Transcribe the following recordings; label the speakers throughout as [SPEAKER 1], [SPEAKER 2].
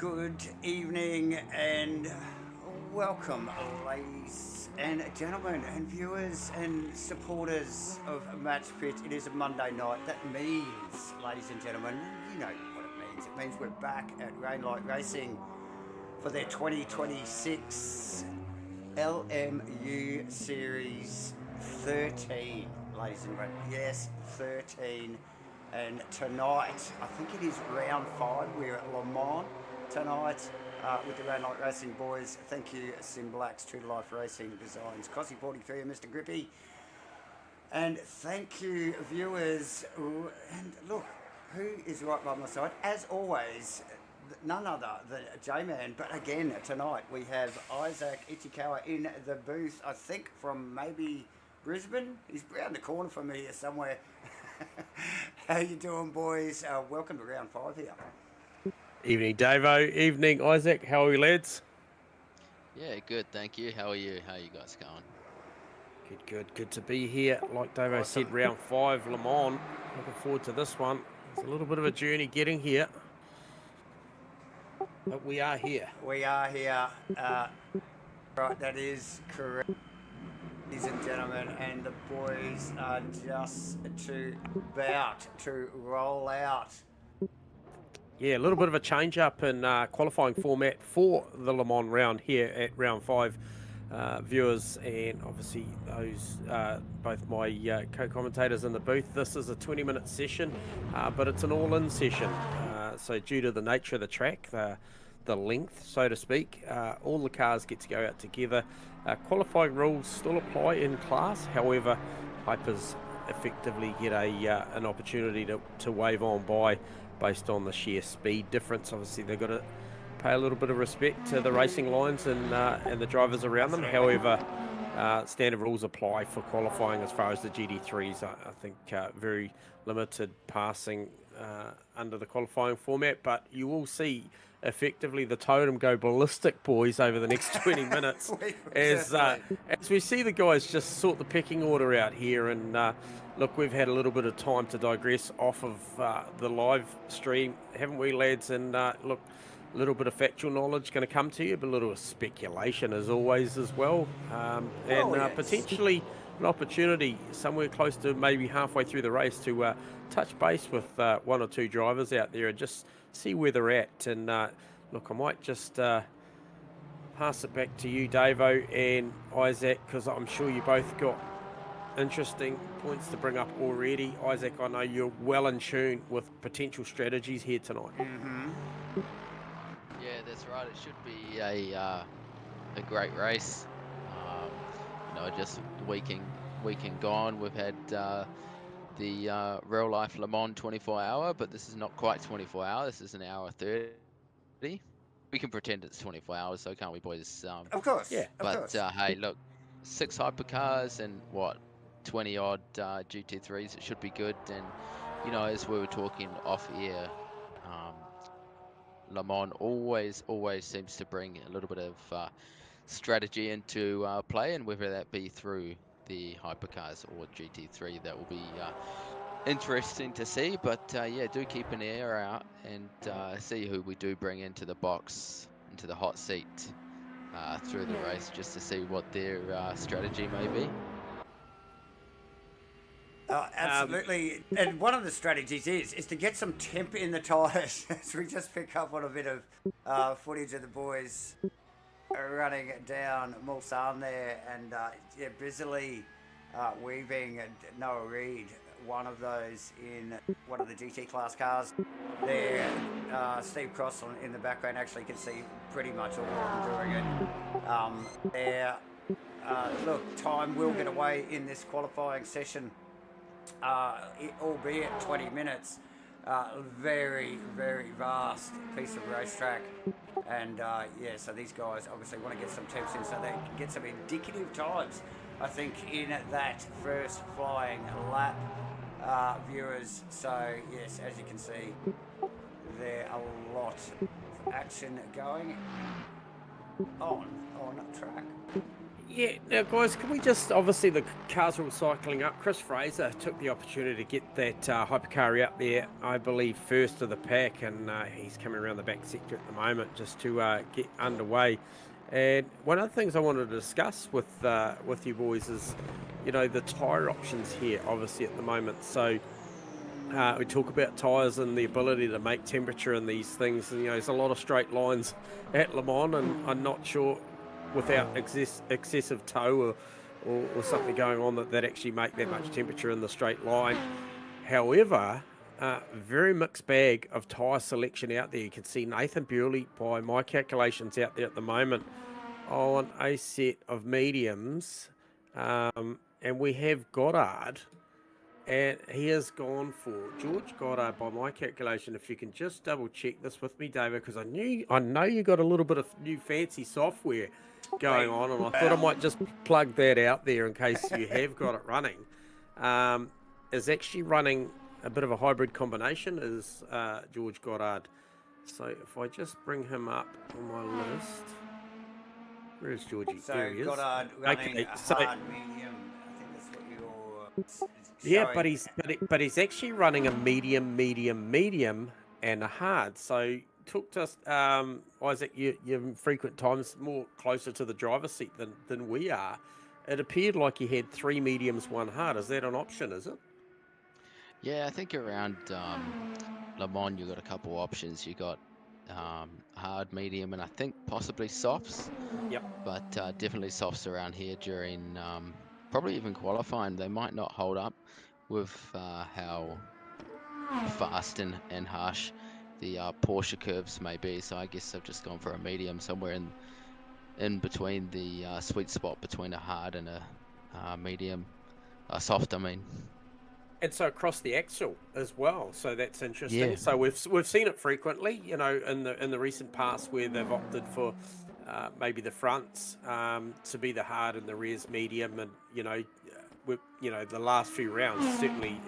[SPEAKER 1] Good evening and welcome, ladies and gentlemen, and viewers and supporters of Matchfit. It is a Monday night. That means, ladies and gentlemen, you know what it means. It means we're back at Rainlight Racing for their 2026 LMU Series 13, ladies and gentlemen. Yes, 13. And tonight, I think it is round 5. We're at Le Mans tonight with the Rainlight Racing boys. Thank you, Sim Blacks, True to Life Racing Designs, Cossie 43 and Mr. Grippy. And thank you, viewers. And look, who is right by my side? As always, none other than J-Man. But again, tonight we have Isaac Ichikawa in the booth, I think from maybe Brisbane. He's around the corner from me here somewhere. How you doing, boys? Welcome to round 5 here.
[SPEAKER 2] Evening, Davo. Evening, Isaac. How are you, lads?
[SPEAKER 3] Yeah, good, thank you. How are you? How are you guys going?
[SPEAKER 2] Good to be here. Like Davo said, round 5, Le Mans. Looking forward to this one. It's a little bit of a journey getting here, but we are here.
[SPEAKER 1] We are here. Right, that is correct, ladies and gentlemen, and the boys are just about to roll out.
[SPEAKER 2] Yeah, a little bit of a change up in qualifying format for the Le Mans round here at round 5. Viewers and obviously those both my co-commentators in the booth. This is a 20-minute session, but it's an all-in session. So due to the nature of the track, the length, so to speak, all the cars get to go out together. Qualifying rules still apply in class. However, hypers effectively get an opportunity to wave on by based on the sheer speed difference. Obviously, they've got to pay a little bit of respect to the racing lines and the drivers around them. However, standard rules apply for qualifying as far as the GT3s. I think very limited passing under the qualifying format, but you will see effectively the totem go ballistic, boys, over the next 20 minutes as we see the guys just sort the pecking order out here. And look, we've had a little bit of time to digress off of the live stream, haven't we, lads? And look, a little bit of factual knowledge going to come to you, but a little speculation as always as well, and potentially an opportunity somewhere close to maybe halfway through the race to touch base with one or two drivers out there and just see where they're at. And look, I might just pass it back to you, Davo and Isaac, because I'm sure you both got interesting points to bring up already. Isaac, I know you're well in tune with potential strategies here tonight.
[SPEAKER 1] Mm-hmm.
[SPEAKER 3] Yeah, that's right. It should be a great race. Just weekend gone, we've had the real life Le Mans 24-hour, but this is not quite 24 hours. This is an hour 30. We can pretend it's 24 hours, so can't we, boys?
[SPEAKER 1] Of course.
[SPEAKER 2] Yeah.
[SPEAKER 3] But hey, look, 6 hypercars and 20 odd GT3s. It should be good. And as we were talking off air, Le Mans always seems to bring a little bit of strategy into play, and whether that be through the hypercars or GT3, that will be interesting to see. But yeah, do keep an ear out and see who we do bring into the box, into the hot seat through the race, just to see what their strategy may be.
[SPEAKER 1] Absolutely. And one of the strategies is to get some temp in the tyres. So we just pick up on a bit of footage of the boys running down Mulsanne there and busily weaving Noah Reid, one of those in one of the GT class cars there. Steve Cross in the background actually can see pretty much all of them doing it. Look, time will get away in this qualifying session, albeit 20 minutes. Very vast piece of racetrack, and so these guys obviously want to get some temps in so they can get some indicative times, I think, in that first flying lap, viewers. So yes, as you can see, there a lot of action going on track.
[SPEAKER 2] Yeah, now guys, can we just, obviously the cars are all cycling up. Chris Fraser took the opportunity to get that hypercar out there, I believe, first of the pack, and he's coming around the back sector at the moment just to get underway. And one of the things I wanted to discuss with you boys is, you know, the tyre options here, obviously at the moment. So we talk about tyres and the ability to make temperature and these things. And, you know, there's a lot of straight lines at Le Mans, and I'm not sure without excessive tow or something going on that actually make that much temperature in the straight line. However, very mixed bag of tyre selection out there. You can see Nathan Bewley, by my calculations, out there at the moment on a set of mediums. And we have Goddard, and he has gone for George Goddard, by my calculation. If you can just double check this with me, David, because I know you got a little bit of new fancy software going on, and I thought I might just plug that out there in case you have got it running. Is actually running a bit of a hybrid combination, is George Goddard. So if I just bring him up on my list, where is Georgie?
[SPEAKER 1] So
[SPEAKER 2] there he is.
[SPEAKER 1] Goddard running
[SPEAKER 2] Okay,
[SPEAKER 1] a
[SPEAKER 2] so
[SPEAKER 1] hard medium. I think that's what you're
[SPEAKER 2] yeah,
[SPEAKER 1] showing.
[SPEAKER 2] but he's actually running a medium, and a hard. So took us, Isaac, you're in frequent times more closer to the driver's seat than we are. It appeared like he had 3 mediums, 1 hard. Is that an option? Is it?
[SPEAKER 3] Yeah, I think around Le Mans you've got a couple options. You got hard, medium, and I think possibly softs.
[SPEAKER 2] Yep.
[SPEAKER 3] But definitely softs around here during probably even qualifying. They might not hold up with how fast and harsh the Porsche curves may be. So I guess I've just gone for a medium, somewhere in between the sweet spot between a hard and a medium, a soft, I mean.
[SPEAKER 2] And so across the axle as well. So that's interesting.
[SPEAKER 3] Yeah.
[SPEAKER 2] So we've seen it frequently, you know, in the recent past, where they've opted for maybe the fronts to be the hard and the rears medium, and the last few rounds, certainly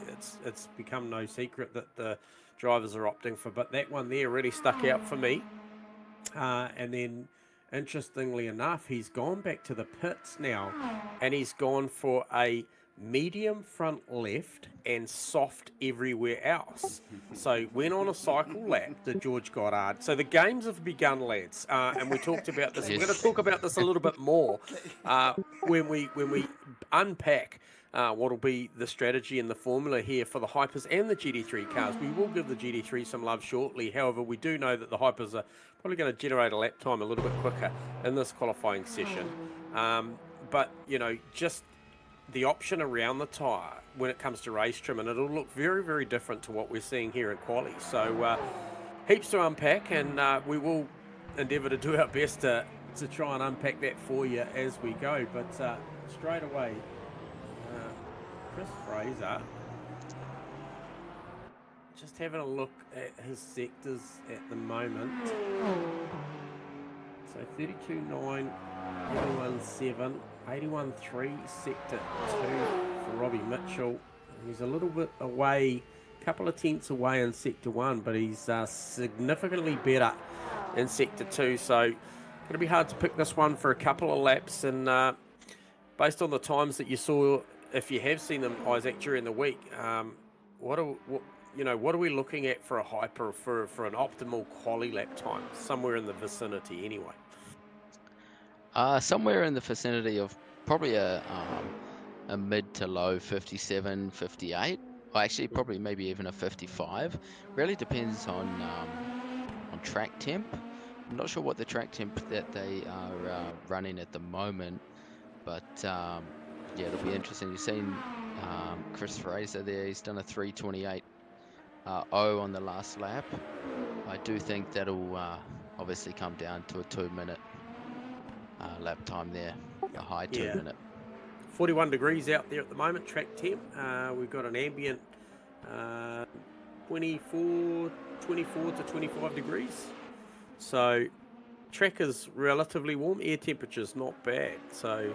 [SPEAKER 2] it's become no secret that the drivers are opting for. But that one there really stuck out for me. And then, interestingly enough, he's gone back to the pits now, and he's gone for a medium front left and soft everywhere else. So went on a cycle lap to George Goddard. So the games have begun, lads, and we talked about this.
[SPEAKER 3] Yes.
[SPEAKER 2] We're going to talk about this a little bit more when we unpack what will be the strategy and the formula here for the Hypers and the GT3 cars. We will give the GT3 some love shortly. However, we do know that the Hypers are probably going to generate a lap time a little bit quicker in this qualifying session. But, you know, just the option around the tyre when it comes to race trim, and it'll look very, very different to what we're seeing here at Quali. So heaps to unpack, and we will endeavour to do our best to try and unpack that for you as we go. But straight away, Chris Fraser, just having a look at his sectors at the moment. So 32.9, 81.7, 81.3, sector 2 for Robbie Mitchell. He's a little bit away, a couple of tenths away in sector 1, but he's significantly better in sector 2. So going to be hard to pick this one for a couple of laps. And based on the times that you saw, if you have seen them, Isaac, during the week, what are we looking at for a hyper for an optimal quali lap time? Somewhere in the vicinity, anyway.
[SPEAKER 3] Somewhere in the vicinity of probably a mid to low 57, 58. Well, actually, probably maybe even a 55. Really depends on track temp. I'm not sure what the track temp that they are running at the moment, but yeah, it'll be interesting. You've seen Chris Fraser there. He's done a 3:28.0 on the last lap. I do think that'll obviously come down to a 2-minute lap time there, a high 2-minute.
[SPEAKER 2] 41 degrees out there at the moment, track temp. We've got an ambient 24 to 25 degrees. So track is relatively warm. Air temperature's not bad. So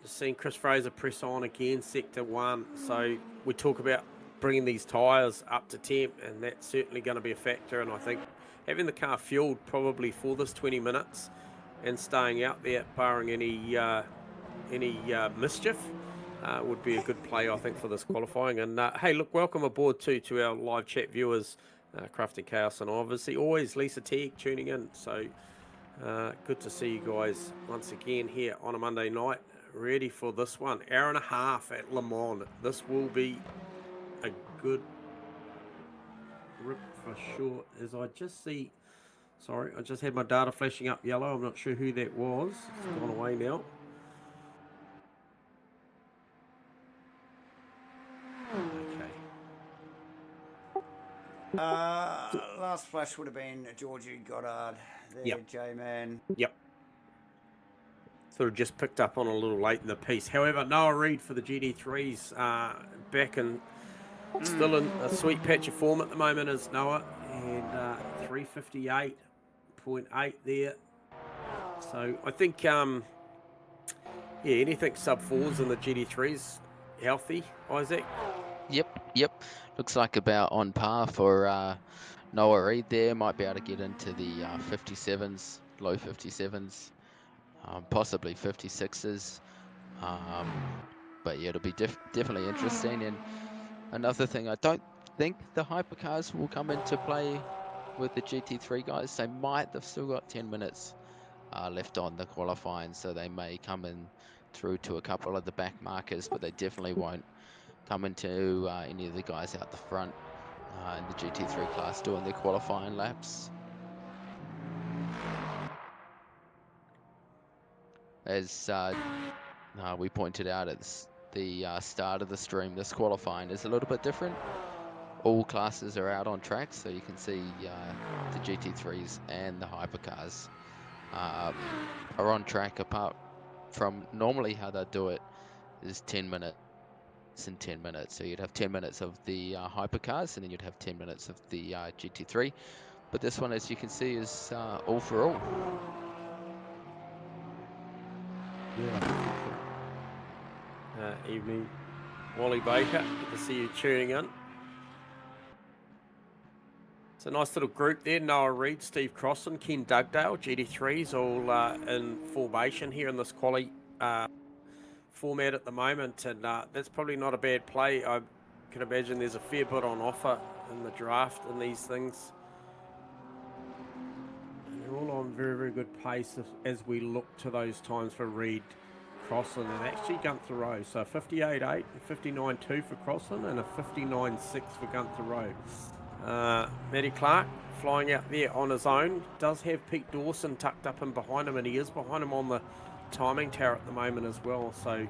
[SPEAKER 2] just seeing Chris Fraser press on again, sector 1. So we talk about bringing these tyres up to temp, and that's certainly going to be a factor. And I think having the car fueled probably for this 20 minutes and staying out there, barring any mischief, would be a good play, I think, for this qualifying. And hey, look, welcome aboard too to our live chat viewers, Crafting Chaos, and obviously always Lisa Teague tuning in. So good to see you guys once again here on a Monday night, ready for this one. Hour and a half at Le Mans. This will be a good rip for sure. As I just see, sorry, I just had my data flashing up yellow. I'm not sure who that was. It's gone away now.
[SPEAKER 1] Last flash would have been Georgie Goddard there,
[SPEAKER 2] Yep.
[SPEAKER 1] J-Man.
[SPEAKER 2] Yep. Sort of just picked up on a little late in the piece. However, Noah Reid for the GD3s back and still in a sweet patch of form at the moment is Noah, and 358.8 there. So I think, yeah, anything sub fours in the GD3s healthy, Isaac.
[SPEAKER 3] Yep. Looks like about on par for Noah Reid there. Might be able to get into the 57s, low 57s, possibly 56s. But yeah, it'll be definitely interesting. And another thing, I don't think the hypercars will come into play with the GT3 guys. They've still got 10 minutes left on the qualifying, so they may come in through to a couple of the back markers, but they definitely won't come into any of the guys out the front in the GT3 class doing their qualifying laps. As we pointed out at the start of the stream, this qualifying is a little bit different. All classes are out on track, so you can see the GT3s and the hypercars are on track, apart from normally how they do it is 10 minutes and 10 minutes. So you'd have 10 minutes of the hypercars, and then you'd have 10 minutes of the GT3. But this one, as you can see, is all for all.
[SPEAKER 2] Evening, Wally Baker. Good to see you tuning in. It's a nice little group there. Noah Reid, Steve Crossan, Ken Dugdale, GD3s, all in formation here in this quali format at the moment, and that's probably not a bad play. I can imagine there's a fair bit on offer in the draft in these things. And they're all on very, very good pace as we look to those times for Reid, Crossan, and actually Gunther Rowe. So 58.8, 59.2 for Crossan, and a 59.6 for Gunther Rowe. Matty Clark flying out there on his own. Does have Pete Dawson tucked up and behind him, and he is behind him on the timing tower at the moment as well. So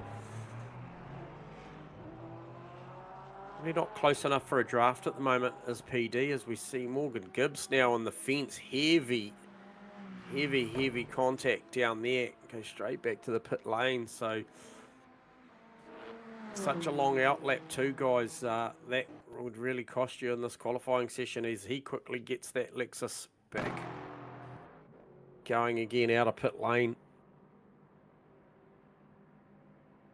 [SPEAKER 2] maybe not close enough for a draft at the moment as PD, as we see Morgan Gibbs now on the fence. Heavy contact down there. Goes straight back to the pit lane. So such a long out lap too, guys. That would really cost you in this qualifying session as he quickly gets that Lexus back going again out of pit lane.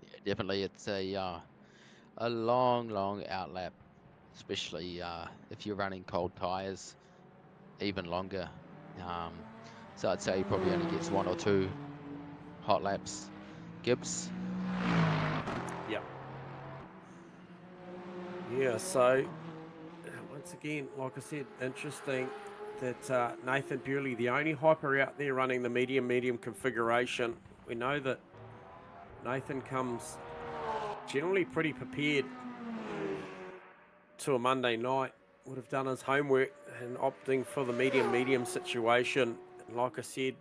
[SPEAKER 3] Yeah, definitely, it's a long out lap, especially if you're running cold tires, even longer. So I'd say he probably only gets 1 or 2 hot laps. Gibbs.
[SPEAKER 2] Yep. Yeah, so once again, like I said, interesting that Nathan Bewley, the only hyper out there running the medium configuration. We know that Nathan comes generally pretty prepared to a Monday night, would have done his homework and opting for the medium situation. And like I said,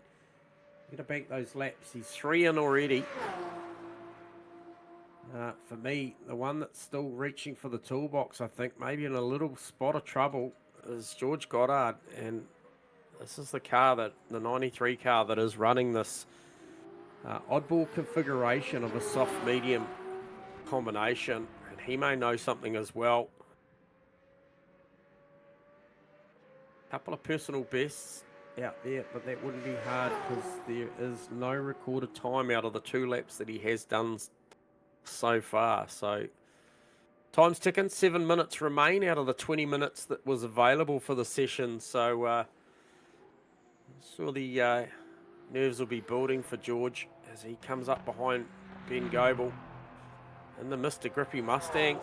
[SPEAKER 2] going to bank those laps. He's 3 in already. For me, the one that's still reaching for the toolbox, I think, maybe in a little spot of trouble, is George Goddard. And this is the car, the 93 car that is running this oddball configuration of a soft-medium combination. And he may know something as well. Couple of personal bests out there, but that wouldn't be hard because there is no recorded time out of the 2 laps that he has done so far. So time's ticking. 7 minutes remain out of the 20 minutes that was available for the session. So saw the nerves will be building for George as he comes up behind Ben Goebel and the Mr. Grippy Mustang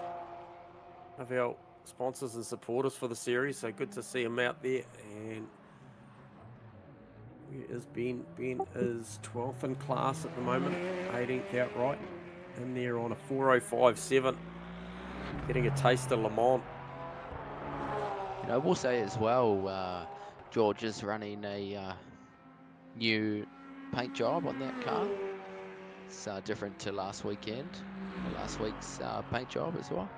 [SPEAKER 2] of our sponsors and supporters for the series. So good to see him out there. And where is Ben? Ben is 12th in class at the moment, 18th outright, in there on a 4:05.7, getting a taste of Le Mans.
[SPEAKER 3] You know, I will say as well, George is running a new paint job on that car. It's different to last weekend, or last week's paint job as well.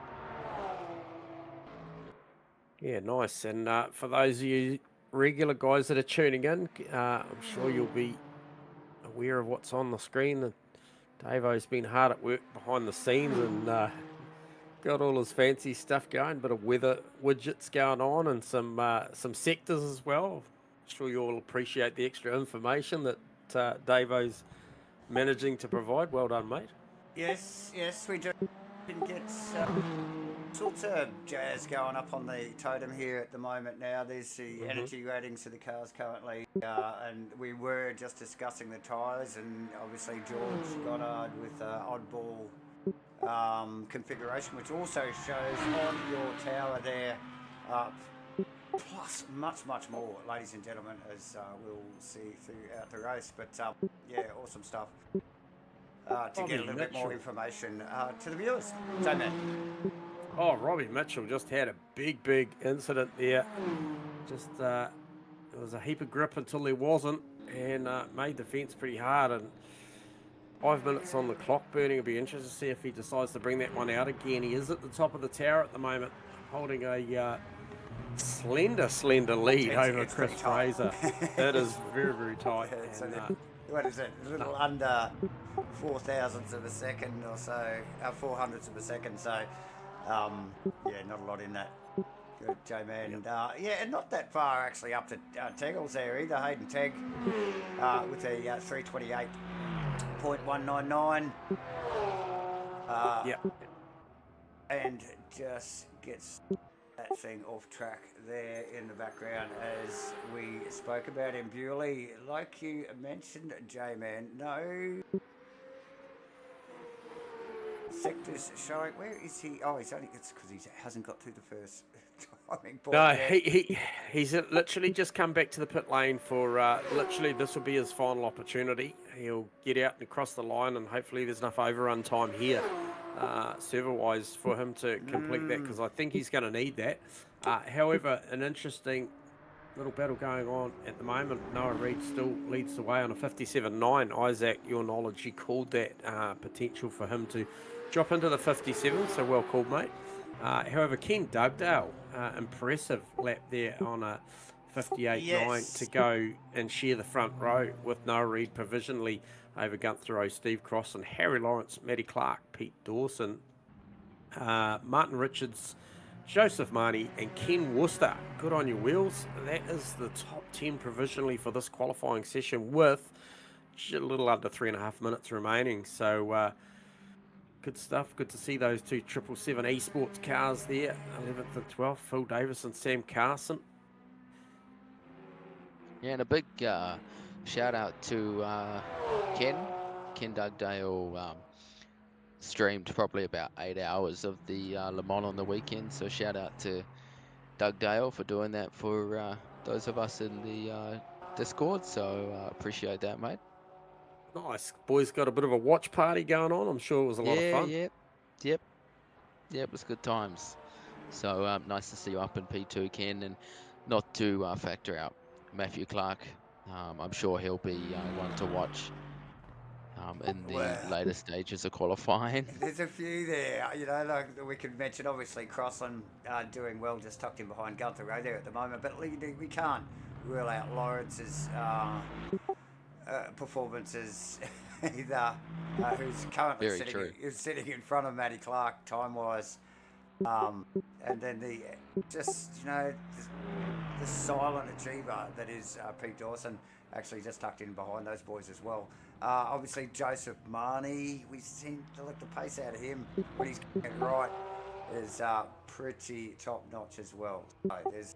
[SPEAKER 2] Yeah, nice. And for those of you regular guys that are tuning in, I'm sure you'll be aware of what's on the screen. That Davo's been hard at work behind the scenes and got all his fancy stuff going. Bit of weather widgets going on and some sectors as well. I'm sure you all appreciate the extra information that Davo's managing to provide. Well done, mate.
[SPEAKER 1] Yes, we do. Get sorts of jazz going up on the totem here at the moment now. There's the energy ratings of the cars currently, and we were just discussing the tyres, and obviously George Goddard with oddball configuration, which also shows on your tower there, plus much more, ladies and gentlemen, as we'll see throughout the race. But yeah, awesome stuff. To get a little bit more information to the viewers. J-Man.
[SPEAKER 2] Oh, Robbie Mitchell just had a big incident there. Just there was a heap of grip until there wasn't, and made the fence pretty hard. And 5 minutes on the clock burning. It'll be interesting to see if he decides to bring that one out again. He is at the top of the tower at the moment, holding a slender lead over Chris Fraser. It is very tight.
[SPEAKER 1] What is it? A little under 4 thousandths of a second or so, 400ths of a second. So, yeah, not a lot in that. Good, J-Man. And yeah, and not that far actually up to Teggles there either. Hayden Tegg with a 328.199.
[SPEAKER 2] Yeah.
[SPEAKER 1] And just gets that thing off track there in the background as we spoke about in Bewley. Like you mentioned, J-Man, no sectors showing. Where is he? Oh, it's because he hasn't got through the first timing point.
[SPEAKER 2] No, he's literally just come back to the pit lane for literally this will be his final opportunity. He'll get out and across the line, and hopefully there's enough overrun time here server-wise for him to complete that, because I think he's going to need that. However, an interesting little battle going on at the moment. Noah Reid still leads the way on a 57.9. Isaac, your knowledge, he called that potential for him to drop into the 57, so well called, mate. However, Ken Dugdale, impressive lap there on a 58.9 to go and share the front row with Noah Reid provisionally over Gunther Rowe, Steve Cross, and Harry Lawrence, Matty Clark, Pete Dawson, Martin Richards, Joseph Marnie, and Ken Worcester. Good on your wheels. That is the top 10 provisionally for this qualifying session with a little under 3.5 minutes remaining. So good stuff. Good to see those two 777 esports cars there, 11th and 12th, Phil Davis and Sam Carson.
[SPEAKER 3] Yeah, and a big shout out to Ken Dugdale. Streamed probably about 8 hours of the Le Mans on the weekend, so shout out to Dugdale for doing that for those of us in the Discord, so appreciate that, mate.
[SPEAKER 2] Nice. Boys got a bit of a watch party going on. I'm sure it was a lot of fun.
[SPEAKER 3] Yep, it was good times. So nice to see you up in P2, Ken, and not to factor out Matthew Clark. I'm sure he'll be one to watch in the later stages of qualifying.
[SPEAKER 1] There's a few there, you know, like we could mention. Obviously, Crossland doing well, just tucked in behind Gunther Rowe there at the moment. But we can't rule out Lawrence's performances either, who's currently sitting in front of Matty Clark time-wise. And then the silent achiever that is Pete Dawson, actually just tucked in behind those boys as well. Obviously Joseph Marnie, we seem to like the pace out of him when he's getting it right, is pretty top notch as well. So there's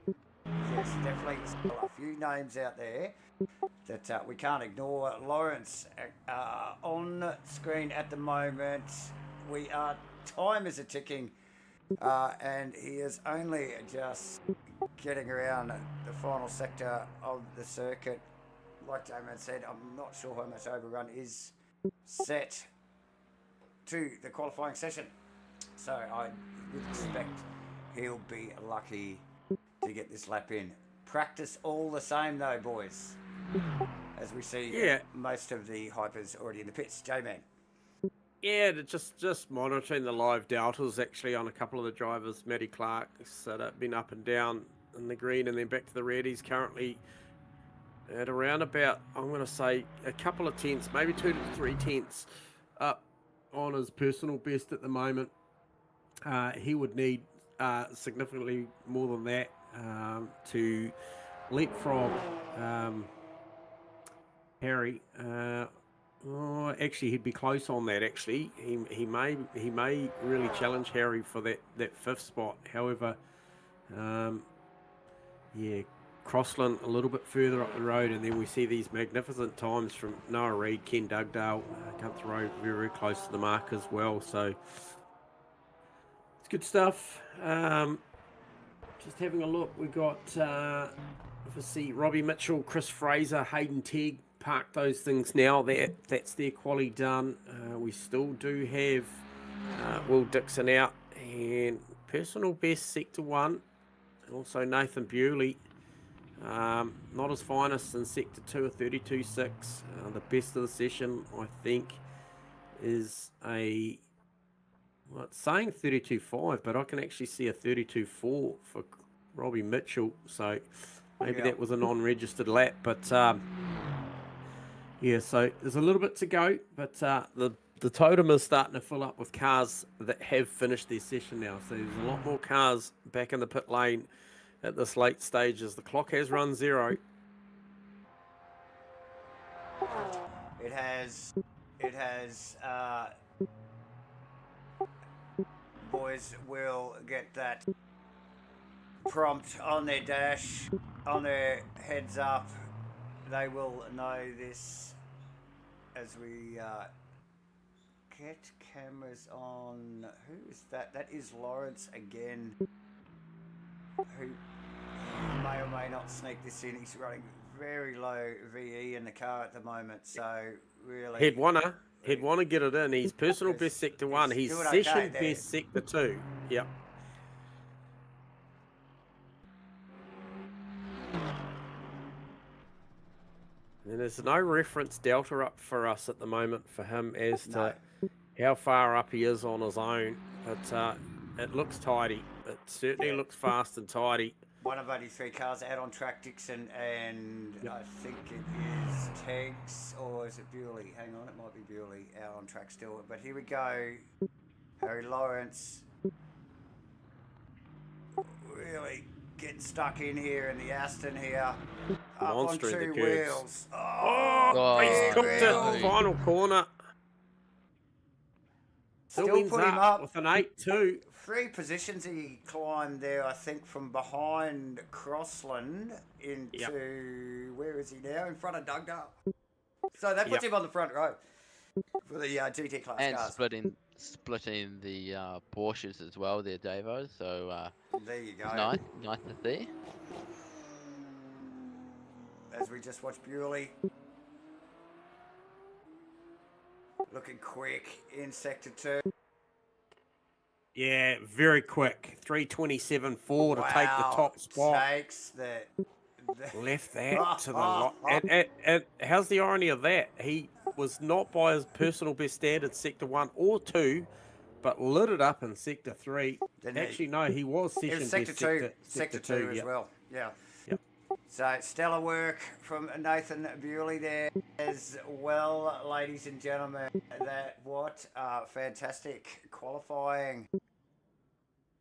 [SPEAKER 1] there's definitely still a few names out there that we can't ignore. Lawrence on screen at the moment. Time is a ticking, and he is only just getting around the final sector of the circuit. Like Damon said, I'm not sure how much overrun is set to the qualifying session, so I would expect he'll be lucky to get this lap in. Practice all the same though, boys, as we see most of the hypers already in the pits. J-Man.
[SPEAKER 2] Yeah, just monitoring the live deltas actually on a couple of the drivers. Matty Clark's been up and down in the green and then back to the red. He's currently at around about, I'm going to say, a couple of tenths, maybe 2 to 3 tenths up on his personal best at the moment. He would need significantly more than that to leapfrog Harry. Actually, he'd be close on that. Actually, he may really challenge Harry for that 5th spot. However, Crossland a little bit further up the road, and then we see these magnificent times from Noah Reid, Ken Dugdale come through very, very close to the mark as well. So it's good stuff. Just having a look, we got obviously Robbie Mitchell, Chris Fraser, Hayden Teague parked those things now. That's their quali done. We still do have Will Dixon out and personal best sector 1, and also Nathan Bewley. Not his finest in sector 2, a 32.6. The best of the session, I think, is it's saying 32.5, but I can actually see a 32.4 for Robbie Mitchell. So maybe that was a non-registered lap, but so there's a little bit to go, but the totem is starting to fill up with cars that have finished their session now. So there's a lot more cars back in the pit lane at this late stage as the clock has run 0.
[SPEAKER 1] It has boys will get that prompt on their dash, on their heads up. They will know this as we get cameras on. Who is that? That is Lawrence again, who may or may not sneak this in. He's running very low VE in the car at the moment, so really
[SPEAKER 2] He'd want to get it in. He's personal best sector 1. He's session best sector 2. Yep. And there's no reference delta up for us at the moment for him as to how far up he is on his own. But it looks tidy. It certainly looks fast and tidy.
[SPEAKER 1] One of only 3 cars out on track, Dixon, and I think it is Tegs, or is it Bewley? Hang on, it might be Bewley out on track still. But here we go. Harry Lawrence really getting stuck in here in the Aston here. Up on 2 wheels.
[SPEAKER 2] He's cooked it. Final corner.
[SPEAKER 1] Still put him up
[SPEAKER 2] with an 8-2.
[SPEAKER 1] 3 positions he climbed there, I think, from behind Crossland into, where is he now? In front of Dugdale. So that puts him on the front row for the GT class
[SPEAKER 3] and
[SPEAKER 1] cars.
[SPEAKER 3] splitting the Porsches as well there, Davo. So
[SPEAKER 1] there you go.
[SPEAKER 3] Nice to see.
[SPEAKER 1] As we just watched Bewley looking quick in sector 2.
[SPEAKER 2] Yeah, very quick. 3:27.4 to take the top spot.
[SPEAKER 1] Takes the
[SPEAKER 2] left that to the right. And how's the irony of that? He was not by his personal best standard sector 1 or 2, but lit it up in sector 3. Actually, no, he was session best sector 2
[SPEAKER 1] as well. Yeah.
[SPEAKER 2] Yep.
[SPEAKER 1] So stellar work from Nathan Bewley there as well, ladies and gentlemen. What fantastic qualifying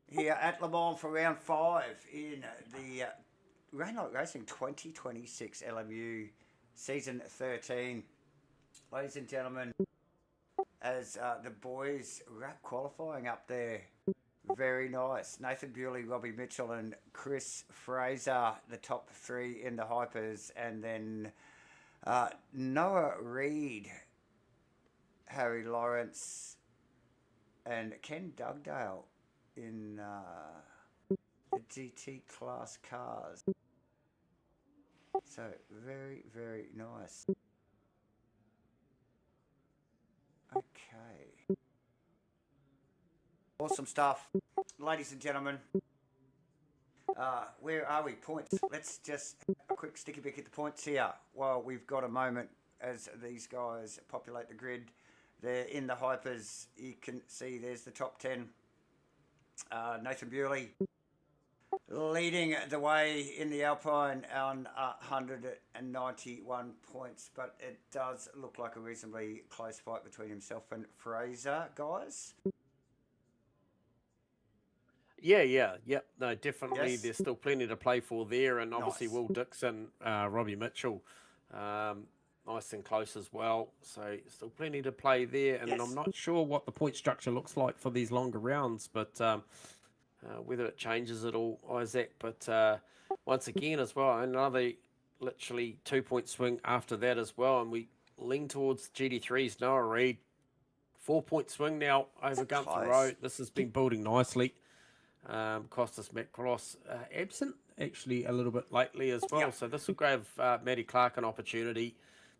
[SPEAKER 1] here at Le Mans for round 5 in the Rainlight Racing 2026 LMU season 13. Ladies and gentlemen, as the boys wrap qualifying up there Very nice. Nathan Bewley, Robbie Mitchell, and Chris Fraser, the top three in the hypers, and then Noah Reid, Harry Lawrence, and Ken Dugdale in the GT class cars. So very, very nice. Okay. Awesome stuff. Ladies and gentlemen, where are we? Points. Let's just a quick sticky pick at the points here while we've got a moment as these guys populate the grid. They're in the hypers. You can see there's the top 10. Nathan Bewley leading the way in the Alpine on 191 points, but it does look like a reasonably close fight between himself and Fraser, guys.
[SPEAKER 2] Yeah. No, definitely.
[SPEAKER 1] Yes.
[SPEAKER 2] There's still plenty to play for there, and obviously
[SPEAKER 1] Nice.
[SPEAKER 2] Will Dixon, Robbie Mitchell, nice and close as well. So still plenty to play there, and
[SPEAKER 1] Yes.
[SPEAKER 2] I'm not sure what the point structure looks like for these longer rounds, but whether it changes at all, Isaac. But once again as well, another literally 2-point swing after that as well, and we lean towards GT3's Noah Reid. 4-point swing now over Gunther
[SPEAKER 1] close.
[SPEAKER 2] Road. This has been building nicely. Costas Metcross absent actually a little bit lately as well.
[SPEAKER 1] Yep.
[SPEAKER 2] So this will give Matty Clark an opportunity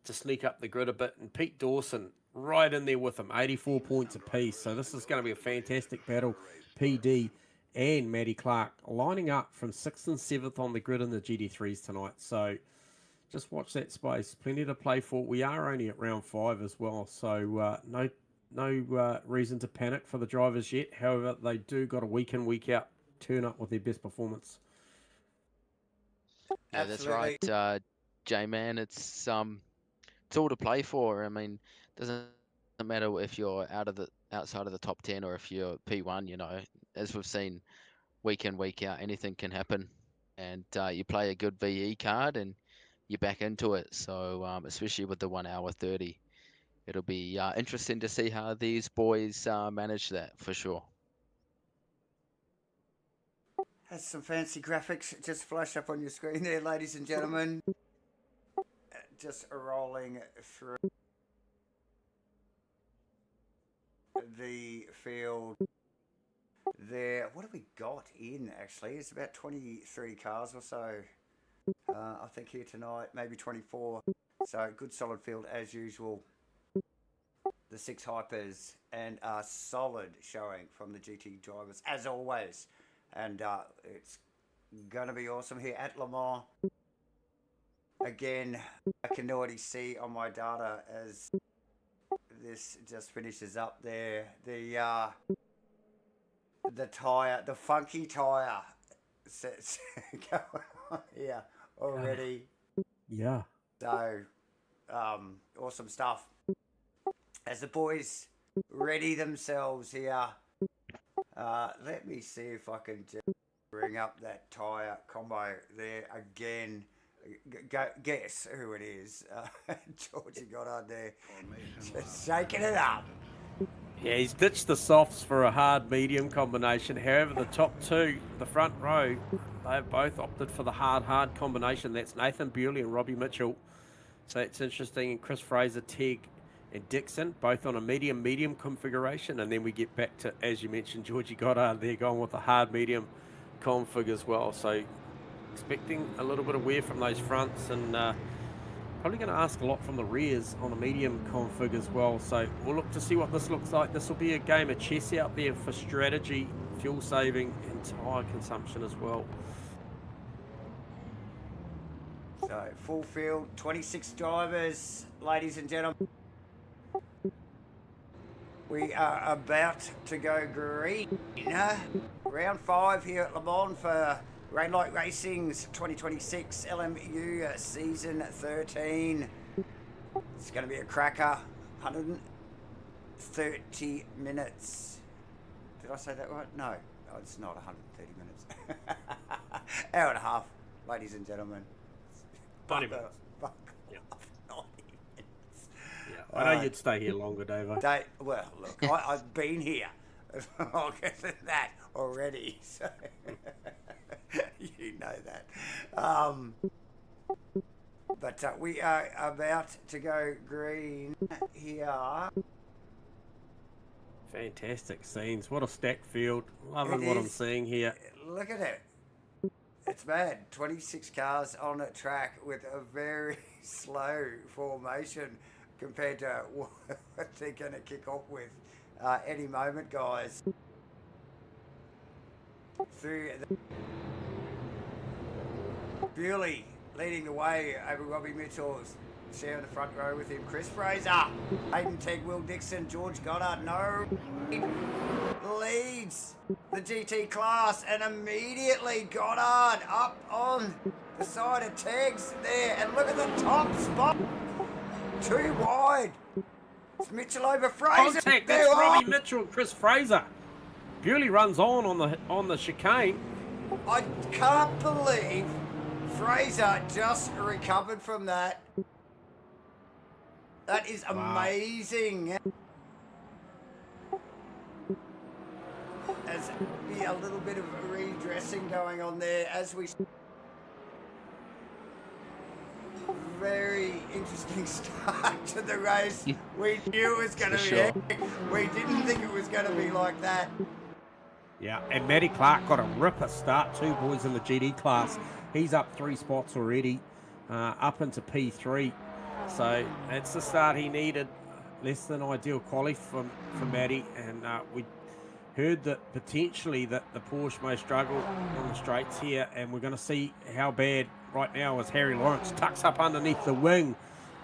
[SPEAKER 2] to sneak up the grid a bit. And Pete Dawson right in there with him, 84 points apiece. So this is going to be a fantastic battle. PD and Matty Clark lining up from 6th and 7th on the grid in the GT3s tonight. So just watch that space. Plenty to play for. We are only at round 5 as well. So no reason to panic for the drivers yet. However, they do got a week in, week out turn up with their best performance.
[SPEAKER 3] Yeah, that's right, J-Man. It's all to play for. I mean, doesn't matter if you're outside of the top 10 or if you're P1. You know, as we've seen, week in, week out, anything can happen, and you play a good VE card and you're back into it. So especially with the 1 hour 30. It'll be interesting to see how these boys manage that for sure.
[SPEAKER 1] Has some fancy graphics just flash up on your screen there, ladies and gentlemen. Just rolling through the field there. What have we got in, actually? It's about 23 cars or so, I think, here tonight. Maybe 24. So good solid field as usual. The 6 hypers, and a solid showing from the GT drivers as always, and it's gonna be awesome here at Le Mans. Again, I can already see on my data as this just finishes up there. The tire, the funky tire sets going on here already.
[SPEAKER 2] Yeah.
[SPEAKER 1] So awesome stuff. As the boys ready themselves here, let me see if I can just bring up that tyre combo there again. Guess who it is. Georgie got on there, just shaking it up.
[SPEAKER 2] Yeah, he's ditched the softs for a hard-medium combination. However, the top two, the front row, they've both opted for the hard combination. That's Nathan Bewley and Robbie Mitchell. So it's interesting. And Chris Fraser, Tegg, and Dixon, both on a medium configuration. And then we get back to, as you mentioned, Georgie Goddard there going with a hard-medium config as well. So expecting a little bit of wear from those fronts, and probably going to ask a lot from the rears on a medium config as well. So we'll look to see what this looks like. This will be a game of chess out there for strategy, fuel saving, and tyre consumption as well.
[SPEAKER 1] So full field, 26 drivers, ladies and gentlemen. We are about to go green. Round 5 here at Le Mans for Rainlight Racing's 2026 LMU Season 13. It's going to be a cracker. 130 minutes. Did I say that right? No, it's not 130 minutes. Hour and a half, ladies and gentlemen.
[SPEAKER 2] 90 minutes.
[SPEAKER 1] Fuck
[SPEAKER 2] Yeah.
[SPEAKER 1] off, 90 minutes.
[SPEAKER 2] Yeah, I know you'd stay here longer, Davo.
[SPEAKER 1] Well, look, I've been here longer than that already. So you know that. But we are about to go green here.
[SPEAKER 2] Fantastic scenes. What a stacked field. Loving
[SPEAKER 1] It
[SPEAKER 2] what I'm
[SPEAKER 1] is.
[SPEAKER 2] seeing here.
[SPEAKER 1] Look at it. It's mad. 26 cars on a track with a very slow formation compared to what they're going to kick off with any moment, guys. Through the Bewley leading the way over Robbie Mitchell, sharing the front row with him. Chris Fraser, Hayden Tegg, Will Dixon, George Goddard, no leads the GT class, and immediately Goddard up on the side of Teggs there, and look at the top spot, too wide. It's Mitchell over Fraser.
[SPEAKER 2] Contact, that's Robbie Mitchell and Chris Fraser. Bewley runs on the chicane.
[SPEAKER 1] I can't believe Fraser just recovered from that. That is amazing. There's be a little bit of redressing going on there as we. Very interesting start to the race. We knew it was going to be epic. We didn't think it was going to be like that.
[SPEAKER 2] Yeah, and Matty Clark got a ripper start too, boys, in the GD class. He's up 3 spots already, up into P3. So that's the start he needed. Less than ideal quali for Matty, and we heard that potentially that the Porsche may struggle on the straights here, and we're going to see how bad right now as Harry Lawrence tucks up underneath the wing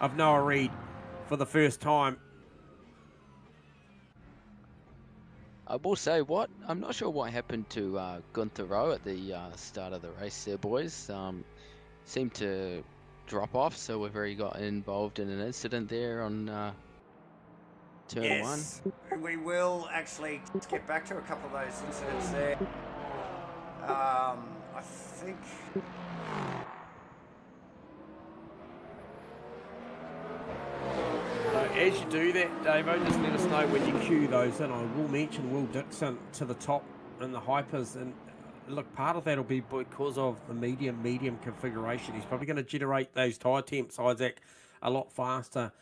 [SPEAKER 2] of Noah Reid for the first time.
[SPEAKER 3] I will say I'm not sure what happened to Gunther Rowe at the start of the race there, boys. Seemed to drop off, so we've already got involved in an incident there on turn 1.
[SPEAKER 1] We will actually get back to a couple of those incidents there. I think.
[SPEAKER 2] As you do that, Davo, just let us know when you cue those in. I will mention Will Dixon to the top in the hypers, and look, part of that will be because of the medium configuration. He's probably going to generate those tyre temps, Isaac, a lot faster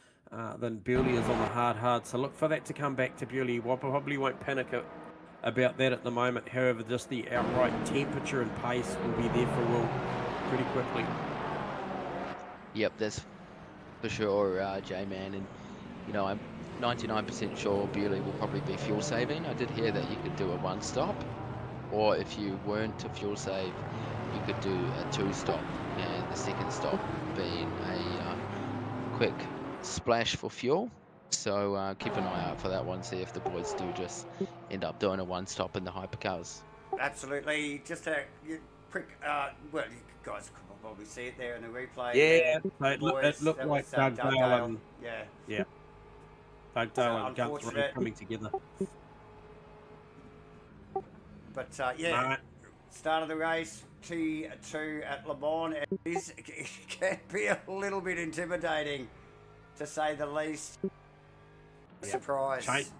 [SPEAKER 2] than Bewley is on the hard. So look for that to come back to Bewley. We probably won't panic about that at the moment. However, just the outright temperature and pace will be there for Will pretty quickly.
[SPEAKER 3] Yep, that's for sure, J-Man. And, you know, I'm 99% sure Bewley will probably be fuel saving. I did hear that you could do a 1-stop, or if you weren't to fuel save, you could do a 2-stop, and the second stop being a quick splash for fuel. So keep an eye out for that one, see if the boys do just end up doing a 1-stop in the hypercars.
[SPEAKER 1] Absolutely. Just a quick, well, you guys could probably see it there in the replay.
[SPEAKER 2] Yeah, it
[SPEAKER 1] Boys,
[SPEAKER 2] looked
[SPEAKER 1] that
[SPEAKER 2] like
[SPEAKER 1] was,
[SPEAKER 2] Doug Dale and
[SPEAKER 1] yeah.
[SPEAKER 2] Doug Dale and Gunther
[SPEAKER 1] unfortunate.
[SPEAKER 2] coming together.
[SPEAKER 1] But yeah, start of the race, T2 at Le Mans. It can be a little bit intimidating, to say the least. Surprise.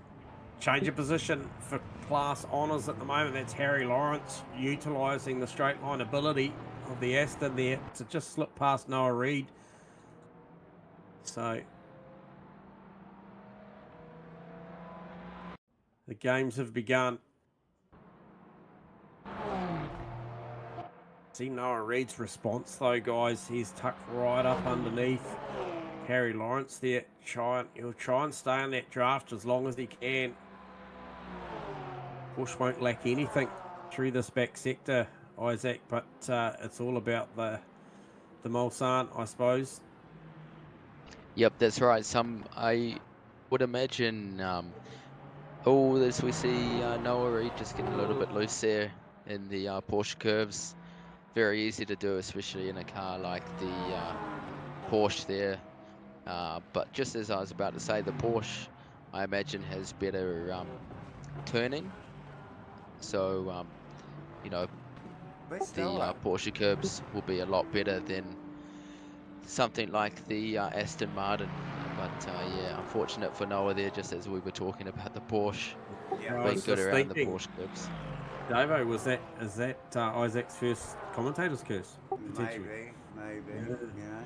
[SPEAKER 2] Change of position for class honours at the moment. That's Harry Lawrence utilising the straight line ability of the Aston there to just slip past Noah Reid. So the games have begun. See Noah Reid's response though, guys. He's tucked right up underneath Harry Lawrence there. He'll try and stay in that draft as long as he can. Bush won't lack anything through this back sector, Isaac, but it's all about the Mulsanne, I suppose.
[SPEAKER 3] Yep, that's right. I would imagine, as we see Noah Reid just getting a little bit loose there in the Porsche curves. Very easy to do, especially in a car like the Porsche there. But just as I was about to say, the Porsche, I imagine, has better turning. So, you know, the Porsche curbs will be a lot better than something like the Aston Martin. But yeah, unfortunate for Noah there, just as we were talking about the Porsche.
[SPEAKER 1] Yeah.
[SPEAKER 2] I
[SPEAKER 3] been
[SPEAKER 2] was
[SPEAKER 3] good
[SPEAKER 2] just
[SPEAKER 3] around the
[SPEAKER 2] thinking,
[SPEAKER 3] Porsche curbs.
[SPEAKER 2] Davo, is that Isaac's first commentator's curse? Potentially.
[SPEAKER 1] Maybe.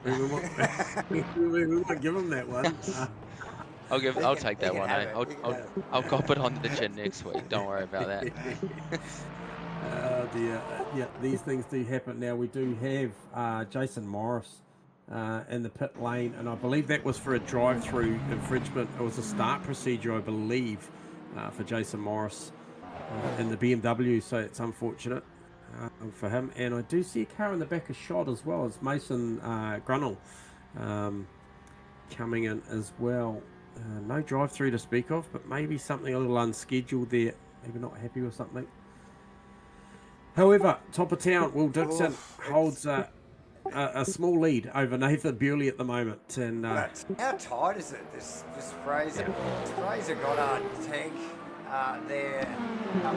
[SPEAKER 2] We, we, might, we might give him that one.
[SPEAKER 3] I'll take
[SPEAKER 1] He
[SPEAKER 3] that
[SPEAKER 1] can
[SPEAKER 3] one.
[SPEAKER 1] have
[SPEAKER 3] Eh?
[SPEAKER 1] it. He can
[SPEAKER 3] I'll
[SPEAKER 1] have it.
[SPEAKER 3] I'll cop it onto the chin next week. Don't worry about that.
[SPEAKER 2] Oh dear. Yeah, these things do happen. Now we do have Jason Morris in the pit lane, and I believe that was for a drive-through infringement. It was a start procedure, I believe, for Jason Morris in the BMW. So it's unfortunate for him. And I do see a car in the back of shot as well. It's Mason Grunnell coming in as well. No drive-through to speak of, but maybe something a little unscheduled there. Maybe not happy with something. However, top of town, Will Dixon holds a small lead over Nathan Bewley at the moment. And
[SPEAKER 1] But how tight is it? This Fraser Goddard tag there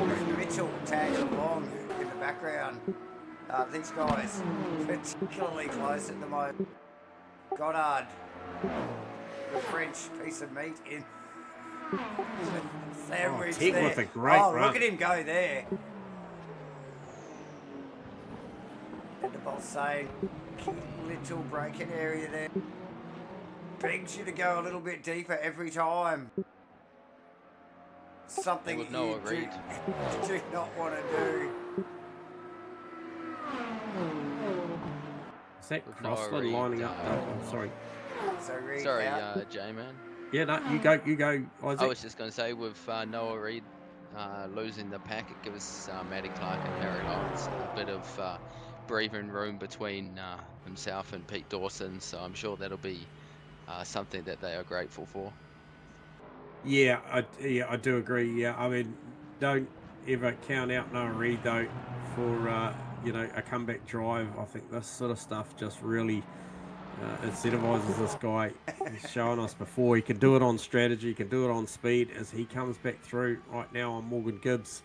[SPEAKER 1] with Mitchell tagged along in the background. These guys particularly close at the moment. Goddard, the French piece of meat in sandwich
[SPEAKER 2] Tig
[SPEAKER 1] there.
[SPEAKER 2] with a great run.
[SPEAKER 1] Look at him go there. And the boss saying, little braking area there. Begs you to go a little bit deeper every time. Something
[SPEAKER 3] With
[SPEAKER 1] you
[SPEAKER 3] Noah Reid.
[SPEAKER 1] do not want to do.
[SPEAKER 2] is that
[SPEAKER 3] With Noah
[SPEAKER 2] Crossland
[SPEAKER 3] Reid,
[SPEAKER 2] lining up? Oh, sorry.
[SPEAKER 1] So Reid
[SPEAKER 3] Sorry,
[SPEAKER 1] out.
[SPEAKER 3] J-Man.
[SPEAKER 2] Yeah, no, you go, Isaac.
[SPEAKER 3] I was just going to say, with Noah Reid losing the pack, it gives Matty Clark and Harry Lawrence a bit of breathing room between himself and Pete Dawson. So I'm sure that'll be something that they are grateful for.
[SPEAKER 2] Yeah, I do agree. Yeah, I mean, don't ever count out Noah Reid though for a comeback drive. I think this sort of stuff just really incentivizes this guy. He's shown us before he can do it on strategy, he can do it on speed. As he comes back through right now on Morgan Gibbs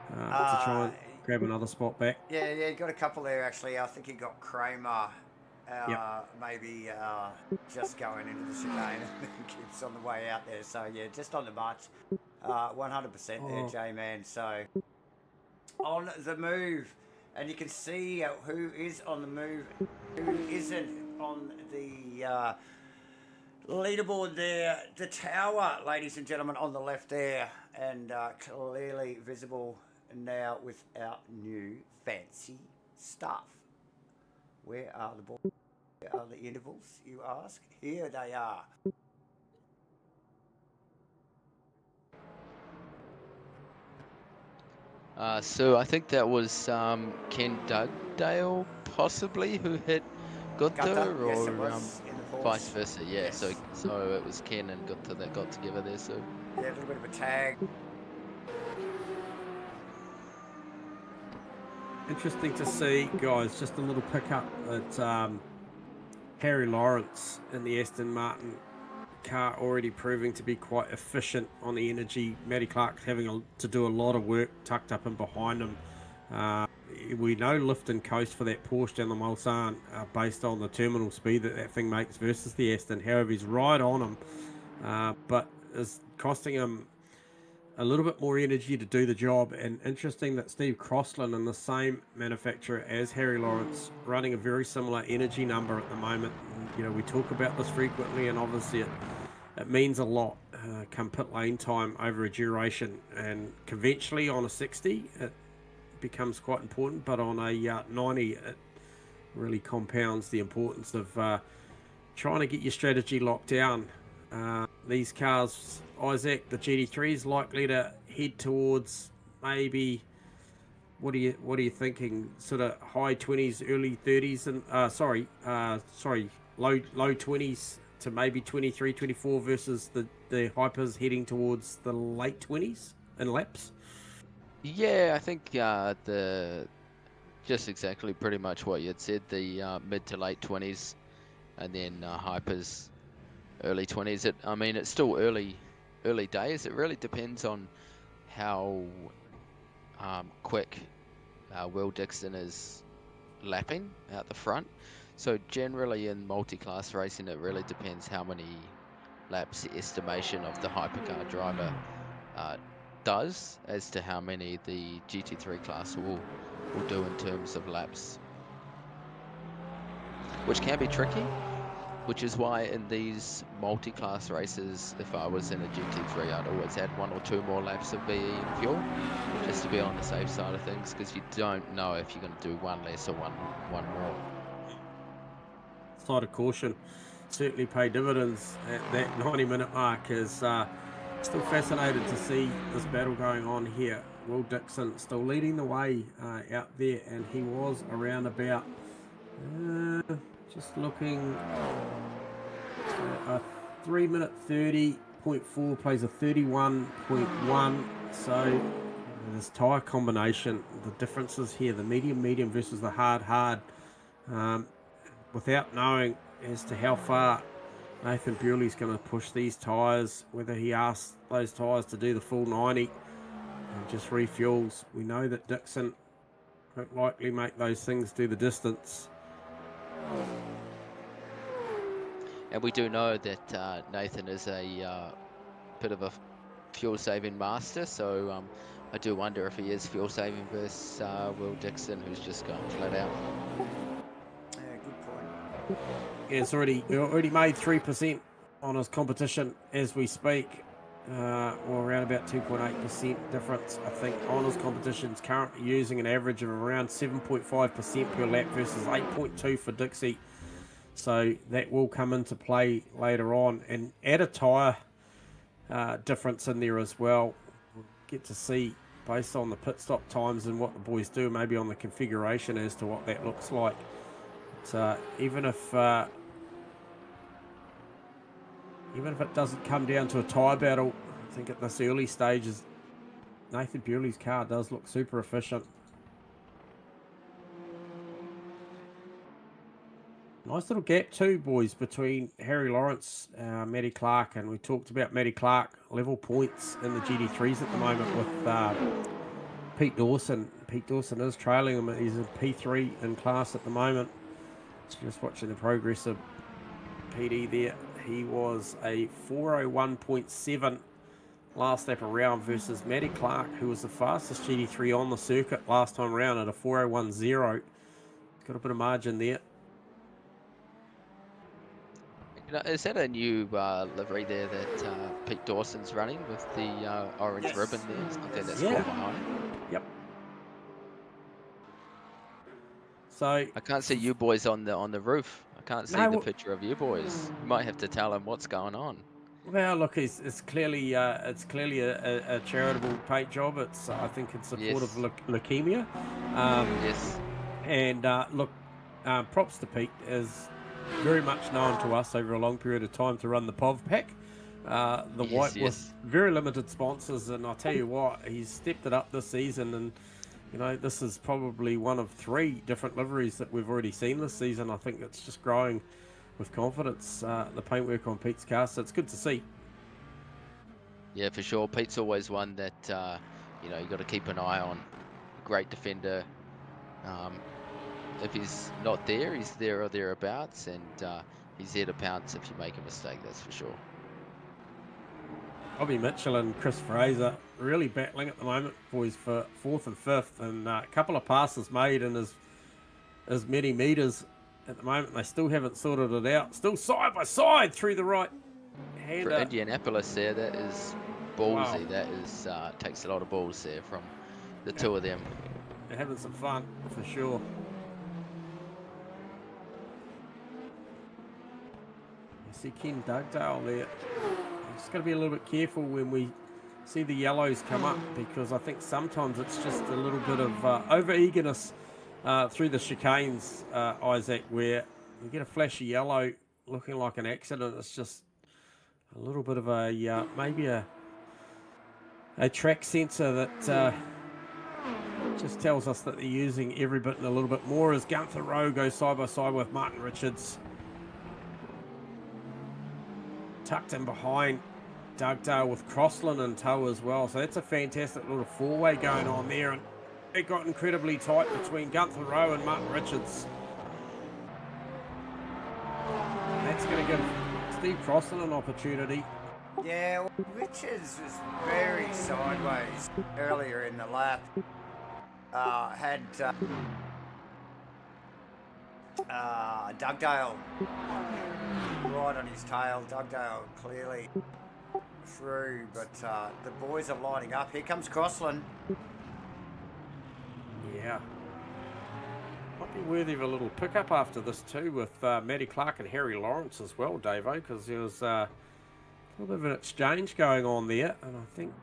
[SPEAKER 2] to try and grab another spot back.
[SPEAKER 1] Yeah, he got a couple there actually. I think he got Kramer.
[SPEAKER 2] Yep.
[SPEAKER 1] Maybe just going into the chicane and keeps on the way out there. So yeah, just on the march, 100% there, J-Man. So on the move, and you can see who is on the move, who isn't on the leaderboard there. The tower, ladies and gentlemen, on the left there, and clearly visible now with our new fancy stuff. Where are the balls? Where are the intervals, you ask? Here they are.
[SPEAKER 3] So I think that was Ken Dugdale, possibly, who hit Gunther, or
[SPEAKER 1] Yes, it was in the Porsche.
[SPEAKER 3] vice versa. Yeah,
[SPEAKER 1] Yes.
[SPEAKER 3] so it was Ken and Gunther that got together there. So
[SPEAKER 1] Yeah, a little bit of a tag.
[SPEAKER 2] Interesting to see, guys. Just a little pickup at Harry Lawrence in the Aston Martin car, already proving to be quite efficient on the energy. Matty Clark having to do a lot of work tucked up and behind him. We know lift and coast for that Porsche down the Mulsanne based on the terminal speed that thing makes versus the Aston. However, he's right on him, but is costing him a little bit more energy to do the job. And interesting that Steve Crossland, in the same manufacturer as Harry Lawrence, running a very similar energy number at the moment. And, we talk about this frequently, and obviously it means a lot come pit lane time over a duration. And conventionally on a 60 it becomes quite important, but on a 90 it really compounds the importance of trying to get your strategy locked down. These cars, Isaac, the GT3 is likely to head towards maybe, what are you thinking? Sort of high 20s, early 30s, and low 20s to maybe 23, 24 versus the Hypers heading towards the late 20s in laps.
[SPEAKER 3] yeah, I think just exactly pretty much what you had said. The mid to late 20s, and then Hypers early 20s. I mean, it's still early days. It really depends on how quick Will Dixon is lapping out the front. So generally in multi-class racing, it really depends how many laps the estimation of the hypercar driver does as to how many the GT3 class will do in terms of laps, which can be tricky. Which is why in these multi-class races, if I was in a GT3, I'd always add 1 or 2 more laps of VE and fuel, just to be on the safe side of things, because you don't know if you're going to do 1 less or one more.
[SPEAKER 2] Side of caution certainly pay dividends at that 90-minute mark. Is still fascinated to see this battle going on here. Will Dixon still leading the way out there, and he was around about just looking a 3-minute 30.4 plays a 31.1. So this tyre combination, the differences here, the medium versus the hard, without knowing as to how far Nathan Bewley's going to push these tyres, whether he asks those tyres to do the full 90 and just refuels. We know that Dixon won't likely make those things do the distance.
[SPEAKER 3] And we do know that Nathan is a bit of a fuel-saving master, so I do wonder if he is fuel-saving versus Will Dixon, who's just gone flat out.
[SPEAKER 1] Yeah, good point.
[SPEAKER 2] Yeah, it's already made 3% on his competition as we speak. Or around about 2.8% difference, I think, on his competition's currently using an average of around 7.5% per lap versus 8.2 for Dixie. So that will come into play later on, and add a tyre difference in there as well. We'll get to see based on the pit stop times and what the boys do, maybe on the configuration as to what that looks like. But, even if it doesn't come down to a tyre battle, I think at this early stages, Nathan Bewley's car does look super efficient. Nice little gap too, boys, between Harry Lawrence, Matty Clark, and we talked about Matty Clark level points in the GT3s at the moment with Pete Dawson. Pete Dawson is trailing him. He's in P3 in class at the moment. Just watching the progress of PD there. He was a 401.7 last lap around versus Matty Clark, who was the fastest GT3 on the circuit last time around at a 401.0. Got a bit of margin there.
[SPEAKER 3] Is that a new livery there that Pete Dawson's running with the orange ribbon there? Okay, that's caught my eye.
[SPEAKER 2] Yep. So
[SPEAKER 3] I can't see you boys on the roof. I can't see the picture of you boys. You might have to tell him what's going on.
[SPEAKER 2] Well, look, it's clearly a charitable paint job. It's I think in support of leukemia.
[SPEAKER 3] Yes.
[SPEAKER 2] And look, props to Pete, is very much known to us over a long period of time to run the POV pack. The white with very limited sponsors, and I'll tell you what, he's stepped it up this season, and you know, this is probably one of 3 different liveries that we've already seen this season. I think it's just growing with confidence, the paintwork on Pete's car, so it's good to see.
[SPEAKER 3] Yeah, for sure. Pete's always one that you know, you got to keep an eye on. Great defender. If he's not there, he's there or thereabouts, and he's there to pounce if you make a mistake, that's for sure.
[SPEAKER 2] Bobby Mitchell and Chris Fraser really battling at the moment, boys, for 4th and 5th, and a couple of passes made in as many meters at the moment. They still haven't sorted it out. Still side by side through the right hander.
[SPEAKER 3] For Indianapolis there, that is ballsy.
[SPEAKER 2] Wow.
[SPEAKER 3] That is takes a lot of balls there from the two of them.
[SPEAKER 2] They're having some fun for sure. You see Ken Dugdale there. Just got to be a little bit careful when we see the yellows come up, because I think sometimes it's just a little bit of over-eagerness through the chicanes, Isaac, where you get a flashy yellow looking like an accident. It's just a little bit of a maybe a track sensor that just tells us that they're using every bit and a little bit more, as Gunther Rowe goes side by side with Martin Richards. Tucked in behind Dugdale with Crossland in tow as well. So that's a fantastic little 4-way going on there. And it got incredibly tight between Gunther Rowe and Martin Richards. That's going to give Steve Crossland an opportunity.
[SPEAKER 1] Yeah, well, Richards was very sideways earlier in the lap. Had Dugdale right on his tail. Dugdale clearly through, but the boys are lining up. Here comes Crossland.
[SPEAKER 2] Yeah. Might be worthy of a little pickup after this too, with Matty Clark and Harry Lawrence as well, Davo, because there was a little bit of an exchange going on there, and I think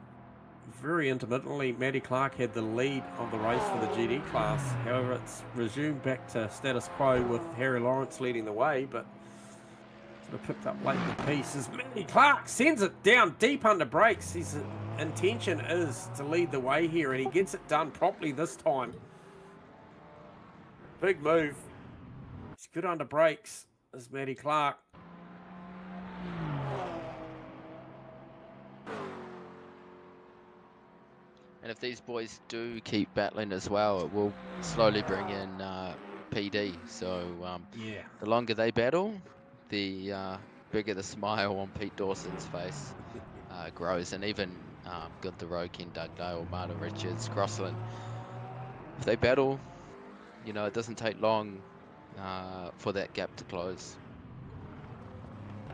[SPEAKER 2] very intermittently Matty Clark had the lead of the race for the GD class. However, it's resumed back to status quo with Harry Lawrence leading the way, but sort of picked up late in the piece as Matty Clark sends it down deep under brakes. His intention is to lead the way here, and he gets it done properly this time. Big move. He's good under brakes, is Matty Clark.
[SPEAKER 3] And if these boys do keep battling as well, it will slowly bring in PD. So
[SPEAKER 2] Yeah.
[SPEAKER 3] the longer they battle, the bigger the smile on Pete Dawson's face grows. And even Gunther Roken, Dugdale, Martin Richards, Crossland, if they battle, you know, it doesn't take long for that gap to close.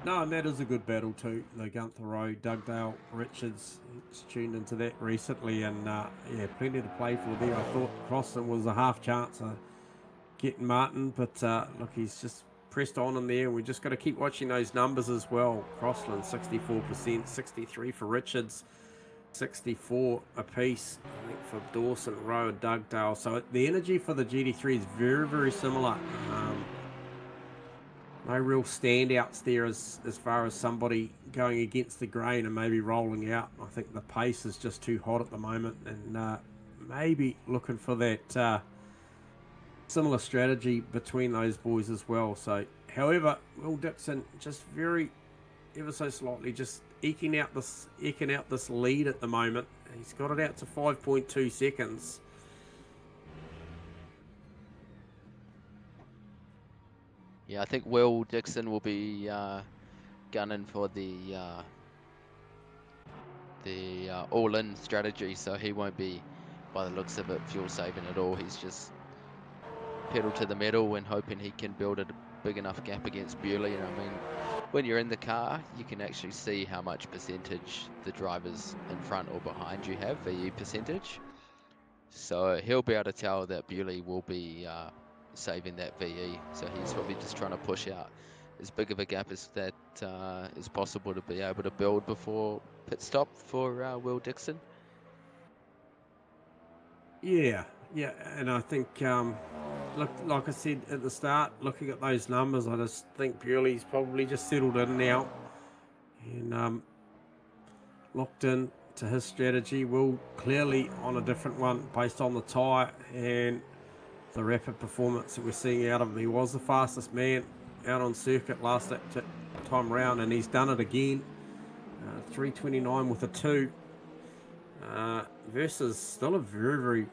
[SPEAKER 2] No, and that is a good battle too. The Gunther Rowe, Dugdale, Richards, he's tuned into that recently, and yeah, plenty to play for there. I thought Crossland was a half chance of getting Martin, but look, he's just pressed on in there. We just got to keep watching those numbers as well. Crossland 64%, 63 for Richards, 64 apiece, I think, for Dawson, Rowe, and Dugdale. So the energy for the GD3 is very, very similar. No real standouts there as far as somebody going against the grain and maybe rolling out. I think the pace is just too hot at the moment, and maybe looking for that similar strategy between those boys as well. So, however, Will Dixon just ever so slightly, just eking out this lead at the moment. He's got it out to 5.2 seconds.
[SPEAKER 3] Yeah, I think Will Dixon will be gunning for the all-in strategy, so he won't be, by the looks of it, fuel saving at all. He's just pedal to the metal and hoping he can build a big enough gap against Bewley. And I mean, when you're in the car, you can actually see how much percentage the drivers in front or behind you have, VE percentage. So he'll be able to tell that Bewley will be saving that VE. So he's probably just trying to push out as big of a gap as that is possible to be able to build before pit stop for Will Dixon.
[SPEAKER 2] Yeah, and I think, look, like I said at the start, looking at those numbers, I just think Bewley's probably just settled in now and locked in to his strategy. Will clearly on a different one based on the tyre and the rapid performance that we're seeing out of him. He was the fastest man out on circuit last time round, and he's done it again. 3:29 with a 2 versus still a very, very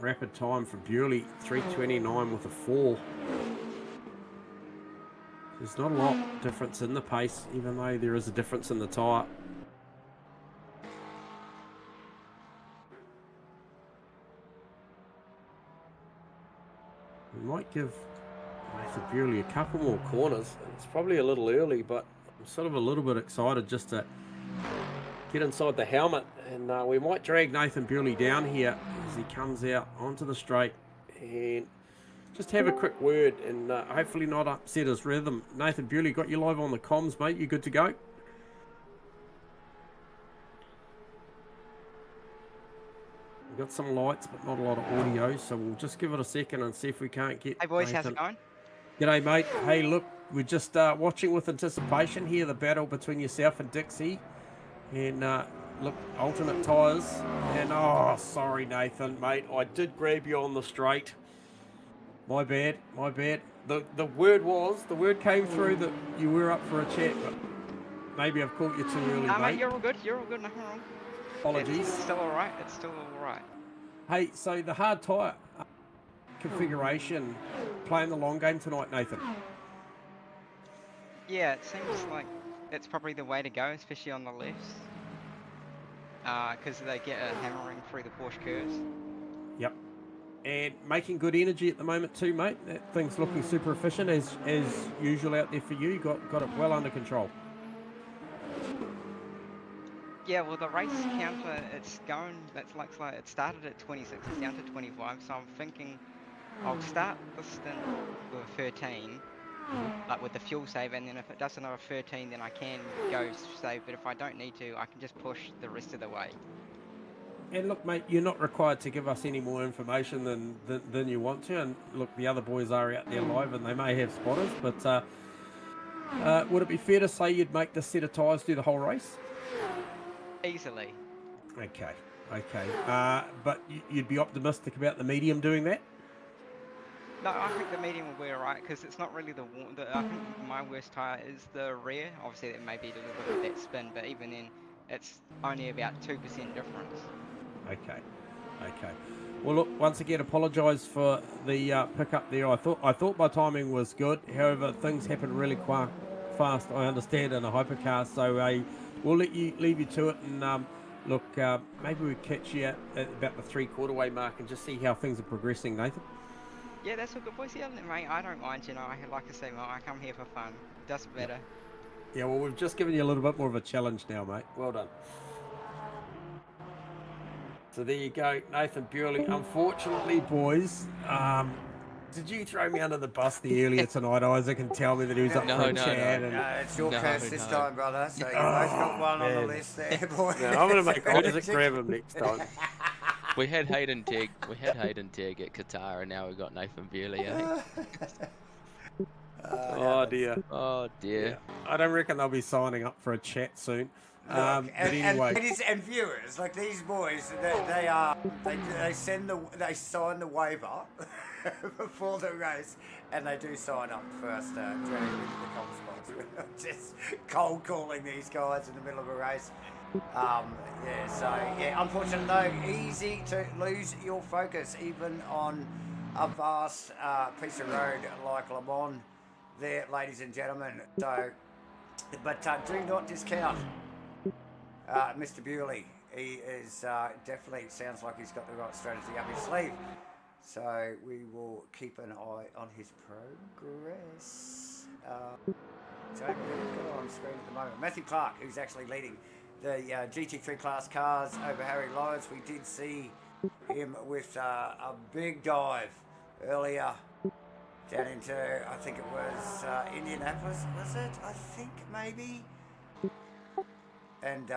[SPEAKER 2] rapid time for Bewley. 3:29 with a 4. There's not a lot of difference in the pace, even though there is a difference in the tyre. We might give Nathan Bewley a couple more corners. It's probably a little early, but I'm sort of a little bit excited just to get inside the helmet, and we might drag Nathan Bewley down here as he comes out onto the straight and just have a quick word and hopefully not upset his rhythm. Nathan Bewley, got you live on the comms, mate. You good to go? We've got some lights, but not a lot of audio, so we'll just give it a second and see if we can't get
[SPEAKER 4] Hey boys,
[SPEAKER 2] Nathan.
[SPEAKER 4] how's it going?
[SPEAKER 2] G'day, mate. Hey, look, we're just watching with anticipation here, the battle between yourself and Dixie. And look, alternate tyres. And oh, sorry, Nathan, mate. I did grab you on the straight. My bad. The word came through that you were up for a chat, but maybe I've caught you too early,
[SPEAKER 4] Nah,
[SPEAKER 2] mate.
[SPEAKER 4] mate, you're all good. Nothing wrong.
[SPEAKER 2] Apologies.
[SPEAKER 4] It's still alright.
[SPEAKER 2] Hey, so the hard tyre configuration, playing the long game tonight, Nathan.
[SPEAKER 4] Yeah, it seems like it's probably the way to go, especially on the lefts. Because they get a hammering through the Porsche curves.
[SPEAKER 2] Yep. And making good energy at the moment too, mate. That thing's looking super efficient as usual out there for you. Got it well under control.
[SPEAKER 4] Yeah, well, the race counter, it's going, it started at 26, it's down to 25, so I'm thinking I'll start the stint with 13, like with the fuel save, and then if it does another 13, then I can go save, but if I don't need to, I can just push the rest of the way.
[SPEAKER 2] And look, mate, you're not required to give us any more information than you want to. And look, the other boys are out there live, and they may have spotters, but would it be fair to say you'd make this set of tyres do the whole race?
[SPEAKER 4] Easily.
[SPEAKER 2] Okay. But you'd be optimistic about the medium doing that?
[SPEAKER 4] No, I think the medium will be alright, because it's not really I think my worst tyre is the rear. Obviously, it may be a little bit of that spin, but even then, it's only about 2% difference.
[SPEAKER 2] Okay. Well, look, once again, apologise for the pickup there. I thought my timing was good. However, things happen really fast, I understand, in a hypercar. So we'll leave you to it. And look, maybe we catch you at about the 3/4 way mark and just see how things are progressing, Nathan.
[SPEAKER 4] Yeah, that's a good voice. Yeah, mate, I don't mind, you know. Like I say, mate, I come here for fun. Doesn't matter.
[SPEAKER 2] Yeah, well, we've just given you a little bit more of a challenge now, mate. Well done. So there you go, Nathan Bewley. Unfortunately, boys, did you throw me under the bus earlier tonight, Isaac, and tell me that he was up for a chat?
[SPEAKER 1] No, it's your curse this time, brother. So you both got one on the list there, boy.
[SPEAKER 2] No, I'm going to make Isaac grab him next time.
[SPEAKER 3] We had Hayden Teg at Qatar, and now we've got Nathan Bewley, I think.
[SPEAKER 2] Oh dear.
[SPEAKER 3] Yeah.
[SPEAKER 2] I don't reckon they'll be signing up for a chat soon. But anyway,
[SPEAKER 1] and viewers, like these boys, they sign the waiver before the race, and they do sign up first during the comp spots. We're not just cold calling these guys in the middle of a race. Unfortunately though, easy to lose your focus even on a vast piece of road like Le Mans there, ladies and gentlemen. So, but do not discount Mr. Bewley. He is definitely, sounds like he's got the right strategy up his sleeve. So we will keep an eye on his progress. So we've got on screen at the moment Matthew Clark, who's actually leading the GT3 class cars over Harry Lyons. We did see him with a big dive earlier down into, I think it was Indianapolis, was it? I think maybe. And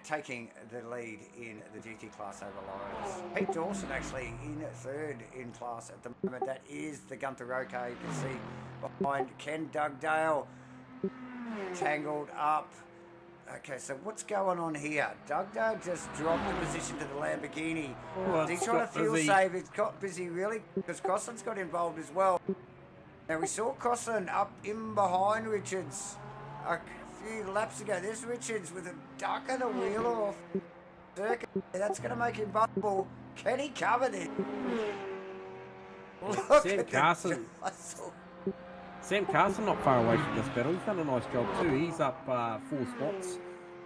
[SPEAKER 1] taking the lead in the GT class over Lyons. Pete Dawson actually in third in class at the moment. That is the Gunther Roque. You can see behind Ken Dugdale tangled up. Okay, so what's going on here? Dugdale just dropped the position to the Lamborghini.
[SPEAKER 2] Well,
[SPEAKER 1] He's trying to fuel save. It's got busy, really, because Crossland's got involved as well. Now, we saw Crossland up in behind Richards a few laps ago. There's Richards with a duck and a wheel off circuit. That's going to make him bubble. Can he cover this? Look
[SPEAKER 2] Sam
[SPEAKER 1] at
[SPEAKER 2] Carson. Sam Carson not far away from this battle. He's done a nice job too. He's up 4 spots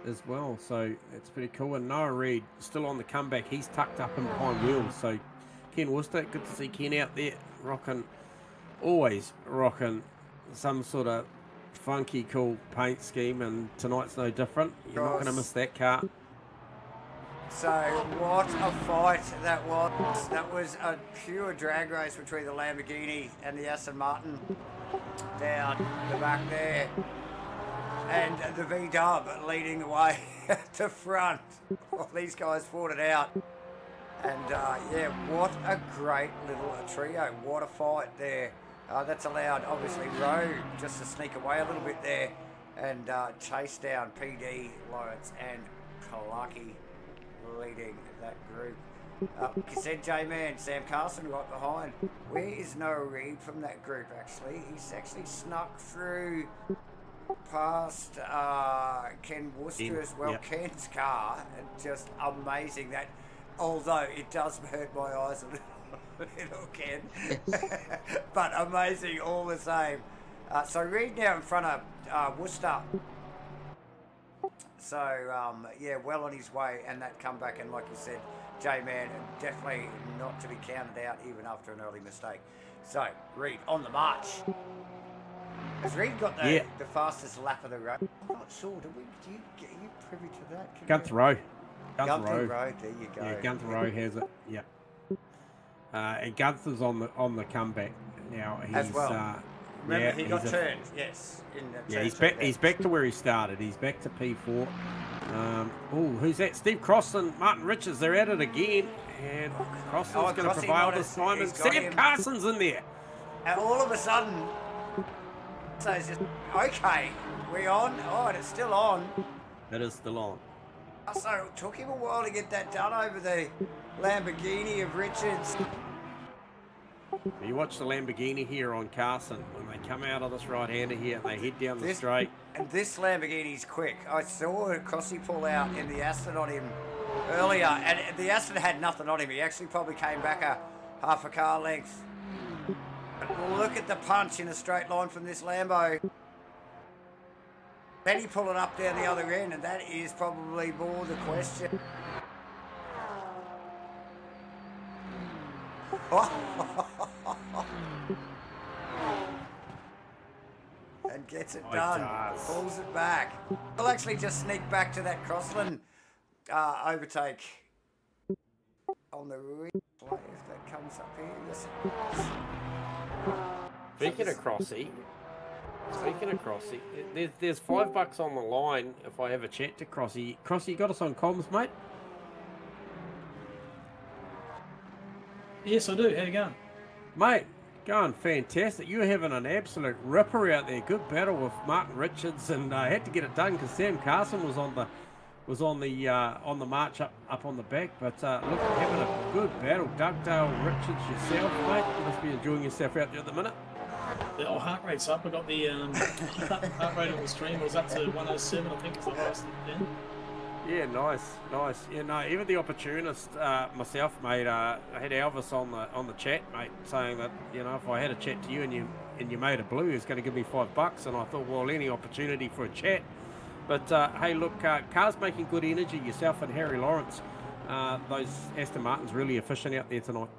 [SPEAKER 2] as well, so it's pretty cool. And Noah Reid still on the comeback. He's tucked up in behind wheels. So Ken Worcester, good to see Ken out there always rocking some sort of funky cool paint scheme, and tonight's no different. You're not going to miss that car.
[SPEAKER 1] So what a fight that was. That was a pure drag race between the Lamborghini and the Aston Martin down the back there. And the V-Dub leading the way at the front. Well, these guys fought it out. And what a great little trio. What a fight there. That's allowed, obviously, Rowe just to sneak away a little bit there and chase down PD, Lawrence and Kalaki leading that group. Like you said, J-Man, Sam Carson right behind. Where is Noah Reid from that group, actually? He's actually snuck through past Ken Worcester as well. Yep. Ken's car, just amazing that, although it does hurt my eyes a little, Ken. But amazing all the same. So Reed now in front of Worcester. So, yeah, well on his way, and that comeback, and like you said, J-Man, definitely not to be counted out even after an early mistake. So, Reed on the march. Has Reed got the fastest lap of the road? I'm not sure. Are you privy to that?
[SPEAKER 2] Gunther Rowe.
[SPEAKER 1] Gunther Rowe, there you go.
[SPEAKER 2] Yeah, Gunther Rowe has it. Yeah. And Gunther's on the comeback now. He's,
[SPEAKER 1] as well. Remember, he got turned. Yes.
[SPEAKER 2] He's back to where he started. He's back to P4. Who's that? Steve Crossan, Martin Richards. They're at it again, and Crossan's going to prevail this time. And Sam Carson's in there.
[SPEAKER 1] And all of a sudden, so it's just okay. We on? Oh, and it's still on.
[SPEAKER 2] It is still on.
[SPEAKER 1] So it took him a while to get that done over the Lamborghini of Richards.
[SPEAKER 2] You watch the Lamborghini here on Carson when they come out of this right-hander here and they head down the straight.
[SPEAKER 1] And this Lamborghini's quick. I saw Crossy pull out in the Aston on him earlier, and the Aston had nothing on him. He actually probably came back half a car length. But look at the punch in a straight line from this Lambo. Then he pull it up down the other end, and that is probably more the question. And gets it done. Pulls it back. We'll actually just sneak back to that Crossland overtake on the replay if that comes up here. Listen.
[SPEAKER 2] Speaking of Crossy, there's $5 on the line if I have a chat to Crossy. Crossy, you got us on comms, mate?
[SPEAKER 5] Yes, I do. How you going?
[SPEAKER 2] Mate, going fantastic. You're having an absolute ripper out there. Good battle with Martin Richards, and I had to get it done because Sam Carson was on the march up on the back. But look, having a good battle. Dugdale, Richards, yourself, mate. You must be enjoying yourself out there at the minute.
[SPEAKER 5] The heart rate's up. I got the heart rate on the stream. It was up to 107, I think, was the highest then.
[SPEAKER 2] Yeah, nice. You know, even the opportunist, myself, mate. I had Elvis on the chat, mate, saying that if I had a chat to you and you made a blue, it's going to give me $5, and I thought, well, any opportunity for a chat. But hey, look, cars making good energy. Yourself and Harry Lawrence, those Aston Martins really efficient out there tonight.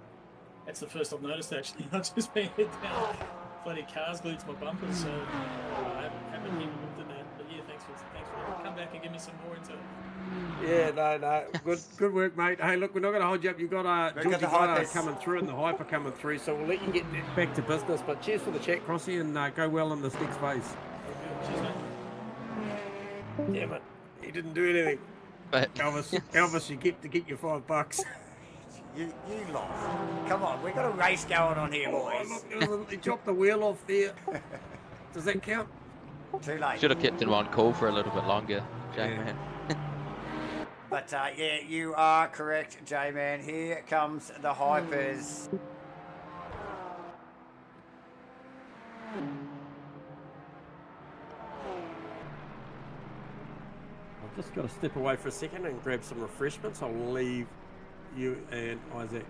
[SPEAKER 5] That's the first I've noticed actually. I've just been head down. Bloody cars glued to my bumpers, so I haven't even looked at that. But yeah, thanks for that. Come back and give me some more intel.
[SPEAKER 2] Yeah, no. Good work, mate. Hey, look, we're not going to hold you up. You've got Georgie coming through and the Hyper coming through, so we'll let you get back to business. But cheers for the chat, Crossy, and go well in this next phase.
[SPEAKER 5] Cheers, mate.
[SPEAKER 2] Damn it, he didn't do anything.
[SPEAKER 3] But
[SPEAKER 2] Elvis, you get to get your $5.
[SPEAKER 1] You lot. Come on, we've got a race going on here, boys.
[SPEAKER 2] Look, he chopped the wheel off there. Does that count?
[SPEAKER 1] Too late.
[SPEAKER 3] should have kept him on call for a little bit longer, J-Man.
[SPEAKER 1] But yeah, you are correct, J-Man. Here comes the Hypers.
[SPEAKER 2] I've just got to step away for a second and grab some refreshments. I'll leave you and Isaac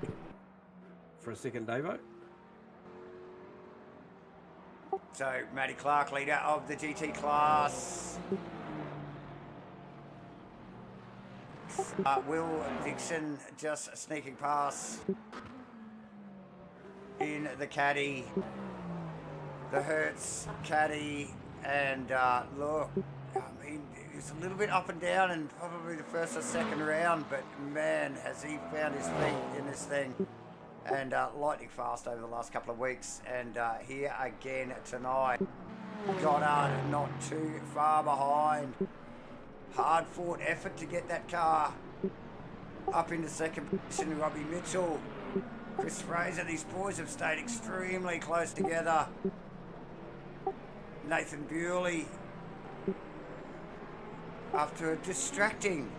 [SPEAKER 2] for a second, Davo.
[SPEAKER 1] So, Matty Clark, leader of the GT class. Will Dixon just sneaking past in the caddy. The Hertz caddy. And look, I mean, it's a little bit up and down in probably the first or second round, but man, has he found his feet in this thing. And lightning fast over the last couple of weeks. And here again tonight. Goddard not too far behind. Hard fought effort to get that car up into second position. Robbie Mitchell, Chris Fraser, these boys have stayed extremely close together. Nathan Bewley, after a distracting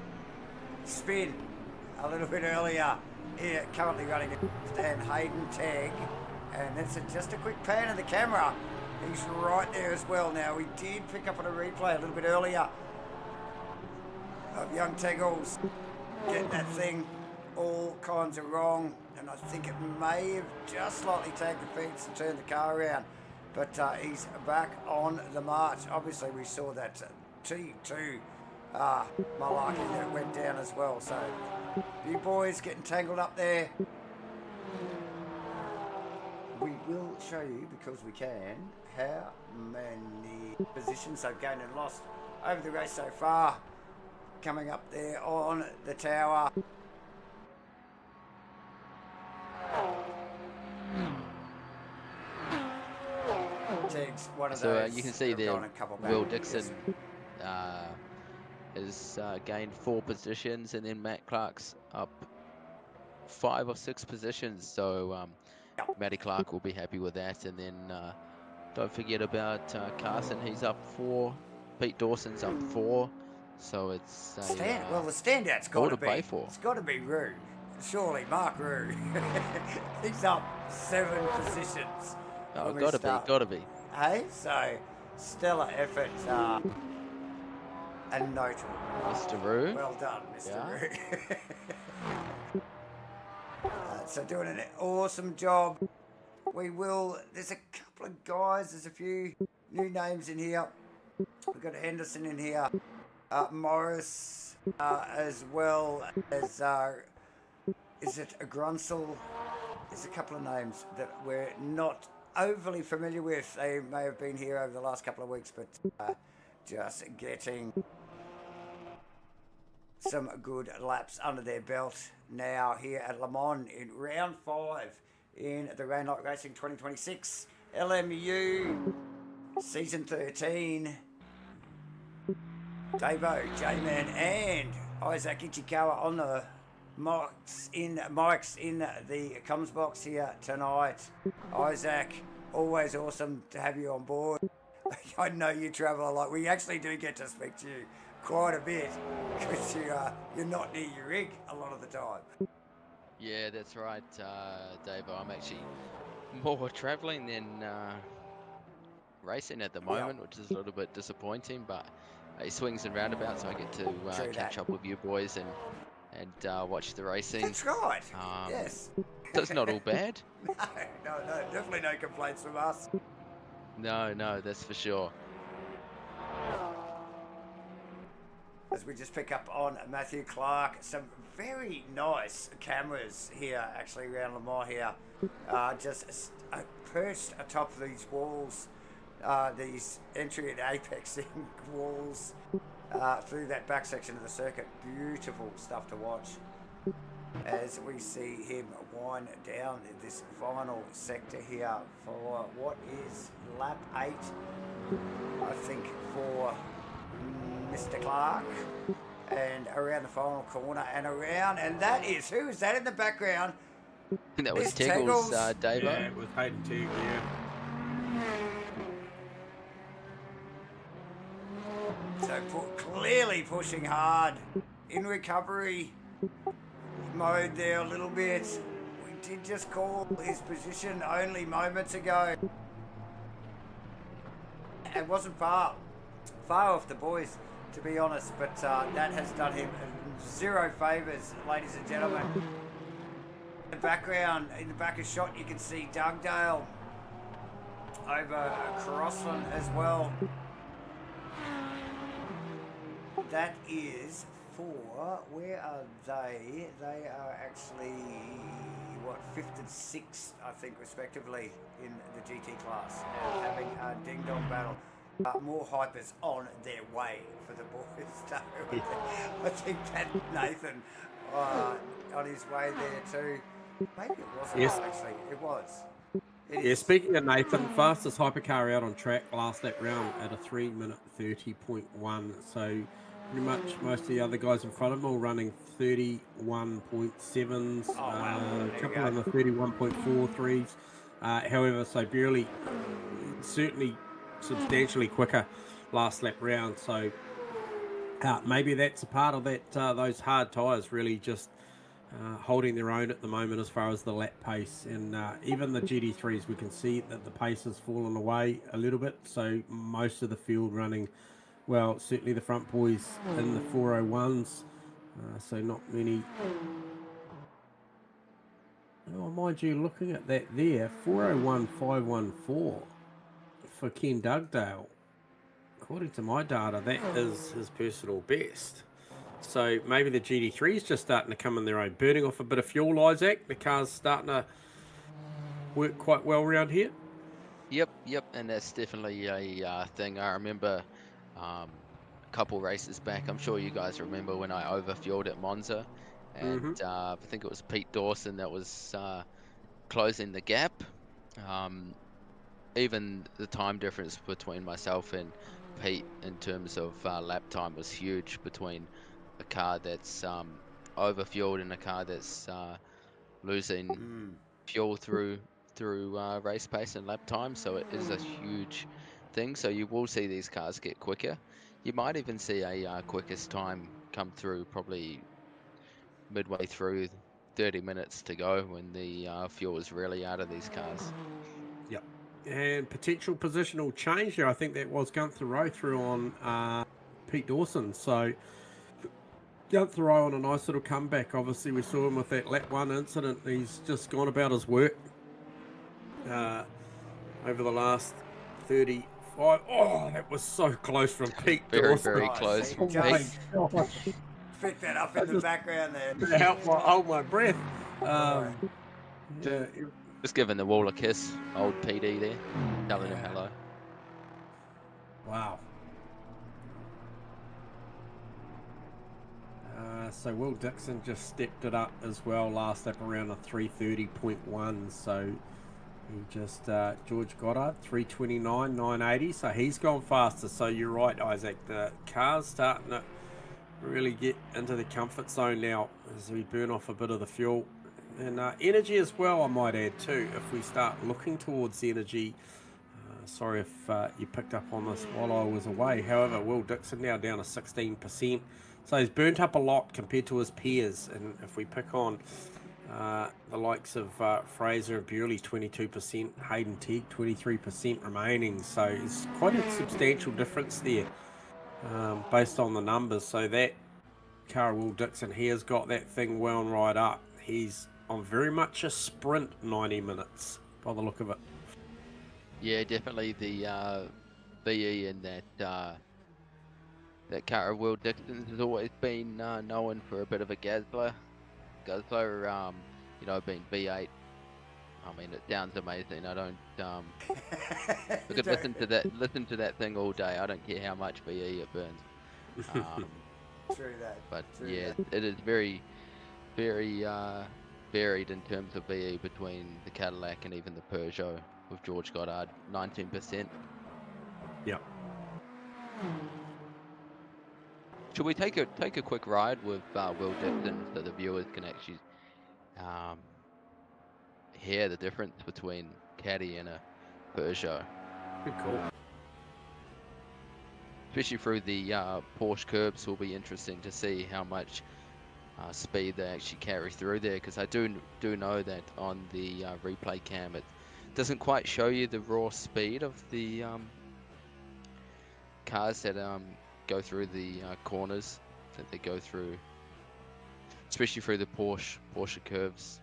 [SPEAKER 1] spin a little bit earlier, here currently running it, and Hayden Tagg, and it's just a quick pan of the camera. He's right there as well. Now, we did pick up on a replay a little bit earlier of young Teggles getting that thing all kinds of wrong, and I think it may have just slightly tagged the fence and turned the car around. but he's back on the march. Obviously, we saw that T2 malarkey that went down as well. So, you boys getting tangled up there. We will show you, because we can, how many positions they've gained and lost over the race so far. Coming up there on the tower. Tegs, one of
[SPEAKER 3] So
[SPEAKER 1] those
[SPEAKER 3] you can see
[SPEAKER 1] that have
[SPEAKER 3] there,
[SPEAKER 1] gone a couple back.
[SPEAKER 3] Will Dixon has gained 4 positions, and then Matt Clark's up 5 or 6 positions. So Matty Clark will be happy with that. And then don't forget about Carson. He's up 4. Pete Dawson's up 4. So it's a,
[SPEAKER 1] Well, the standout's
[SPEAKER 3] all
[SPEAKER 1] got to
[SPEAKER 3] to play
[SPEAKER 1] be.
[SPEAKER 3] for.
[SPEAKER 1] It's got to be Roo. Surely, Mark Roo. He's up 7 positions.
[SPEAKER 3] Oh,
[SPEAKER 1] when we start.
[SPEAKER 3] gotta be.
[SPEAKER 1] Hey, so stellar effort and notable.
[SPEAKER 3] Mr. Roo.
[SPEAKER 1] Well done, Mr.
[SPEAKER 3] Yeah.
[SPEAKER 1] Roo. So doing an awesome job. There's a couple of guys, there's a few new names in here. We've got Henderson in here, Morris, as well as, is it a Grunsel? There's a couple of names that we're not overly familiar with. They may have been here over the last couple of weeks, but just getting some good laps under their belt now here at Le Mans in round 5 in the Rain Light Racing 2026 LMU season 13. Davo, J-Man and Isaac Ichikawa on the mics in the comms box here tonight. Isaac, always awesome to have you on board. I know you travel a lot. We actually do get to speak to you quite a bit because you're not near your rig a lot of the time.
[SPEAKER 3] Yeah, that's right, Davo. I'm actually more travelling than racing at the moment, which is a little bit disappointing, but it swings and roundabouts, so I get to catch up with you boys and watch the racing.
[SPEAKER 1] That's right. Yes.
[SPEAKER 3] So it's not all bad.
[SPEAKER 1] No, definitely no complaints from us.
[SPEAKER 3] No, that's for sure.
[SPEAKER 1] As we just pick up on Matthew Clark, some very nice cameras here, actually, around Le Mans here. Just perched atop these walls, these entry and apexing walls through that back section of the circuit. Beautiful stuff to watch as we see him wind down this final sector here for what is lap 8, I think, for Mr. Clark, and around the final corner and around, and that is, who is that in the background?
[SPEAKER 3] That was
[SPEAKER 1] Miss
[SPEAKER 3] Teggles,
[SPEAKER 1] Teggles.
[SPEAKER 3] Davo.
[SPEAKER 2] Yeah, it was Hayden Teagle, yeah.
[SPEAKER 1] So clearly pushing hard in recovery mode there a little bit. We did just call his position only moments ago. It wasn't far off the boys, to be honest, but that has done him 0 favours, ladies and gentlemen. In the background, in the back of shot, you can see Dugdale over Crossland as well. That is for, where are they? They are actually, what, 5th and 6th, I think, respectively, in the GT class, and having a ding-dong battle. More hypers on their way for the boys, though. I think that Nathan on his way there too. Maybe it wasn't,
[SPEAKER 2] Yes.
[SPEAKER 1] actually. It was.
[SPEAKER 2] Yeah, speaking of Nathan, fastest hypercar out on track last lap round at a 3-minute 30.1. So pretty much most of the other guys in front of him all running 31.7s,
[SPEAKER 1] Oh, wow.
[SPEAKER 2] a couple of the 31.43s. However, so Burley certainly substantially quicker last lap round. So maybe that's a part of that. Those hard tyres really just holding their own at the moment as far as the lap pace, and even the GT3s, we can see that the pace has fallen away a little bit. So most of the field running, well, certainly the front boys in the 401s, so not many. Oh, mind you, looking at that there, 401.514 for Ken Dugdale. According to my data, that is his personal best. So maybe the GT3 is just starting to come in their own, burning off a bit of fuel, Isaac. The car's starting to work quite well around here.
[SPEAKER 3] Yep, and that's definitely a thing. I remember a couple races back. I'm sure you guys remember when I overfueled at Monza, and I think it was Pete Dawson that was closing the gap. Even the time difference between myself and Pete in terms of lap time was huge between a car that's overfueled and a car that's losing fuel through race pace and lap time. So it is a huge thing. So you will see these cars get quicker. You might even see a quickest time come through probably midway through, 30 minutes to go, when the fuel is really out of these cars.
[SPEAKER 2] Yep. And potential positional change there. I think that was Gunther Rowe through on Pete Dawson. So Gunther Rowe on a nice little comeback. Obviously, we saw him with that lap 1 incident. He's just gone about his work over the last 35. Oh, that was so close from Pete Dawson.
[SPEAKER 3] Very close from
[SPEAKER 1] Just
[SPEAKER 3] Pete.
[SPEAKER 1] pick that up in the background there.
[SPEAKER 2] To help hold my breath. Yeah,
[SPEAKER 3] Just giving the wall a kiss, old PD there, telling him hello.
[SPEAKER 2] wow. So Will Dixon just stepped it up as well last lap around a 3:30.1. So he just George Goddard 3:29.980. So he's gone faster. So you're right, Isaac. The car's starting to really get into the comfort zone now as we burn off a bit of the fuel and energy as well. I might add too, if we start looking towards energy. Sorry if you picked up on this while I was away. However, Will Dixon now down to 16%. So he's burnt up a lot compared to his peers. And if we pick on the likes of Fraser and Bewley, 22%, Hayden Teague, 23% remaining. So it's quite a substantial difference there based on the numbers. So that car, Will Dixon, he has got that thing wound right up. He's on very much a sprint 90 minutes by the look of it.
[SPEAKER 3] Yeah, definitely the VE in that car of Will Dixon has always been known for a bit of a guzzler. You know, being V8. I mean, it sounds amazing. I don't. We could listen to that thing all day. I don't care how much VE it burns.
[SPEAKER 1] True that.
[SPEAKER 3] But
[SPEAKER 1] True
[SPEAKER 3] yeah,
[SPEAKER 1] that.
[SPEAKER 3] it is very, very varied in terms of VE between the Cadillac and even the Peugeot with George Goddard, 19%.
[SPEAKER 2] Yep.
[SPEAKER 3] Should we take a quick ride with Will Dixon so the viewers can actually hear the difference between Caddy and a Peugeot?
[SPEAKER 2] Good call.
[SPEAKER 3] Especially through the Porsche curbs, will be interesting to see how much speed they actually carry through there, because I do know that on the replay cam it doesn't quite show you the raw speed of the cars that go through the corners that they go through, especially through the Porsche curves.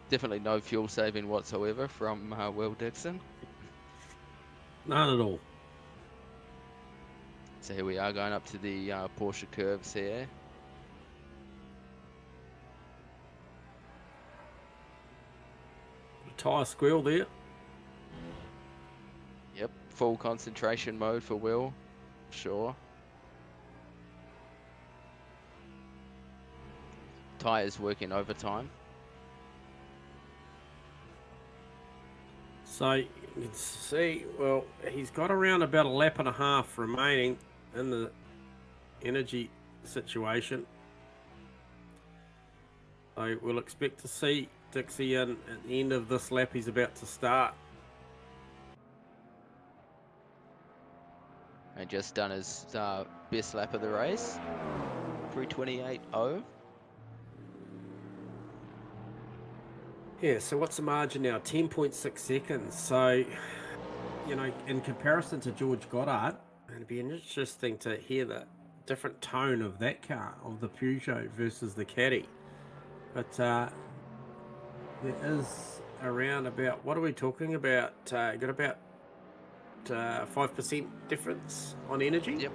[SPEAKER 3] Definitely no fuel saving whatsoever from Will Dixon.
[SPEAKER 2] None at all.
[SPEAKER 3] So here we are going up to the Porsche curves here.
[SPEAKER 2] Tyre squeal there.
[SPEAKER 3] Yep, full concentration mode for Will, sure. Tyres working overtime.
[SPEAKER 2] So you can see, well, he's got around about a lap and a half remaining in the energy situation. So we'll expect to see Dixie in at the end of this lap he's about to start.
[SPEAKER 3] And just done his best lap of the race, 3:28.0.
[SPEAKER 2] Yeah, so what's the margin now? 10.6 seconds. So, you know, in comparison to George Goddard, it'd be interesting to hear the different tone of that car, of the Peugeot versus the Caddy. But there is around about, what are we talking about? Got about 5% difference on energy.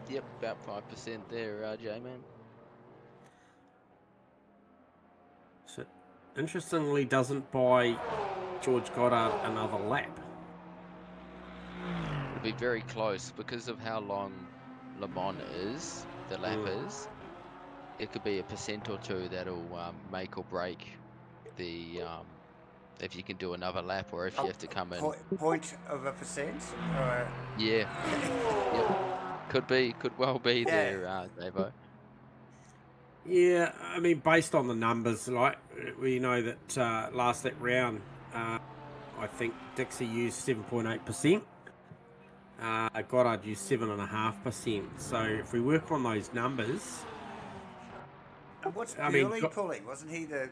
[SPEAKER 3] Yep, about 5% there, J-Man.
[SPEAKER 2] So interestingly, doesn't buy George Goddard another lap.
[SPEAKER 3] It'll be very close because of how long Le Mans is, the lap is. It could be a percent or two that'll make or break the if you can do another lap or if you have to come in.
[SPEAKER 1] Point of a percent? Or...
[SPEAKER 3] Yeah. Yep. Could well be there, Davo.
[SPEAKER 2] Yeah, I mean, based on the numbers, like we know that last lap round, I think Dixie used 7.8%. Goddard used 7.5%. So if we work on those numbers,
[SPEAKER 1] what's Burley pulling? Wasn't he the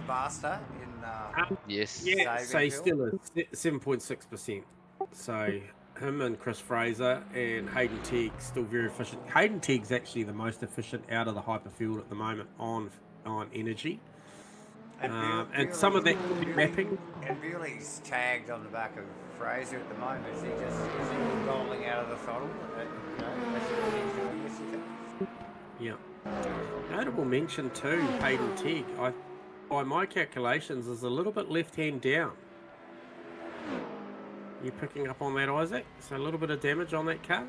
[SPEAKER 1] master in?
[SPEAKER 3] Yes.
[SPEAKER 2] Yeah. So he's still at 7.6%. So him and Chris Fraser and Hayden Teague still very efficient. Hayden Teague's actually the most efficient out of the hyperfield at the moment on energy. And some of that could be mapping. And
[SPEAKER 1] Bewley's tagged on the back of Fraser at the moment. Is he rolling out of the throttle?
[SPEAKER 2] Yeah. Notable mention too, Hayden Teague. By my calculations, is a little bit left hand down. You picking up on that, Isaac? So a little bit of damage on that car?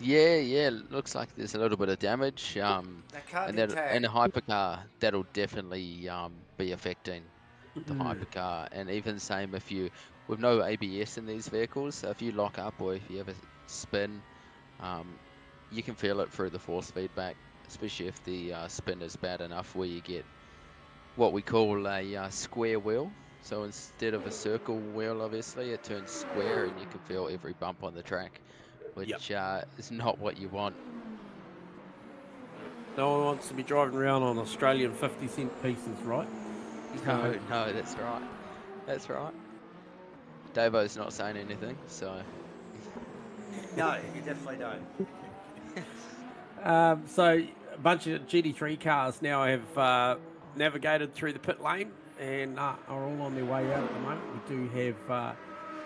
[SPEAKER 3] Yeah, looks like there's a little bit of damage. And in a hypercar, that'll definitely be affecting the hypercar. And even same if you, with no ABS in these vehicles, so if you lock up or if you have a spin, you can feel it through the force feedback, especially if the spin is bad enough where you get what we call a square wheel. So instead of a circle wheel, obviously, it turns square and you can feel every bump on the track, which is not what you want.
[SPEAKER 2] No one wants to be driving around on Australian 50-cent pieces, right?
[SPEAKER 3] No, that's right. That's right. Davo's not saying anything, so...
[SPEAKER 1] No, you definitely don't.
[SPEAKER 2] So a bunch of GT3 cars now have navigated through the pit lane and are all on their way out at the moment. We do have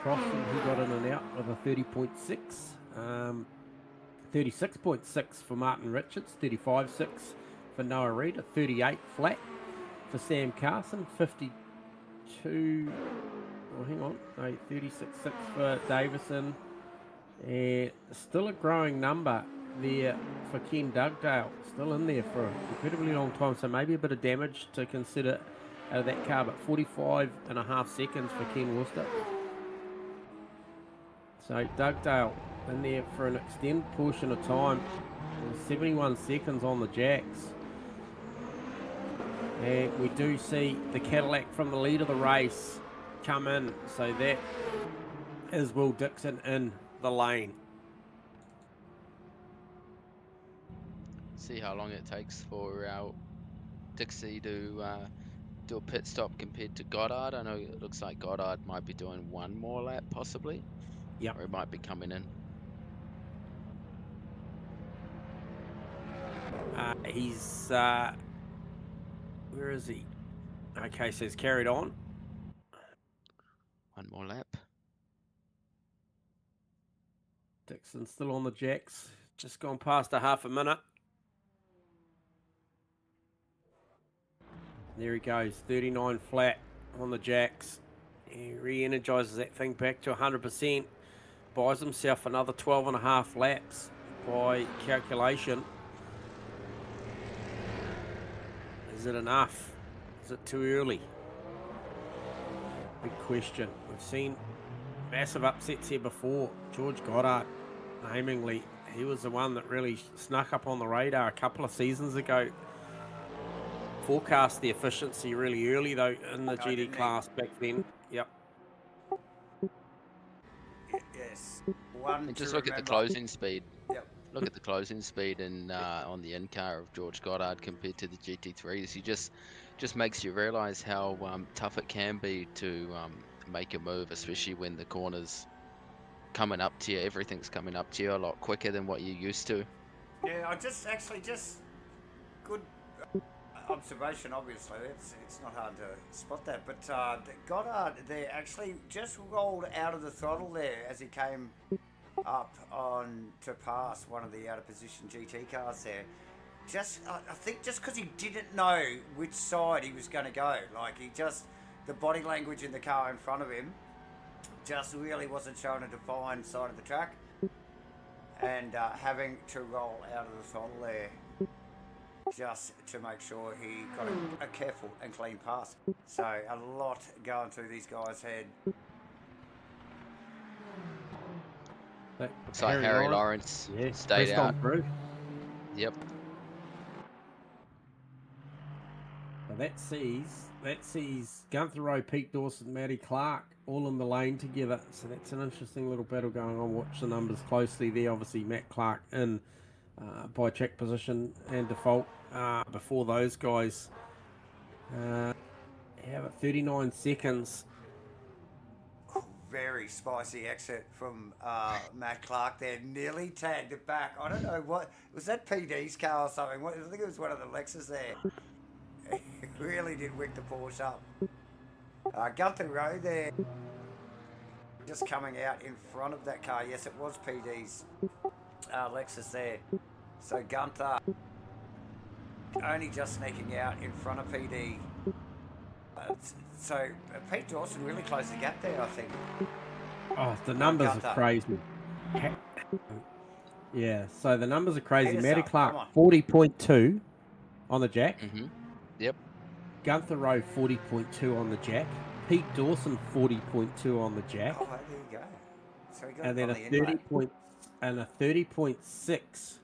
[SPEAKER 2] Croston, who got in and out with a 30.6, 36.6 for Martin Richards, 35.6 for Noah Reid, a 38 flat for Sam Carson, 52, 36.6 for Davison, and still a growing number there for Ken Dugdale, still in there for an incredibly long time, so maybe a bit of damage to consider out of that car, but 45.5 seconds for Ken Worcester. So Dugdale in there for an extended portion of time, 71 seconds on the jacks. And we do see the Cadillac from the lead of the race come in, so that is Will Dixon in the lane.
[SPEAKER 3] See how long it takes for our Dixie to do a pit stop compared to Goddard. I know it looks like Goddard might be doing one more lap possibly.
[SPEAKER 2] Yep.
[SPEAKER 3] Or he might be coming in.
[SPEAKER 2] He's where is he? Okay, so he's carried on.
[SPEAKER 3] One more lap.
[SPEAKER 2] Dixon's still on the jacks. Just gone past a half a minute. There he goes, 39 flat on the jacks. He re-energizes that thing back to 100%. Buys himself another 12.5 laps by calculation. Is it enough? Is it too early? Big question. We've seen massive upsets here before. George Goddard, namely, he was the one that really snuck up on the radar a couple of seasons ago. Forecast the efficiency really early though in the GT class back then. Yep.
[SPEAKER 1] Yes.
[SPEAKER 3] And just look at the closing speed. Yep. Look at the closing speed in on the in-car of George Goddard compared to the GT3s. He just makes you realise how tough it can be to make a move, especially when the corners coming up to you. Everything's coming up to you a lot quicker than what you're used to.
[SPEAKER 1] Yeah, I just good observation, obviously. It's not hard to spot that. But Goddard there actually just rolled out of the throttle there as he came up on to pass one of the out of position GT cars there. I think just because he didn't know which side he was going to go. Like the body language in the car in front of him just really wasn't showing a defined side of the track. And having to roll out of the throttle there just to make sure he got a careful and clean pass. So a lot going through these guys' head.
[SPEAKER 3] Looks like Harry Lawrence stayed out. Yep.
[SPEAKER 2] So that sees Gunther Rowe, Pete Dawson, Matty Clark all in the lane together. So that's an interesting little battle going on. Watch the numbers closely there. Obviously, Matt Clark in by check position and default before those guys. Have it 39 seconds.
[SPEAKER 1] Very spicy exit from Matt Clark there. Nearly tagged it back. I don't know what was that PD's car or something. I think it was one of the Lexus there. He really did wick the Porsche up. Gunther Rowe there, just coming out in front of that car. Yes, it was PD's Lexus there. So Gunther only just sneaking out in front of PD. So Pete Dawson really closed the gap there, I think.
[SPEAKER 2] Oh, the numbers are crazy. Yeah, so the numbers are crazy. Matty Clark 40.2 on the jack.
[SPEAKER 3] Yep.
[SPEAKER 2] Gunther Rowe 40.2 on the jack. Pete Dawson 40.2 on the jack.
[SPEAKER 1] Oh, there you go. So he got
[SPEAKER 2] and then a 30.6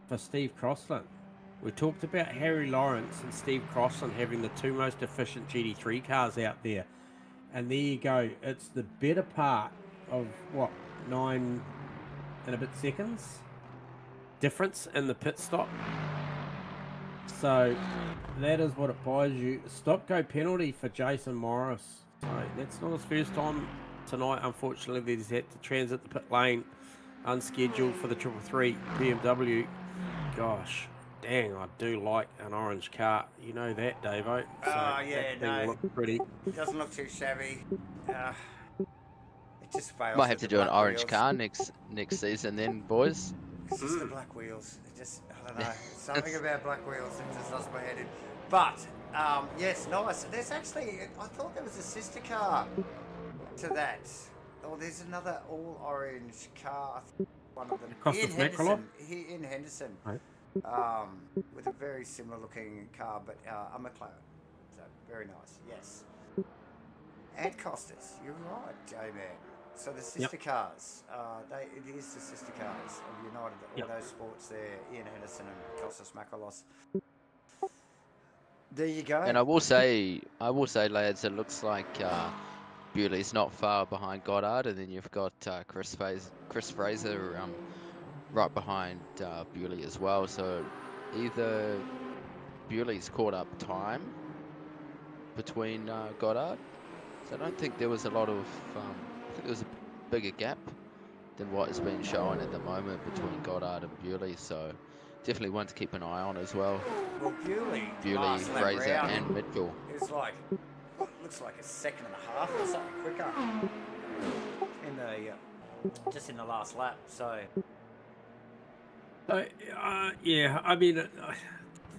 [SPEAKER 2] for Steve Crossland. We talked about Harry Lawrence and Steve Crossland having the two most efficient GT3 cars out there. And there you go. It's the better part of, 9 and a bit seconds difference in the pit stop. So that is what it buys you. Stop-go penalty for Jason Morris. So that's not his first time tonight, unfortunately. He's had to transit the pit lane unscheduled for the 333 BMW. Gosh. Dang, I do like an orange car. You know that, Davo. So
[SPEAKER 1] yeah, no.
[SPEAKER 2] Looks pretty.
[SPEAKER 1] It doesn't look too shabby. It just fails.
[SPEAKER 3] Might have to do an orange car next season then, boys.
[SPEAKER 1] It's just the black wheels. It just, I don't know. Something about black wheels that just does my head in. But, yes, nice. There's actually, I thought there was a sister car to that. Oh, there's another all-orange car. One of them. In Henderson.
[SPEAKER 2] Right.
[SPEAKER 1] With a very similar looking car, but a McLaren. So very nice, yes. And Costas, you're right, J-Man. So the sister cars, it is the sister cars of United Auto Sports there, Ian Henderson and Costas Makalos. There you go.
[SPEAKER 3] And I will say, lads, it looks like Bewley's not far behind Goddard, and then you've got Chris Fraser right behind Bewley as well. So either Bewley's caught up time between Goddard. So I don't think there was a lot of, I think there was a bigger gap than what has been shown at the moment between Goddard and Bewley. So definitely one to keep an eye on as well.
[SPEAKER 1] Well, Bewley,
[SPEAKER 3] Fraser and Mitchell.
[SPEAKER 1] It's like, looks like a second and a half or something quicker in the, just in the last lap. So
[SPEAKER 2] yeah, I mean, a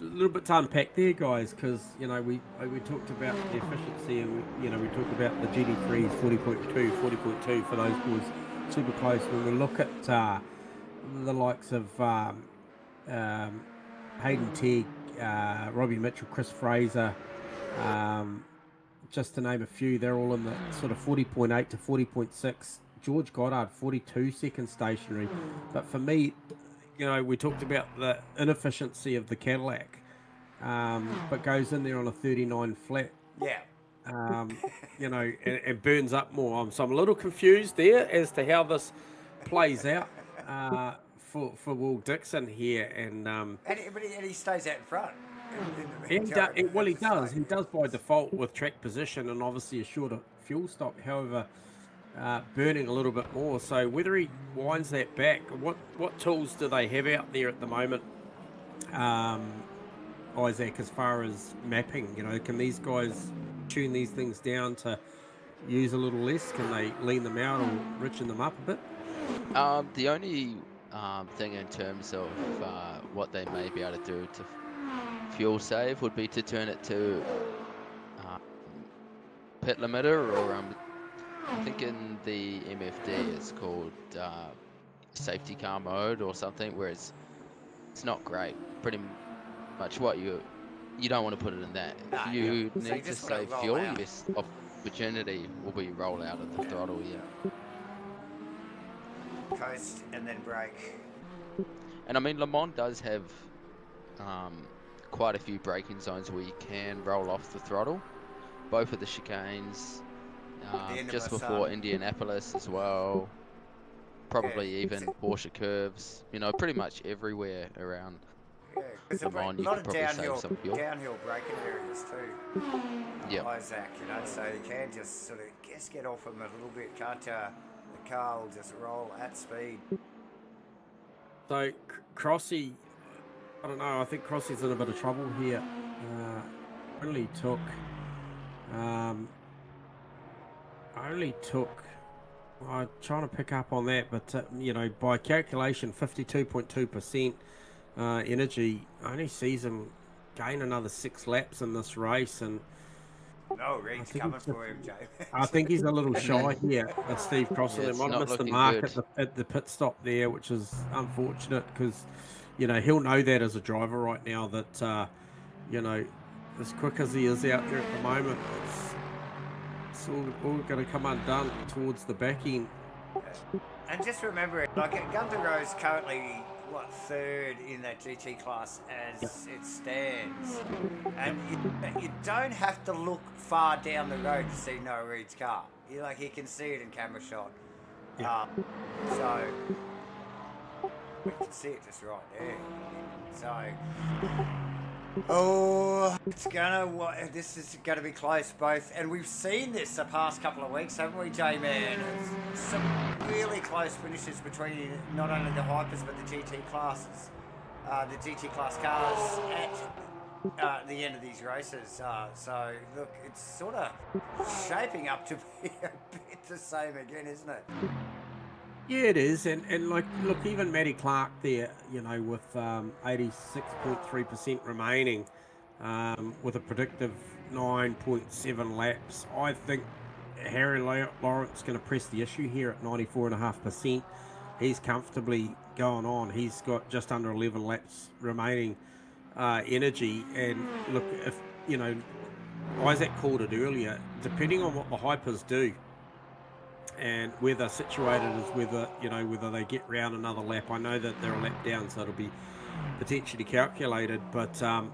[SPEAKER 2] little bit to unpack there, guys, because we talked about the efficiency, and we talked about the GT3s 40.2 for those boys, super close. When we look at the likes of Hayden Tegg, Robbie Mitchell, Chris Fraser, just to name a few, they're all in the sort of 40.8 to 40.6. George Goddard 42 seconds stationary, but for me, we talked about the inefficiency of the Cadillac, but goes in there on a 39 flat.
[SPEAKER 1] Yeah.
[SPEAKER 2] And burns up more. So I'm a little confused there as to how this plays out for Will Dixon here. And
[SPEAKER 1] he stays out in front.
[SPEAKER 2] He does. He does by default with track position and obviously a shorter fuel stop. However, burning a little bit more. So whether he winds that back, what tools do they have out there at the moment? Isaac, as far as mapping? You know, can these guys tune these things down to use a little less? Can they lean them out or richen them up a bit?
[SPEAKER 3] The only thing in terms of what they may be able to do to fuel save would be to turn it to pit limiter, or I think in the MFD it's called safety car mode or something, where it's not great. Pretty much what you don't want to put it in that.
[SPEAKER 1] Nah,
[SPEAKER 3] If you
[SPEAKER 1] yeah. So you
[SPEAKER 3] need to
[SPEAKER 1] just wanna
[SPEAKER 3] save
[SPEAKER 1] roll
[SPEAKER 3] fuel,
[SPEAKER 1] out.
[SPEAKER 3] your best opportunity will be roll out of the throttle. Yeah.
[SPEAKER 1] Coast and then brake.
[SPEAKER 3] And I mean, Le Mans does have quite a few braking zones where you can roll off the throttle. Both of the chicanes, just before Indianapolis as well. Probably even Porsche curves. You know, pretty much everywhere around
[SPEAKER 1] Yeah, because
[SPEAKER 3] Le Mans
[SPEAKER 1] a
[SPEAKER 3] you
[SPEAKER 1] lot
[SPEAKER 3] could
[SPEAKER 1] of
[SPEAKER 3] probably save some fuel.
[SPEAKER 1] downhill braking areas too.
[SPEAKER 3] Yep.
[SPEAKER 1] Isaac, you know, so you can just sort of get off them a little bit, can't you? The car will just roll at speed.
[SPEAKER 2] So Crossy, I don't know. I think Crossy's in a bit of trouble here. Only took. I'm trying to pick up on that, but you know, by calculation, 52.2% energy only sees him gain another 6 laps in this race, and
[SPEAKER 1] No, Reed's coming for him, Jay.
[SPEAKER 2] I think he's a little shy here at Steve Crossan.
[SPEAKER 3] Yeah,
[SPEAKER 2] They
[SPEAKER 3] it's
[SPEAKER 2] might have
[SPEAKER 3] not
[SPEAKER 2] missed the
[SPEAKER 3] looking
[SPEAKER 2] mark
[SPEAKER 3] good.
[SPEAKER 2] at the pit stop there, which is unfortunate because, you know, he'll know that as a driver right now that, you know, as quick as he is out there at the moment, it's all going to come undone towards the back end.
[SPEAKER 1] And just remember, like Gunther Rose currently, third in that GT class as it stands. And you don't have to look far down the road to see Noah Reed's car. You can see it in camera shot.
[SPEAKER 2] Yeah.
[SPEAKER 1] So we can see it just right there. So, this is gonna be close both, and we've seen this the past couple of weeks, haven't we, J-Man? Some really close finishes between not only the hypers but the GT classes, the GT class cars at the end of these races. So look, it's sort of shaping up to be a bit the same again, isn't it?
[SPEAKER 2] Yeah, it is, and like, look, even Matty Clark there, you know, with 86.3% remaining, with a predictive 9.7 laps. I think Harry Lawrence going to press the issue here at 94.5%. He's comfortably going on. He's got just under 11 laps remaining energy, and look, if you know, Isaac called it earlier, depending on what the hypers do and where they're situated is whether they get round another lap. I know that they're a lap down, so it'll be potentially calculated, but I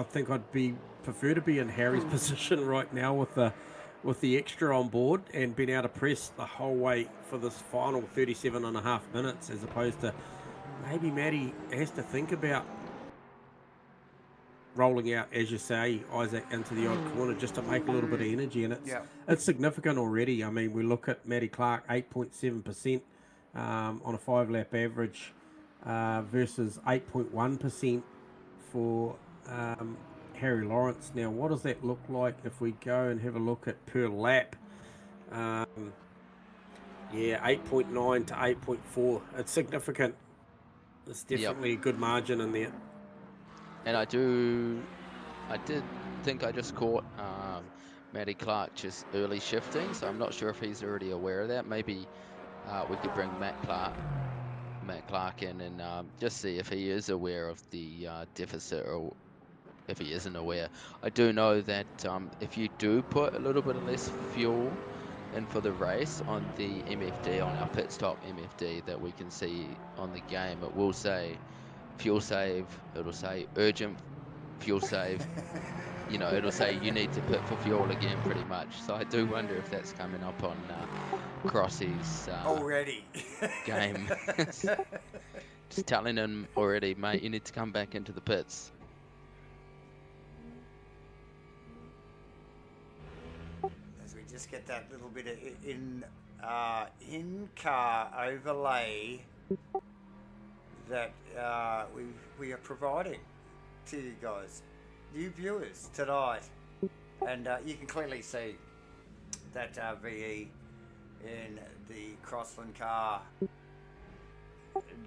[SPEAKER 2] think I'd prefer to be in Harry's position right now with the extra on board and being able to press the whole way for this final 37.5 minutes, as opposed to maybe Matty has to think about rolling out, as you say, Isaac, into the odd corner just to make a little bit of energy, and it's significant already. I mean, we look at Matty Clark, 8.7% on a 5-lap average versus 8.1% for Harry Lawrence. Now, what does that look like if we go and have a look at per lap? 8.9 to 8.4. It's significant. There's definitely a good margin in there.
[SPEAKER 3] And I did think I just caught Matty Clark just early shifting, so I'm not sure if he's already aware of that. Maybe we could bring Matt Clark in and just see if he is aware of the deficit, or if he isn't aware. I do know that if you do put a little bit of less fuel in for the race on the MFD, on our pit stop MFD that we can see on the game, it will say fuel save, it'll say urgent fuel save, you know, it'll say you need to pit for fuel again, pretty much. So I do wonder if that's coming up on Crossy's
[SPEAKER 1] already
[SPEAKER 3] game. Just telling him already, mate, you need to come back into the pits.
[SPEAKER 1] As we just get that little bit of in-car overlay that we are providing. to you guys, you viewers tonight, and you can clearly see that VE in the Crossland car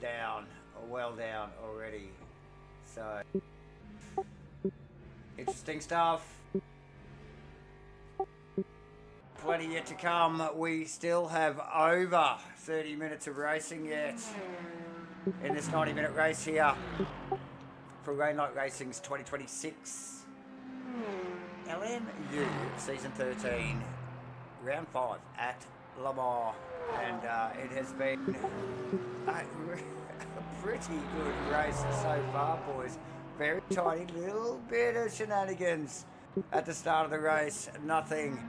[SPEAKER 1] down, well down already. So interesting stuff. Plenty yet to come. We still have over 30 minutes of racing yet in this 90-minute race here for Rainlight Racing's 2026 LMU Season 13, Round 5 at Le Mans. And it has been a pretty good race so far, boys. Very tiny little bit of shenanigans at the start of the race. Nothing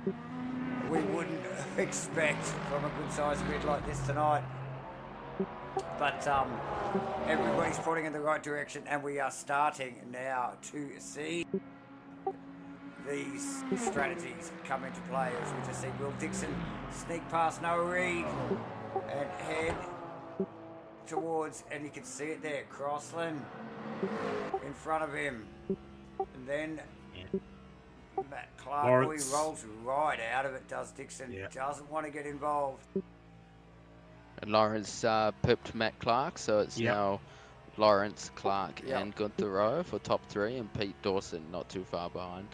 [SPEAKER 1] we wouldn't expect from a good sized grid like this tonight. But everybody's pointing in the right direction, and we are starting now to see these strategies come into play as we just see Will Dixon sneak past Noah Reid and head towards, and you can see it there, Crossland in front of him. And then Matt Clark,
[SPEAKER 2] Lawrence.
[SPEAKER 1] he rolls right out of it, does Dixon.
[SPEAKER 2] Yeah.
[SPEAKER 1] Doesn't want to get involved.
[SPEAKER 3] And Lawrence pipped Matt Clark, so it's
[SPEAKER 2] Yep.
[SPEAKER 3] now Lawrence, Clark,
[SPEAKER 1] Yep.
[SPEAKER 3] and Gunther Rowe for top 3, and Pete Dawson not too far behind.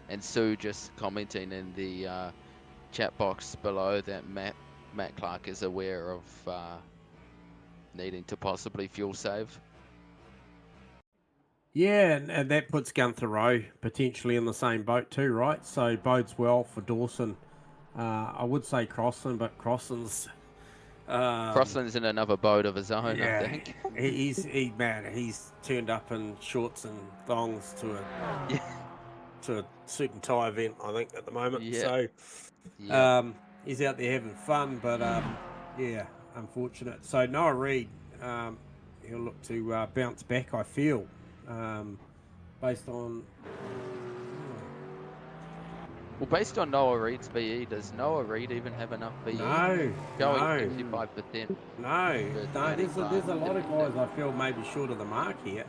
[SPEAKER 3] And Sue just commenting in the chat box below that Matt Clark is aware of needing to possibly fuel save.
[SPEAKER 2] Yeah, and that puts Gunther Rowe potentially in the same boat too, right? So bodes well for Dawson. I would say Crossland, but Crossland's
[SPEAKER 3] Crossland's in another boat of his own,
[SPEAKER 2] yeah,
[SPEAKER 3] I think.
[SPEAKER 2] he's turned up in shorts and thongs to a
[SPEAKER 3] Yeah.
[SPEAKER 2] to a suit and tie event, I think, at the moment.
[SPEAKER 3] Yeah.
[SPEAKER 2] So
[SPEAKER 3] Yeah.
[SPEAKER 2] he's out there having fun, but yeah, unfortunate. So Noah Reid, he'll look to bounce back, I feel. Based on
[SPEAKER 3] Well, based on Noah Reid's BE, does Noah Reid even have enough BE?
[SPEAKER 2] no,
[SPEAKER 3] Going 65%.
[SPEAKER 2] there's a lot of guys I feel maybe short of the mark here.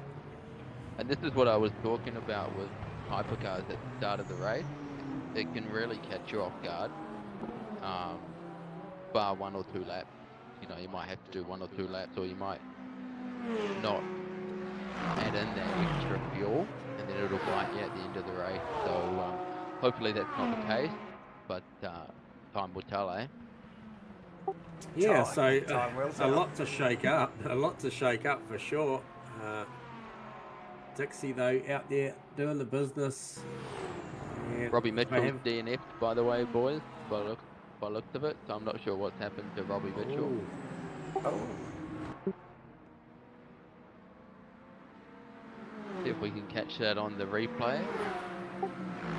[SPEAKER 3] And this is what I was talking about with hypercars at the start of the race. It can really catch you off guard, bar 1 or 2 laps. You know, you might have to do 1 or 2 laps, or you might not add in that extra fuel, and then it'll bite you at the end of the race. So hopefully that's not the case, but time will tell, eh?
[SPEAKER 2] Yeah,
[SPEAKER 1] Time will
[SPEAKER 2] a
[SPEAKER 1] tell.
[SPEAKER 2] lot to shake up, for sure. Dixie though out there doing the business. And
[SPEAKER 3] Robbie
[SPEAKER 2] they
[SPEAKER 3] Mitchell's
[SPEAKER 2] have-
[SPEAKER 3] DNF'd, by the way, boys, by looks of it. So I'm not sure what's happened to Robbie Mitchell.
[SPEAKER 2] Ooh.
[SPEAKER 1] Oh,
[SPEAKER 3] See if we can catch that on the replay.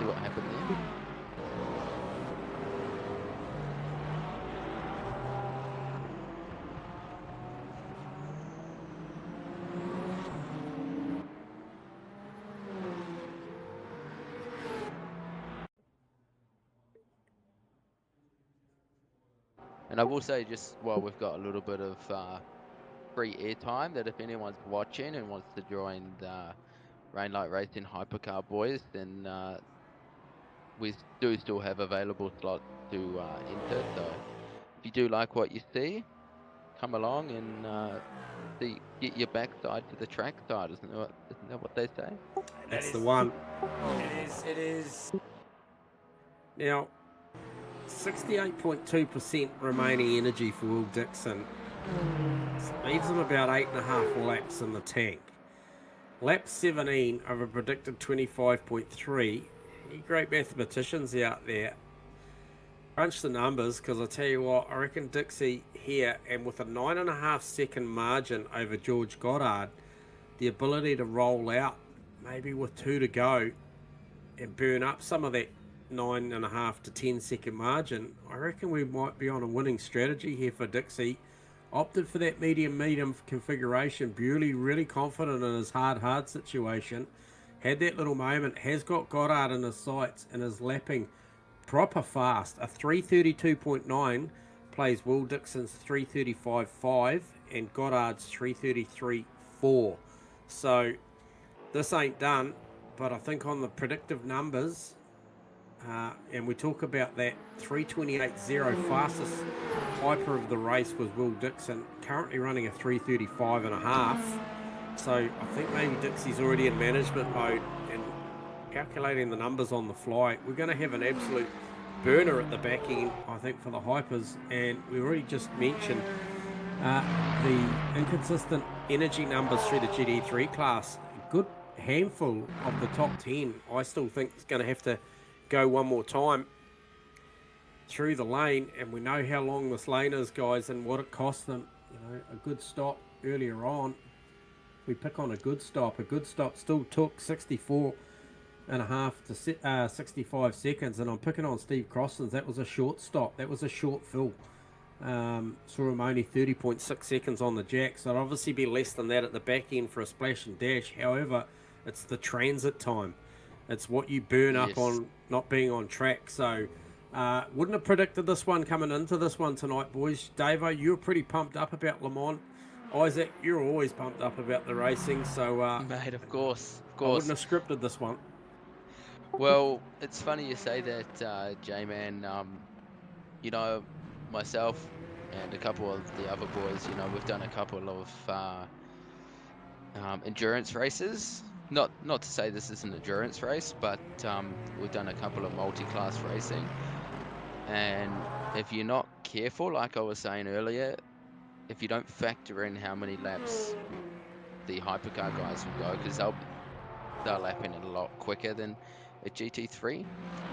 [SPEAKER 3] See what happened there. And I will say, just while we've got a little bit of free airtime, that if anyone's watching and wants to join the Rainlight Racing Hypercar boys, then we do still have available slots to enter. So if you do like what you see, come along and get your backside to the track side. Isn't that what they say?
[SPEAKER 2] That's the one.
[SPEAKER 1] It is.
[SPEAKER 2] Now, 68.2% remaining energy for Will Dixon. Leaves him about 8.5 laps in the tank. Lap 17 of a predicted 25.3. You great mathematicians out there, crunch the numbers, because I tell you what, I reckon Dixie here, and with a 9.5 second margin over George Goddard, the ability to roll out, maybe with 2 to go, and burn up some of that 9.5 to 10 second margin, I reckon we might be on a winning strategy here for Dixie. Opted for that medium configuration. Bewley really confident in his hard situation. Had that little moment. Has got Goddard in his sights and is lapping proper fast. A 3:32.9 plays Will Dixon's 3:35.5, and Goddard's 3:33.4. So this ain't done, but I think on the predictive numbers, and we talk about that 3:28.0 fastest hyper of the race was Will Dixon, currently running a 3:35.5. So I think maybe Dixie's already in management mode and calculating the numbers on the fly. We're going to have an absolute burner at the back end, I think, for the hypers. And we already just mentioned the inconsistent energy numbers through the GT3 class. A good handful of the top 10, I still think, is going to have to go one more time through the lane. And we know how long this lane is, guys, and what it costs them. You know, a good stop earlier on. We pick on a good stop. A good stop still took 64.5 to 65 seconds, and I'm picking on Steve Crosslands. That was a short stop. That was a short fill. Saw him only 30.6 seconds on the jack, so it'd obviously be less than that at the back end for a splash and dash. However, it's the transit time. It's what you burn up on not being on track. So wouldn't have predicted this one coming into this one tonight, boys. Davo, you were pretty pumped up about Le Mans. Isaac, you're always pumped up about the racing, so
[SPEAKER 3] Mate, of course.
[SPEAKER 2] I wouldn't have scripted this one.
[SPEAKER 3] Well, it's funny you say that, J-Man. You know, myself and a couple of the other boys, you know, we've done a couple of endurance races. Not to say this is an endurance race, but we've done a couple of multi-class racing. And if you're not careful, like I was saying earlier, if you don't factor in how many laps the hypercar guys will go, because they're lapping it a lot quicker than a GT3.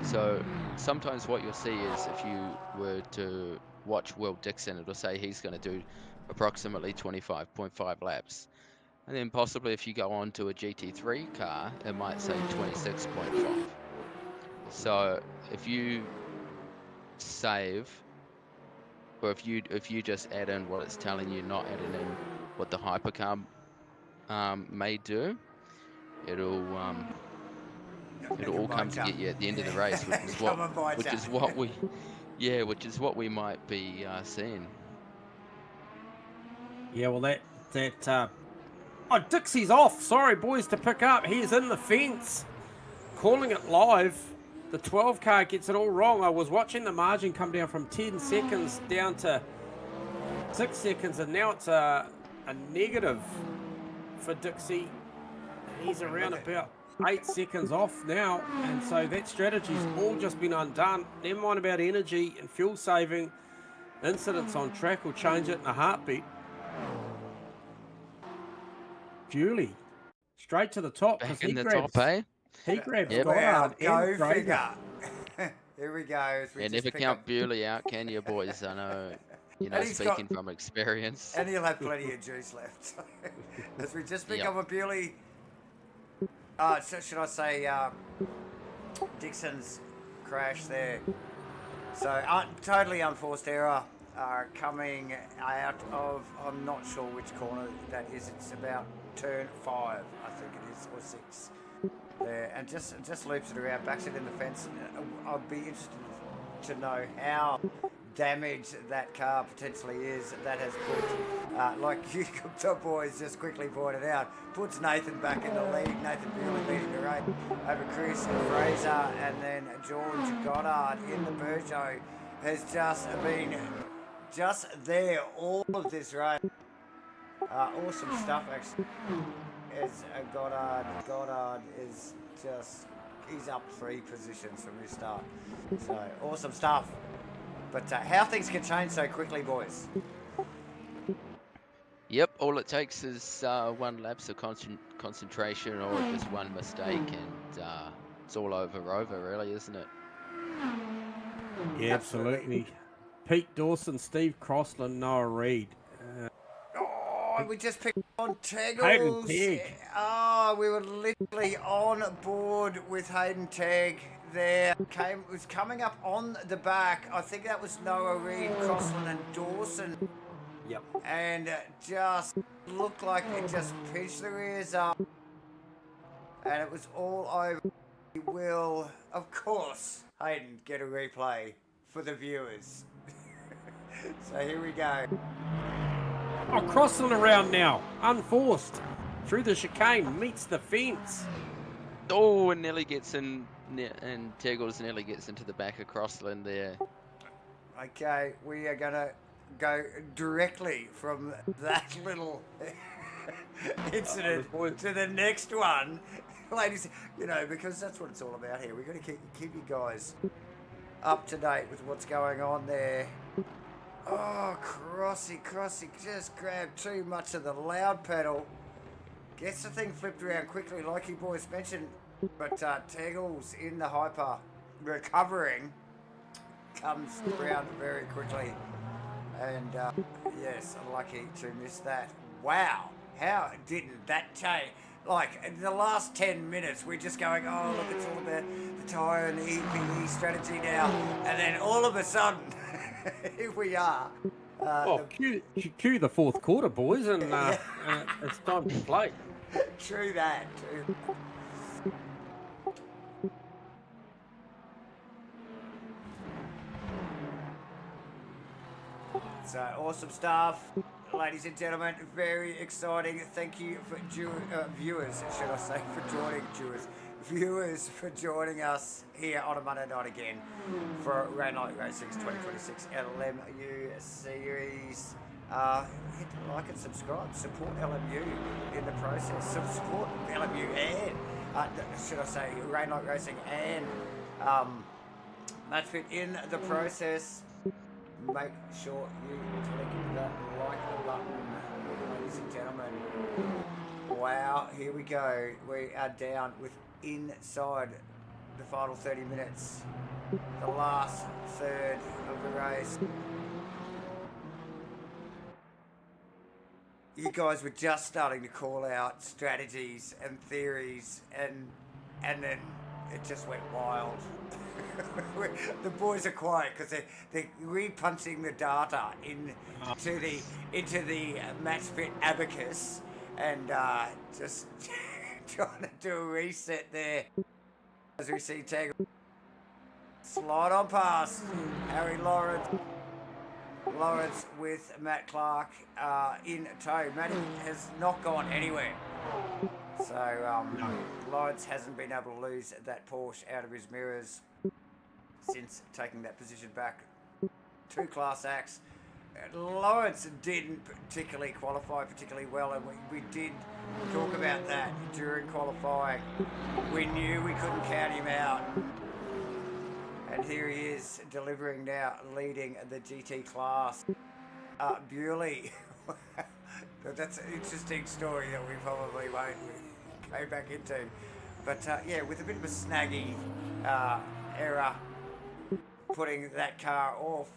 [SPEAKER 3] So sometimes what you'll see is, if you were to watch Will Dixon, it'll say he's going to do approximately 25.5 laps. And then possibly if you go on to a GT3 car, it might say 26.5. So if you save, or if you just add in what it's telling you, not adding in what the hypercar may do, it'll all come to get you at the end of the race, which is what we might be seeing.
[SPEAKER 2] Yeah, well, oh, Dixie's off. Sorry, boys, to pick up. He's in the fence. Calling it live. The 12 car gets it all wrong. I was watching the margin come down from 10 seconds down to 6 seconds, and now it's a negative for Dixie. He's around about 8 seconds off now, and so that strategy's all just been undone. Never mind about energy and fuel saving. Incidents on track will change it in a heartbeat. Bewley, straight to the top.
[SPEAKER 3] Back in the top, eh?
[SPEAKER 2] He grabs
[SPEAKER 1] Wow,
[SPEAKER 2] Goddard
[SPEAKER 1] go
[SPEAKER 2] and Drager.
[SPEAKER 1] figure. Here we go.
[SPEAKER 3] Yeah, never count Bewley out, can you, boys? I know, you know, speaking from experience.
[SPEAKER 1] And he'll have plenty of juice left. As we just pick up a Bewley. So should I say Dixon's crash there? So totally unforced error coming out of, I'm not sure which corner that is. It's about turn 5, I think it is, or 6. There, and just loops it around, backs it in the fence. I'd be interested to know how damaged that car potentially is. That has put, like you boys just quickly pointed out, puts Nathan back in the lead. Nathan Bewley leading the race over Chris Fraser, and then George Goddard in the Peugeot has just been there all of this race. Awesome stuff, actually. As Goddard is just, he's up 3 positions from his start. So awesome stuff. But how things can change so quickly, boys.
[SPEAKER 3] Yep, all it takes is one lapse of concentration, or just one mistake, and it's all over really, isn't it?
[SPEAKER 2] Yeah, absolutely. Pete Dawson, Steve Crossland, Noah Reid.
[SPEAKER 1] We just picked on
[SPEAKER 2] Hayden
[SPEAKER 1] Taggles.
[SPEAKER 2] Tegg.
[SPEAKER 1] Oh, we were literally on board with Hayden Tegg there. Was coming up on the back. I think that was Noah Reid, Crossland and Dawson.
[SPEAKER 2] Yep.
[SPEAKER 1] And just looked like it just pinched the rears up. And it was all over. We will, of course, Hayden, get a replay for the viewers. So here we go.
[SPEAKER 2] Oh, crossing around now, unforced. Through the chicane, meets the fence.
[SPEAKER 3] Oh, and nearly gets in, and Teggles nearly gets into the back of Crossland there.
[SPEAKER 1] Okay, we are gonna go directly from that little incident to the next one, ladies. You know, because that's what it's all about here. We're gonna keep you guys up to date with what's going on there. Oh, Crossy just grabbed too much of the loud pedal. Gets the thing flipped around quickly, like you boys mentioned. But Teggles in the hyper, recovering, comes around very quickly. And yes, lucky to miss that. Wow, how didn't that change? Like, in the last 10 minutes, we're just going, oh, look, it's all about the tyre and the EPE strategy now. And then all of a sudden, here we are.
[SPEAKER 2] Cue the fourth quarter, boys, and it's time to play.
[SPEAKER 1] True that. So, awesome stuff. Ladies and gentlemen, very exciting. Thank you for viewers, should I say, viewers for joining us here on a Monday night again for Rainlight Racing's 2026 LMU series. Hit like and subscribe. Support LMU in the process. Support LMU and, should I say, Rainlight Racing and Matchfit in the process. Make sure you click that like button, ladies and gentlemen. Wow, here we go. We are down with inside the final 30 minutes. The last third of the race. You guys were just starting to call out strategies and theories, and then it just went wild. The boys are quiet because they're re-punching the data into the Matchfit abacus and just trying to do a reset there. As we see Tag slide on past Harry Lawrence with Matt Clark in tow. Matty has not gone anywhere. So Lawrence hasn't been able to lose that Porsche out of his mirrors since taking that position back. 2 class acts. Lawrence didn't particularly qualify particularly well, and we did talk about that during qualifying. We knew we couldn't count him out. And here he is delivering now, leading the GT class. Bewley. That's an interesting story that we probably won't go back into. But yeah, with a bit of a snaggy error, putting that car off.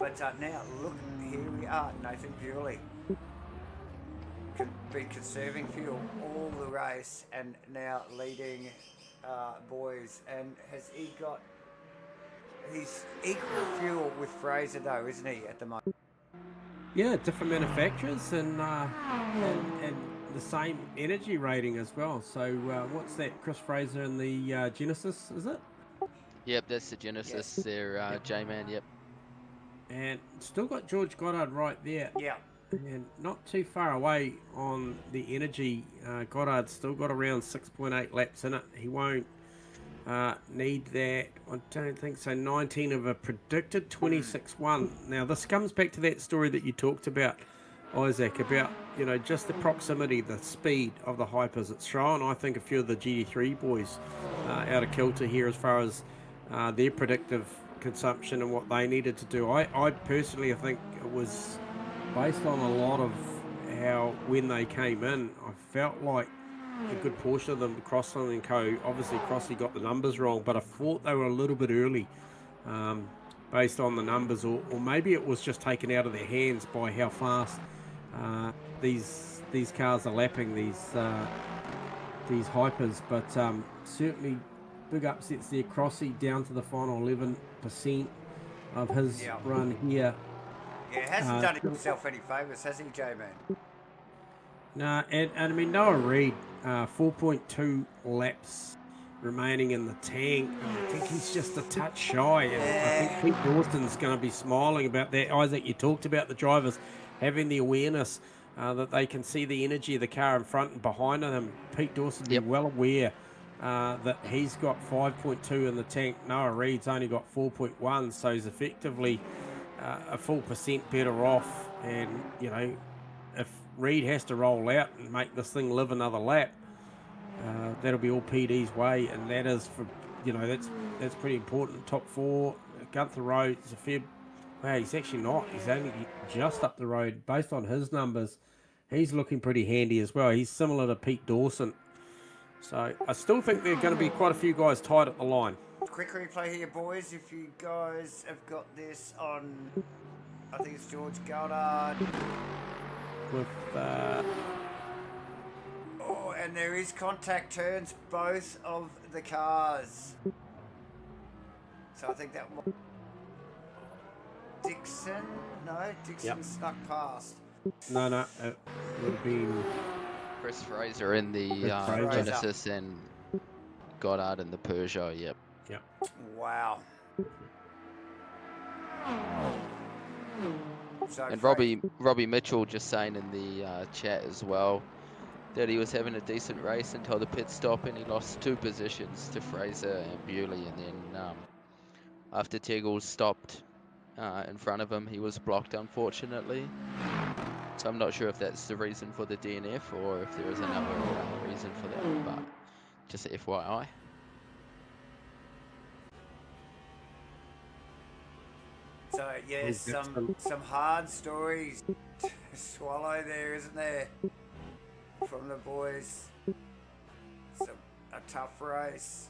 [SPEAKER 1] But now, look, here we are, Nathan Bewley. Been conserving fuel all the race and now leading boys. And has he got... He's equal fuel with Fraser though, isn't he, at the moment?
[SPEAKER 2] Yeah, different manufacturers and the same energy rating as well. So what's that, Chris Fraser and the Genesis, is it?
[SPEAKER 3] Yep, that's the Genesis. Yes. They're J-Man, yep.
[SPEAKER 2] And still got George Goddard right there.
[SPEAKER 1] Yeah.
[SPEAKER 2] And not too far away on the energy. Goddard's still got around 6.8 laps in it. He won't need that. I don't think so. 19 of a predicted 26.1. Now, this comes back to that story that you talked about, Isaac, about, you know, just the proximity, the speed of the hypers. It's thrown, I think, a few of the GT3 boys out of kilter here as far as their predictive consumption and what they needed to do. I personally, I think it was based on a lot of how, when they came in, I felt like a good portion of them, Crossland and Co. Obviously, Crossy got the numbers wrong, but I thought they were a little bit early based on the numbers, or maybe it was just taken out of their hands by how fast these cars are lapping these hypers. But certainly big upsets there. Crossy down to the final 11% of his run here.
[SPEAKER 1] Yeah, hasn't done himself any favours, has he, J-Man?
[SPEAKER 2] No, and I mean, Noah Reid, 4.2 laps remaining in the tank. I think he's just a touch shy. And I think Pete Dawson's going to be smiling about that. Isaac, you talked about the drivers having the awareness that they can see the energy of the car in front and behind him. Pete Dawson be well aware that he's got 5.2 in the tank. Noah Reid's only got 4.1, so he's effectively a full % better off. And, you know, if Reid has to roll out and make this thing live another lap, that'll be all PD's way, and that is for, you know, that's pretty important. Top 4, Gunther Rowe is a fair. Wow, he's actually not. He's only just up the road. Based on his numbers, he's looking pretty handy as well. He's similar to Pete Dawson. So I still think there are going to be quite a few guys tied at the line.
[SPEAKER 1] Quick replay here, boys. If you guys have got this on, I think it's George Goddard.
[SPEAKER 2] With
[SPEAKER 1] oh, and there is contact turns both of the cars. So I think that was Dixon. No, Dixon snuck past.
[SPEAKER 2] No, it would have been
[SPEAKER 3] Chris Fraser in the Genesis and Goddard in the Peugeot. Yep.
[SPEAKER 1] Wow. So
[SPEAKER 3] And Robbie Mitchell just saying in the chat as well that he was having a decent race until the pit stop, and he lost 2 positions to Fraser and Bewley, and then after Teagles stopped in front of him, he was blocked, unfortunately. So I'm not sure if that's the reason for the DNF or if there is another reason for that, but just FYI.
[SPEAKER 1] So yeah, some hard stories to swallow there, isn't there? From the boys. A tough race.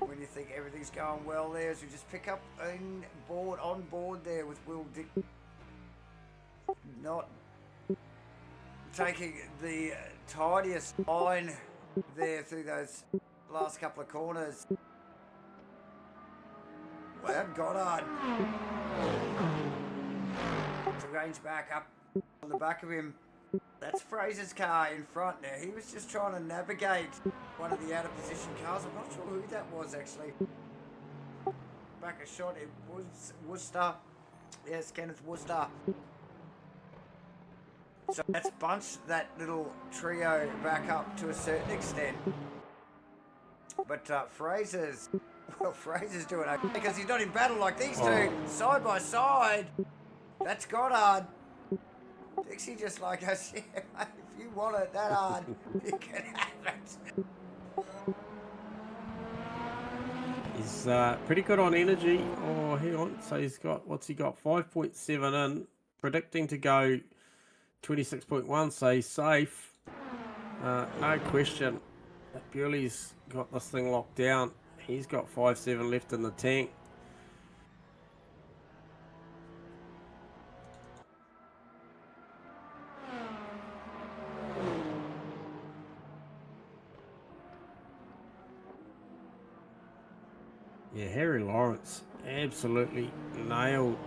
[SPEAKER 1] When you think everything's going well there, as we just pick up on board there with Will Dick not taking the tidiest line there through those last couple of corners. Well, Goddard to range back up on the back of him. That's Fraser's car in front now. He was just trying to navigate one of the out of position cars. I'm not sure who that was actually. Back a shot, it was Worcester. Yes, Kenneth Worcester. So that's bunched that little trio back up to a certain extent. But Fraser's doing okay because he's not in battle like these two, side by side. That's Goddard. Dixie just like us, yeah, mate, if you want it that hard, you can have it.
[SPEAKER 2] He's pretty good on energy. Oh, hang on. So he's got, what's he got? 5.7 in, predicting to go 26.1, so he's safe. No question that Bewley's got this thing locked down. He's got 5.7 left in the tank. Yeah, Harry Lawrence absolutely nailed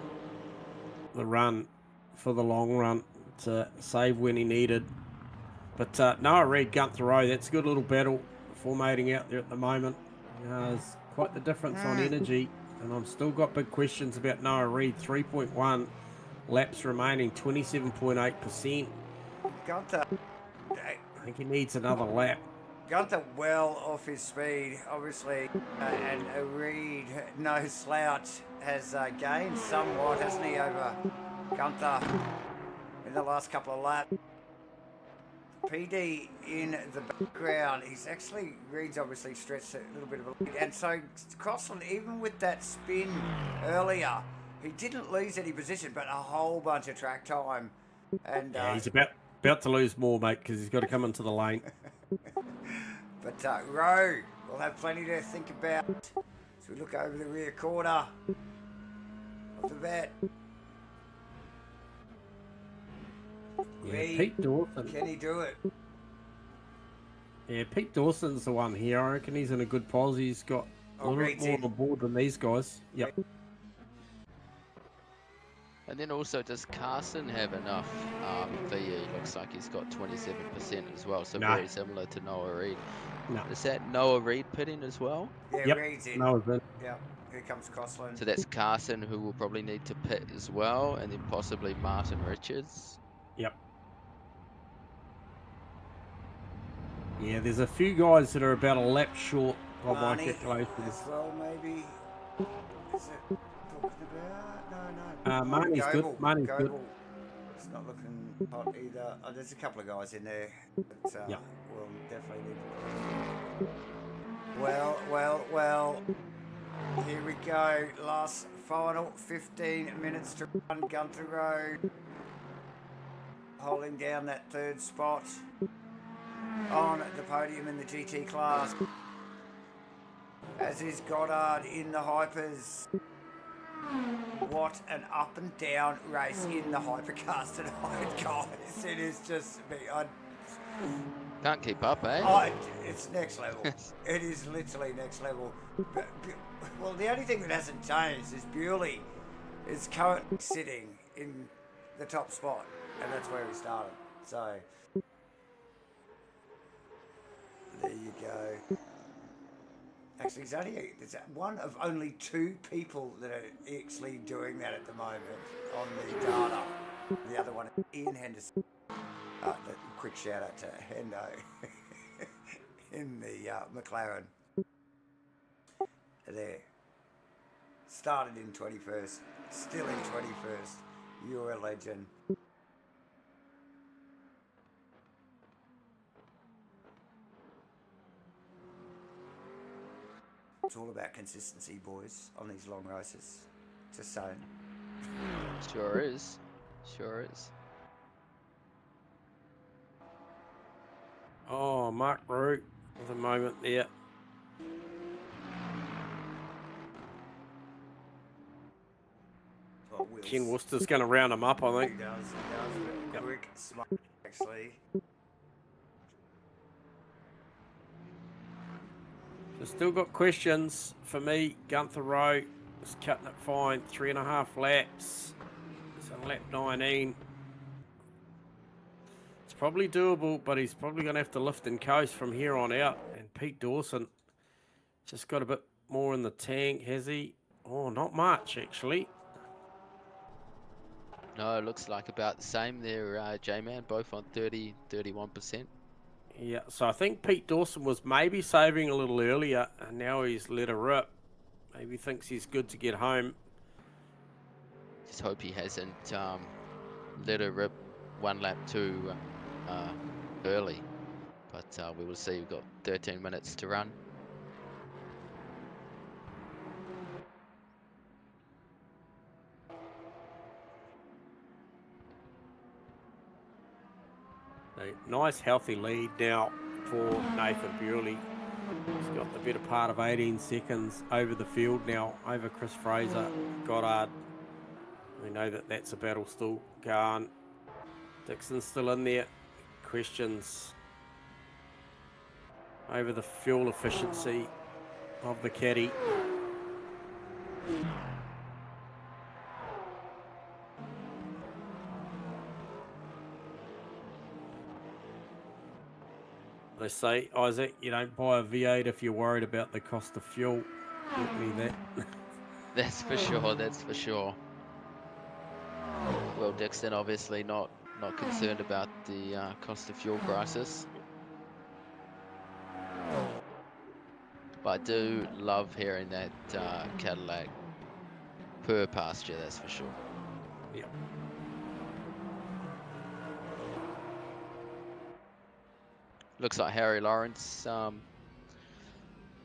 [SPEAKER 2] the run for the long run to save when he needed. But Noah Reid, Gunther Rowe, that's a good little battle formating out there at the moment. There's quite the difference on energy, and I've still got big questions about Noah Reid. 3.1 laps remaining, 27.8%.
[SPEAKER 1] Gunther,
[SPEAKER 2] I think he needs another lap.
[SPEAKER 1] Gunther well off his speed, obviously, and Reid, no slouch, has gained somewhat, hasn't he, over Gunther in the last couple of laps. PD in the background, Reid's obviously stretched a little bit of a lead, and so Crossland, even with that spin earlier, he didn't lose any position, but a whole bunch of track time. And
[SPEAKER 2] yeah, he's about to lose more, mate, because he's got to come into the lane.
[SPEAKER 1] But Rowe will have plenty to think about as we look over the rear corner of the vet.
[SPEAKER 2] Yeah, Pete Dawson.
[SPEAKER 1] Can he do it?
[SPEAKER 2] Yeah, Pete Dawson's the one here. I reckon he's in a good pose. He's got a little bit more on the board than these guys. Yep.
[SPEAKER 3] And then also, does Carson have enough VE? Looks like he's got 27% as well, so very similar to Noah Reid.
[SPEAKER 2] No.
[SPEAKER 3] Is that Noah Reid pitting as well?
[SPEAKER 1] Yeah, Reid's in.
[SPEAKER 2] Noah's in.
[SPEAKER 1] Yeah, here comes Crossland.
[SPEAKER 3] So that's Carson, who will probably need to pit as well, and then possibly Martin Richards.
[SPEAKER 2] Yep. Yeah, there's a few guys that are about a lap short of my
[SPEAKER 1] Marnie
[SPEAKER 2] calculations.
[SPEAKER 1] as well, maybe. Is it talking about? No.
[SPEAKER 2] Marnie's good. Marnie's good.
[SPEAKER 1] Goebel. It's not looking hot either. Oh, there's a couple of guys in there that
[SPEAKER 2] Yep.
[SPEAKER 1] will definitely need to. Well. Here we go. Last final 15 minutes to run. Gunther Road holding down that third spot on the podium in the GT class. As is Goddard in the hypers. What an up and down race in the hypercars tonight, guys. It is just
[SPEAKER 3] Can't keep up, eh?
[SPEAKER 1] it's next level. It is literally next level. Well, the only thing that hasn't changed is Bewley is currently sitting in the top spot, and that's where he started. So there you go. Actually, it's one of only 2 people that are actually doing that at the moment on the data. The other one is Ian Henderson. Quick shout out to Hendo in the McLaren. There. Started in 21st. Still in 21st. You're a legend. It's all about consistency, boys, on these long races. Just saying.
[SPEAKER 3] Sure is. Sure is.
[SPEAKER 2] Oh, Mark Root at the moment there.
[SPEAKER 1] Oh,
[SPEAKER 2] Ken Worcester's going to round him up, I think.
[SPEAKER 1] He does.
[SPEAKER 2] Yep.
[SPEAKER 1] Quick, smart, actually.
[SPEAKER 2] So still got questions for me. Gunther Rowe is cutting it fine. 3.5 laps. It's on lap 19. It's probably doable, but he's probably going to have to lift and coast from here on out. And Pete Dawson just got a bit more in the tank, has he? Oh, not much, actually.
[SPEAKER 3] No, it looks like about the same there, J-Man, both on 30, 31%.
[SPEAKER 2] Yeah, so I think Pete Dawson was maybe saving a little earlier, and now he's let her rip. Maybe thinks he's good to get home.
[SPEAKER 3] Just hope he hasn't let her rip 1 lap too early. But we will see. We've got 13 minutes to run.
[SPEAKER 2] A nice healthy lead now for Nathan Bewley. He's got the better part of 18 seconds over the field now, over Chris Fraser, Goddard. We know that that's a battle still going. Dixon's still in there. Questions over the fuel efficiency of the caddy. They say, Isaac, you don't buy a V8 if you're worried about the cost of fuel. Get me that.
[SPEAKER 3] That's for sure. That's for sure. Well, Dixon obviously not concerned about the cost of fuel crisis. But I do love hearing that Cadillac per pasture, that's for sure.
[SPEAKER 2] Yeah.
[SPEAKER 3] Looks like Harry Lawrence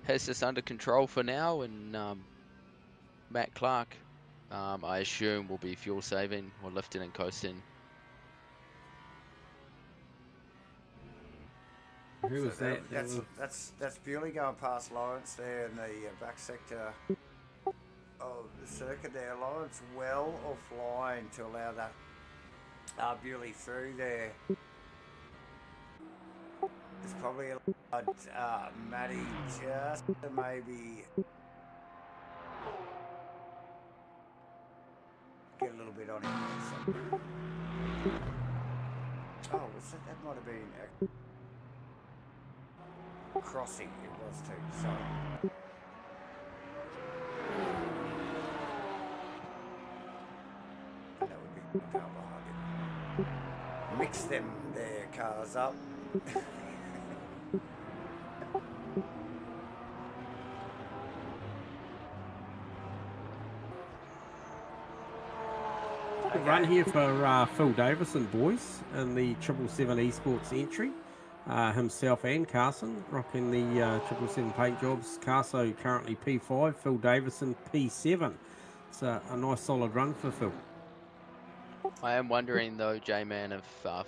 [SPEAKER 3] has this under control for now, and Matt Clark, I assume, will be fuel saving or lifting and coasting.
[SPEAKER 2] Who was that?
[SPEAKER 1] That's Bewley going past Lawrence there in the back sector of the circuit there. Lawrence well offline to allow that Bewley through there. It's probably allowed Matty just to maybe get a little bit on him. Oh, was that might have been crossing, it was too, sorry. And that would be down behind him. mix them their cars up.
[SPEAKER 2] Good run here for Phil Davison, boys, in the 777 Esports entry. Himself and Carson rocking the 777 paint jobs. Carso currently P5, Phil Davison P7. It's a nice solid run for Phil.
[SPEAKER 3] I am wondering though, J-Man, if Phil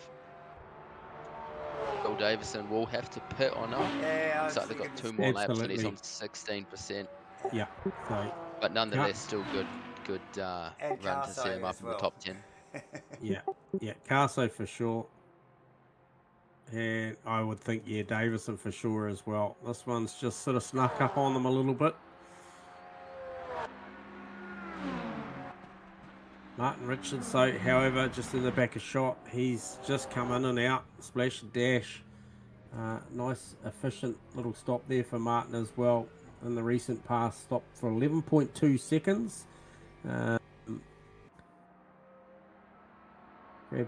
[SPEAKER 3] Davison will have to pit or not.
[SPEAKER 1] Yeah,
[SPEAKER 3] Looks like they've got 2 more laps and he's on 16%.
[SPEAKER 2] Yeah. So,
[SPEAKER 3] But nonetheless, still good run to see him up in the top 10.
[SPEAKER 2] yeah, Carso for sure. And I would think, yeah, Davison for sure as well. This one's just sort of snuck up on them a little bit. Martin Richards, so, however, just in the back of shot, he's just come in and out, splash and dash. Nice, efficient little stop there for Martin as well. In the recent past, stopped for 11.2 seconds. Grab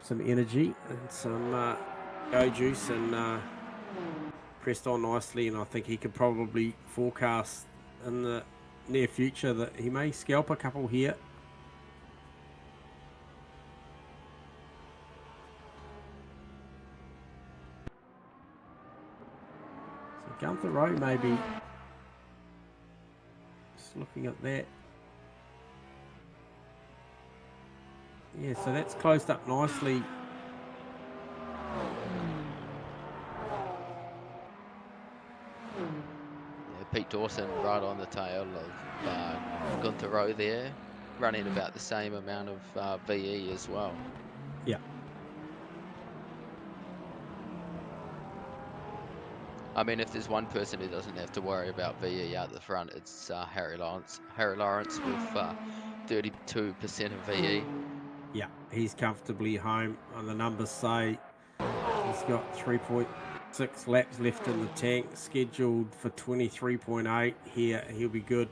[SPEAKER 2] some energy and some go juice and pressed on nicely, and I think he could probably forecast in the near future that he may scalp a couple here. So Gunther Rowe maybe just looking at that. Yeah, so that's closed up nicely.
[SPEAKER 3] Yeah, Pete Dawson right on the tail of Gunther Rowe there, running about the same amount of VE as well.
[SPEAKER 2] Yeah.
[SPEAKER 3] I mean, if there's one person who doesn't have to worry about VE out the front, it's Harry Lawrence. Harry Lawrence with 32% of VE.
[SPEAKER 2] Yeah, he's comfortably home. And the numbers say he's got 3.6 laps left in the tank, scheduled for 23.8 here. He'll be good.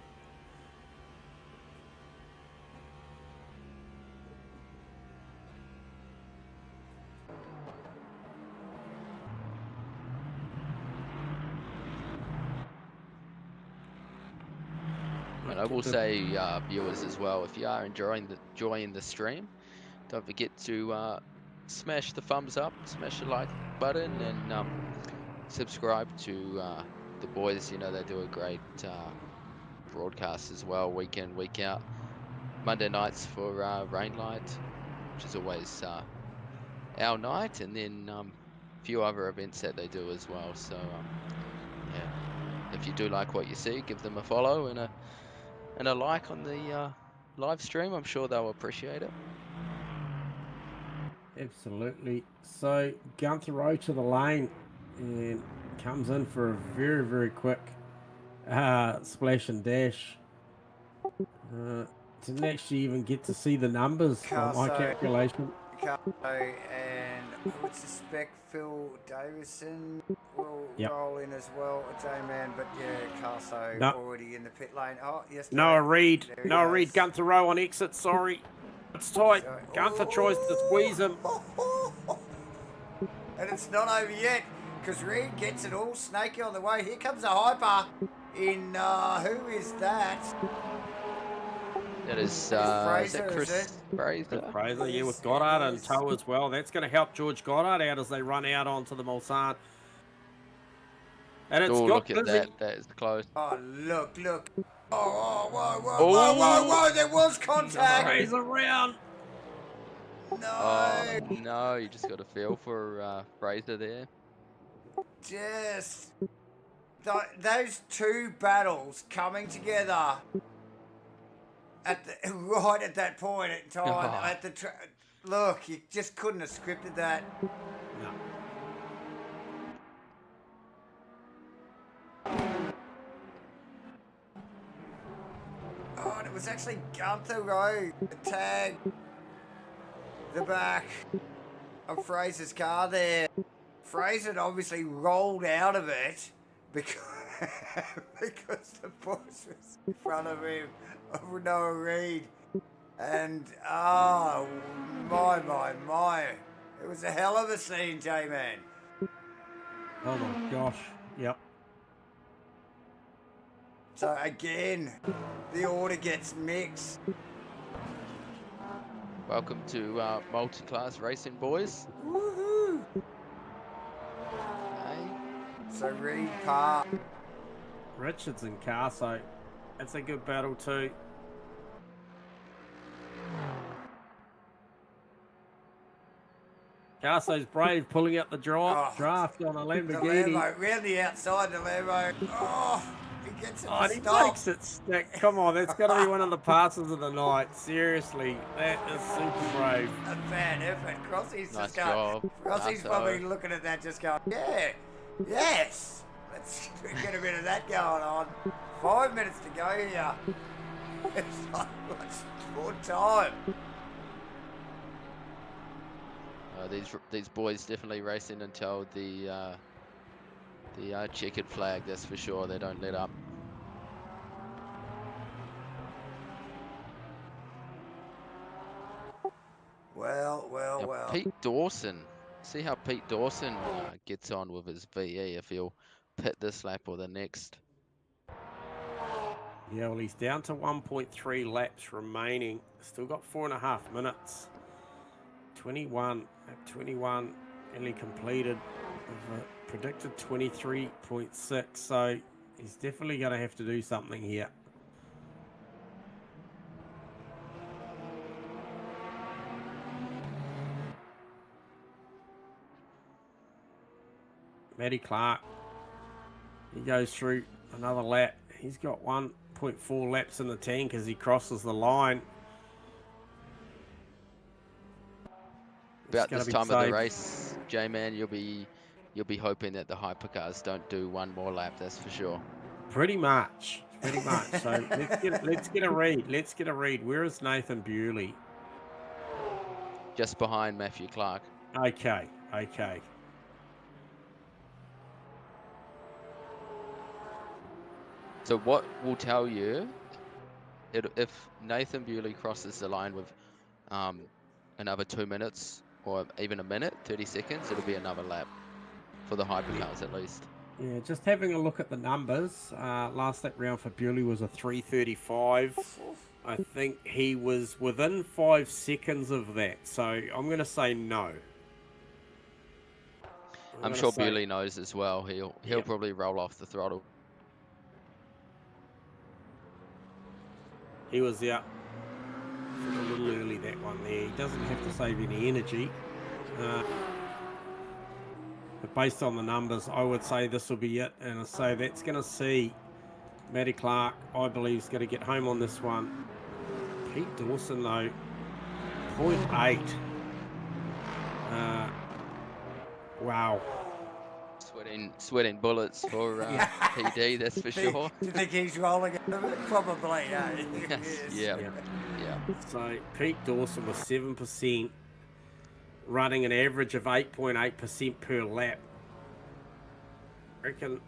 [SPEAKER 3] And I will say, viewers as well, if you are enjoying the stream, don't forget to smash the thumbs up, smash the like button, and subscribe to the boys. You know, they do a great broadcast as well, week in, week out. Monday nights for Rainlight, which is always our night, and then a few other events that they do as well. So yeah, if you do like what you see, give them a follow and a like on the live stream. I'm sure they'll appreciate it.
[SPEAKER 2] Absolutely. So Gunther Rowe to the lane and comes in for a very, very quick splash and dash. Didn't actually even get to see the numbers on my calculation.
[SPEAKER 1] And I would suspect Phil Davison will roll in as well, J-Man, but yeah, Carso already in the pit lane. Oh, yes.
[SPEAKER 2] Noah Reid, Gunther Rowe on exit, sorry. It's tight. Gunther tries to squeeze him.
[SPEAKER 1] And it's not over yet, because Reid gets it all snaky on the way. Here comes a hyper in, who is that?
[SPEAKER 3] That is,
[SPEAKER 1] Fraser,
[SPEAKER 3] is that Chris Fraser?
[SPEAKER 2] Fraser, yeah, with Goddard in tow as well. That's going to help George Goddard out as they run out onto the Mulsanne. And it's
[SPEAKER 3] look at that. That is close.
[SPEAKER 1] Oh, look. Whoa, there was contact.
[SPEAKER 2] Fraser around.
[SPEAKER 1] No.
[SPEAKER 3] Oh, no, you just got a feel for Fraser there.
[SPEAKER 1] Just those two battles coming together right at that point in time. Look, you just couldn't have scripted that.
[SPEAKER 2] No.
[SPEAKER 1] Oh, and it was actually Gunther Rowe that tagged the back of Fraser's car there. Fraser had obviously rolled out of it because the boss was in front of him, of Noah Reid. And, oh, my. It was a hell of a scene, J-Man.
[SPEAKER 2] Oh my gosh. Yep.
[SPEAKER 1] So again, the order gets mixed.
[SPEAKER 3] Welcome to multi-class racing, boys.
[SPEAKER 1] Woohoo!
[SPEAKER 3] Hey.
[SPEAKER 1] So Reed Park.
[SPEAKER 2] Richards and Carso. That's a good battle too. Carso's brave, pulling out the draft on a
[SPEAKER 1] The
[SPEAKER 2] Lamborghini.
[SPEAKER 1] Lambo, round the outside, the Lambo. Oh, he gets it
[SPEAKER 2] Oh,
[SPEAKER 1] to
[SPEAKER 2] and he
[SPEAKER 1] stop.
[SPEAKER 2] makes it stick. Come on, that's got to be one of the passes of the night. Seriously, that is super brave.
[SPEAKER 1] A bad effort. Crossy's
[SPEAKER 3] Nice
[SPEAKER 1] just going.
[SPEAKER 3] job,
[SPEAKER 1] Crossy's
[SPEAKER 3] Nato.
[SPEAKER 1] probably looking at that, just going, yeah, yes. Let's get a bit of that going on. 5 minutes to go here. It's like what's more time.
[SPEAKER 3] These boys definitely racing until the checkered flag. That's for sure. They don't let up.
[SPEAKER 1] Well.
[SPEAKER 3] Now, Pete Dawson. See how Pete Dawson gets on with his VE, if he'll pit this lap or the next.
[SPEAKER 2] Yeah, well, he's down to 1.3 laps remaining. Still got 4.5 minutes. 21 at 21, nearly completed. Predicted 23.6, so he's definitely going to have to do something here. Matty Clark, he goes through another lap. He's got 1.4 laps in the tank as he crosses the line.
[SPEAKER 3] About this time of the race, J-Man, you'll be hoping that the hypercars don't do one more lap. That's for sure.
[SPEAKER 2] Pretty much. So let's get a read. Let's get a read. Where is Nathan Bewley?
[SPEAKER 3] Just behind Matthew Clark.
[SPEAKER 2] Okay.
[SPEAKER 3] So what will tell you if Nathan Bewley crosses the line with another 2 minutes or even a minute, 30 seconds, it'll be another lap for the hypercars at least.
[SPEAKER 2] Yeah, just having a look at the numbers. Last lap round for Bewley was a 3:35. I think he was within 5 seconds of that. So I'm going to say no.
[SPEAKER 3] I'm sure Bewley knows as well. He'll probably roll off the throttle.
[SPEAKER 2] He was out a little early, that one there. He doesn't have to save any energy. But based on the numbers, I would say this will be it. And so that's going to see Matty Clark, I believe, is going to get home on this one. Pete Dawson, though, 0.8. Wow.
[SPEAKER 3] Sweating bullets for PD, that's for sure.
[SPEAKER 1] Do you think he's rolling it? Probably, yeah.
[SPEAKER 3] Yeah.
[SPEAKER 2] So Pete Dawson was 7%, running an average of 8.8% per lap. I reckon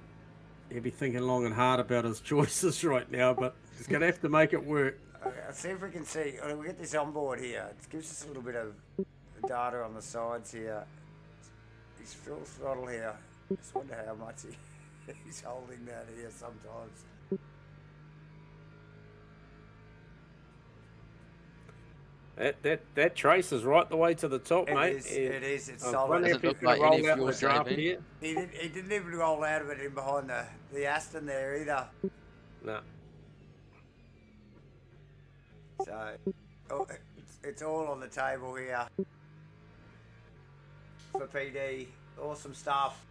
[SPEAKER 2] he'll be thinking long and hard about his choices right now, but he's going to have to make it work.
[SPEAKER 1] Let's see if we can see. We'll get this on board here. It gives us a little bit of data on the sides here. He's full throttle here. Just wonder how much he's holding that here sometimes.
[SPEAKER 2] That trace is right the way to the top, mate.
[SPEAKER 1] It is. It's solid.
[SPEAKER 3] Doesn't look like any fuel saving.
[SPEAKER 1] He didn't even roll out of it in behind the Aston there either.
[SPEAKER 2] No.
[SPEAKER 1] So, it's all on the table here for PD. Awesome stuff.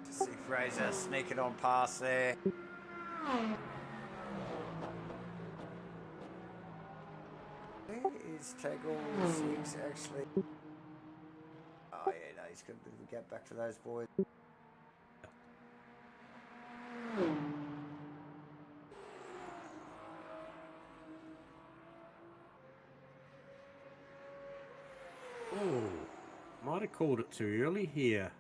[SPEAKER 1] To see Fraser sneaking on past there. Where is Taggles actually? Oh yeah, no, he's going to get back to those boys.
[SPEAKER 2] Ooh, might have called it too early here.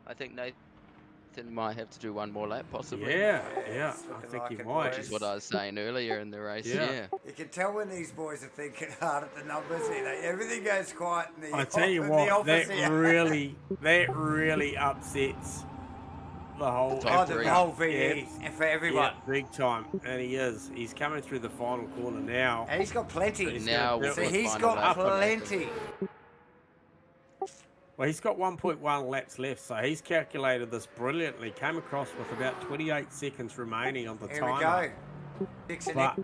[SPEAKER 3] I think Nathan might have to do one more lap, possibly.
[SPEAKER 2] Yeah,
[SPEAKER 1] it's
[SPEAKER 2] I
[SPEAKER 1] looking
[SPEAKER 2] think
[SPEAKER 1] like
[SPEAKER 2] he
[SPEAKER 1] it,
[SPEAKER 2] might.
[SPEAKER 3] Which is what I was saying earlier in the race.
[SPEAKER 2] Yeah.
[SPEAKER 3] Yeah.
[SPEAKER 1] You can tell when these boys are thinking hard at the numbers here. Everything goes quiet in the
[SPEAKER 2] I tell you
[SPEAKER 1] in
[SPEAKER 2] what,
[SPEAKER 1] the office
[SPEAKER 2] that
[SPEAKER 1] here.
[SPEAKER 2] really upsets the whole
[SPEAKER 3] top
[SPEAKER 1] the
[SPEAKER 3] three.
[SPEAKER 1] whole VE for everyone.
[SPEAKER 2] Yeah, big time, and he is. He's coming through the final corner now.
[SPEAKER 1] And he's got plenty.
[SPEAKER 2] He's
[SPEAKER 3] Now
[SPEAKER 2] gonna
[SPEAKER 3] with
[SPEAKER 1] So
[SPEAKER 3] the
[SPEAKER 1] he's
[SPEAKER 3] final
[SPEAKER 1] got
[SPEAKER 3] lap.
[SPEAKER 1] plenty.
[SPEAKER 2] Well, he's got 1.1 laps left, so he's calculated this brilliantly. Came across with about 28 seconds remaining on the
[SPEAKER 1] Here
[SPEAKER 2] timer.
[SPEAKER 1] we go. Dixon
[SPEAKER 2] But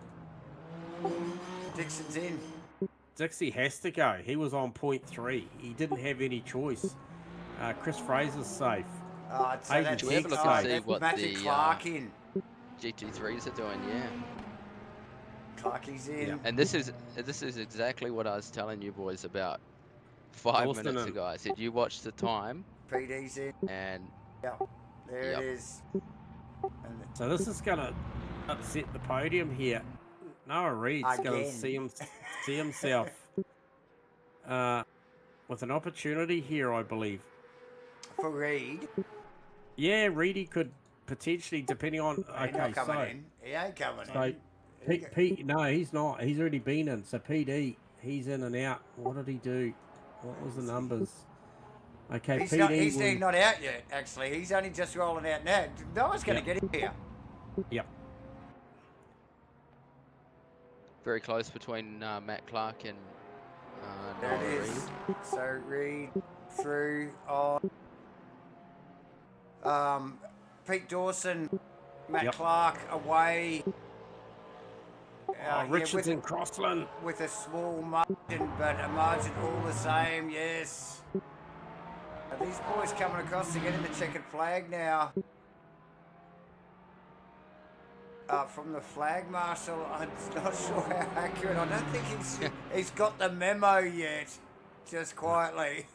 [SPEAKER 1] Dixon's in.
[SPEAKER 2] Dixie has to go. He was on 0.3. He didn't have any choice. Chris Fraser's safe.
[SPEAKER 1] So
[SPEAKER 2] Hey,
[SPEAKER 1] that's
[SPEAKER 2] did you ever
[SPEAKER 1] it.
[SPEAKER 2] look and
[SPEAKER 3] see
[SPEAKER 1] That's
[SPEAKER 3] what
[SPEAKER 1] Matthew
[SPEAKER 3] the,
[SPEAKER 1] Clark in.
[SPEAKER 3] GT3s are doing, yeah.
[SPEAKER 1] Clarky's in.
[SPEAKER 2] Yeah.
[SPEAKER 3] And this is exactly what I was telling you boys about 5
[SPEAKER 2] Austin
[SPEAKER 3] minutes
[SPEAKER 2] and-
[SPEAKER 3] ago. I said you watch the time,
[SPEAKER 1] PD's in.
[SPEAKER 3] and
[SPEAKER 1] Yep. There
[SPEAKER 3] Yep.
[SPEAKER 1] it is. And
[SPEAKER 2] So this is going to upset the podium here. Noah Reed's going to
[SPEAKER 1] Again.
[SPEAKER 2] see himself with an opportunity here, I believe.
[SPEAKER 1] for Reed,
[SPEAKER 2] Yeah, Reedy could potentially, depending on.
[SPEAKER 1] he's
[SPEAKER 2] Okay,
[SPEAKER 1] not coming
[SPEAKER 2] so
[SPEAKER 1] in. He ain't coming
[SPEAKER 2] so
[SPEAKER 1] in.
[SPEAKER 2] Pete, no, he's not. He's already been in. So PD, he's in and out. What did he do? What was the numbers? Okay,
[SPEAKER 1] He's
[SPEAKER 2] PD.
[SPEAKER 1] not out yet, actually. He's only just rolling out now. No one's going to get him here.
[SPEAKER 2] Yep.
[SPEAKER 3] very close between Matt Clark and
[SPEAKER 1] There
[SPEAKER 3] Noah
[SPEAKER 1] it is.
[SPEAKER 3] Reid.
[SPEAKER 1] So Reed through on Pete Dawson, Matt
[SPEAKER 2] Yep.
[SPEAKER 1] Clark away.
[SPEAKER 2] Richardson, Crossland.
[SPEAKER 1] with a small margin, but a margin all the same, yes. Are these boys coming across to get in the checkered flag now? From the flag marshal, I'm not sure how accurate. I don't think he's got the memo yet, just quietly.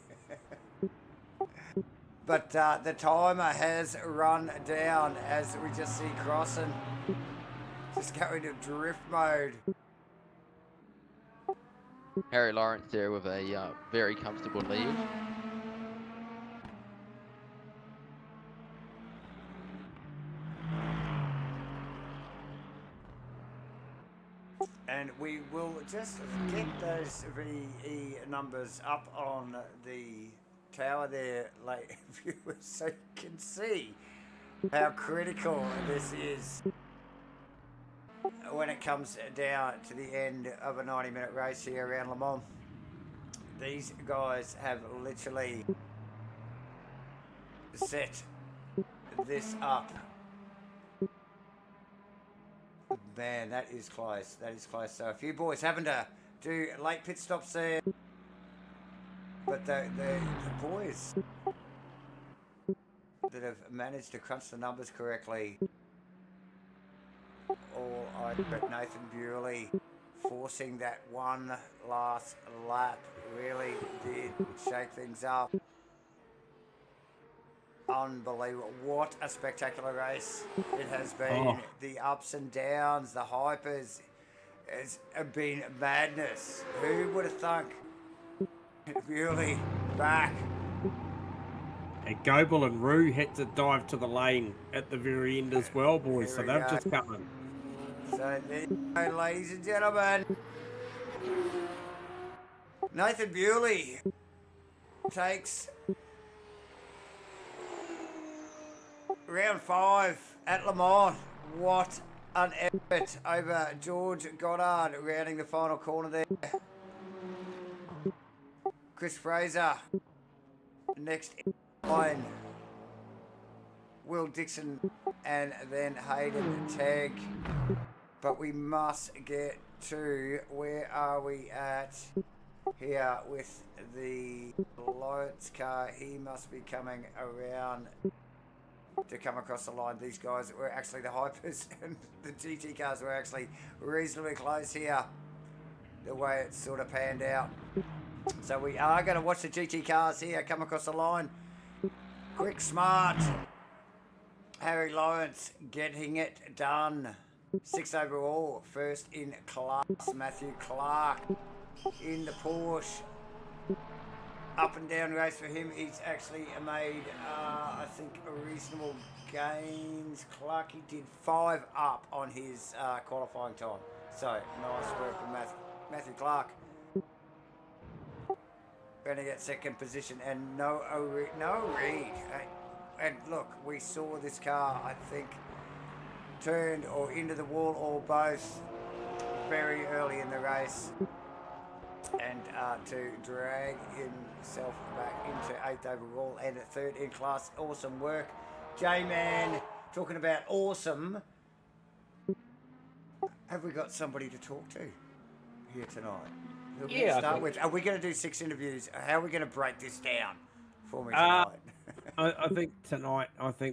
[SPEAKER 1] But the timer has run down as we just see Crossan just go into drift mode.
[SPEAKER 3] Harry Lawrence there with a very comfortable lead.
[SPEAKER 1] And we will just get those VE numbers up on the tower there, like viewers, so you can see how critical this is when it comes down to the end of a 90-minute race here around Le Mans. These guys have literally set this up. Man, that is close. That is close. So a few boys having to do late pit stops there. But the boys that have managed to crunch the numbers correctly, all over Nathan Bewley forcing that one last lap, really did shake things up. Unbelievable. What a spectacular race it has been.
[SPEAKER 2] Oh.
[SPEAKER 1] The ups and downs, the hypers, has been madness. Who would have thunk? Really back.
[SPEAKER 2] And Goebel and Rue had to dive to the lane at the very end as well, boys.
[SPEAKER 1] Here
[SPEAKER 2] So
[SPEAKER 1] we
[SPEAKER 2] they've
[SPEAKER 1] go.
[SPEAKER 2] just come in.
[SPEAKER 1] So there you go, ladies and gentlemen. Nathan Bewley takes round 5 at Le Mans. What an effort over George Goddard, rounding the final corner there. Chris Fraser next in line. Will Dixon and then Hayden Tagg. But we must get to, where are we at here with the Lawrence car? He must be coming around to come across the line. These guys were actually the hypers and the GT cars were actually reasonably close here, the way it sort of panned out. So we are going to watch the GT cars here come across the line. Quick, smart. Harry Lawrence getting it done. 6 overall, first in class. Matthew Clark in the Porsche. up and down race for him. He's actually made, I think, a reasonable gains. Clarkey did 5 up on his qualifying time. So nice work from Matthew Clark. Going to get second position and no Reed. And look, we saw this car, I think, turned or into the wall or both very early in the race. And to drag himself back into 8th overall and 3rd in class. Awesome work. J-Man, talking about awesome. Have we got somebody to talk to here tonight? Who we
[SPEAKER 2] Yeah,
[SPEAKER 1] start with? Are we going to do 6 interviews? How are we going to break this down for me tonight?
[SPEAKER 2] I think tonight,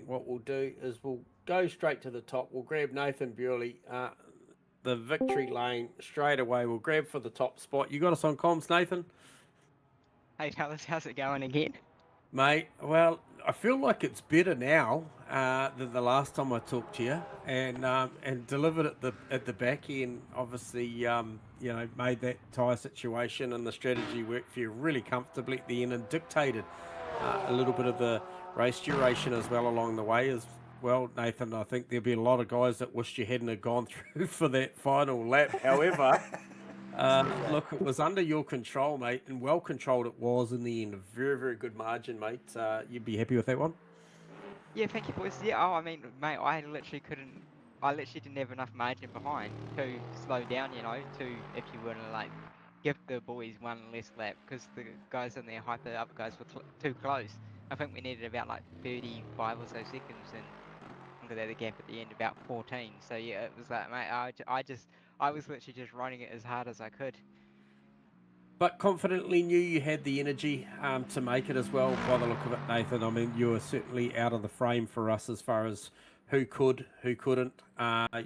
[SPEAKER 2] what we'll do is we'll go straight to the top. We'll grab Nathan Bewley, the victory lane straight away. We'll grab for the top spot. You got us on comms, Nathan?
[SPEAKER 4] Hey fellas, how's it going again?
[SPEAKER 2] Mate, well, I feel like it's better now than the last time I talked to you, and delivered at the back end. Obviously, made that tyre situation and the strategy work for you really comfortably at the end, and dictated a little bit of the race duration as well along the way as well, Nathan. I think there'll be a lot of guys that wished you hadn't have gone through for that final lap. However. Look, it was under your control, mate, and well controlled it was in the end. A very, very good margin, mate. You'd be happy with that one?
[SPEAKER 4] Yeah, thank you, boys. Yeah, oh, I mean, mate, I literally didn't have enough margin behind to slow down, to, if you were to, like, give the boys one less lap, because the guys in there, the other guys were too close. I think we needed about, like, 35 or so seconds, and look at that, the gap at the end, about 14. So, yeah, it was like, mate, I was literally just running it as hard as I could.
[SPEAKER 2] But confidently knew you had the energy to make it as well, by the look of it, Nathan. I mean, you were certainly out of the frame for us as far as who could, who couldn't.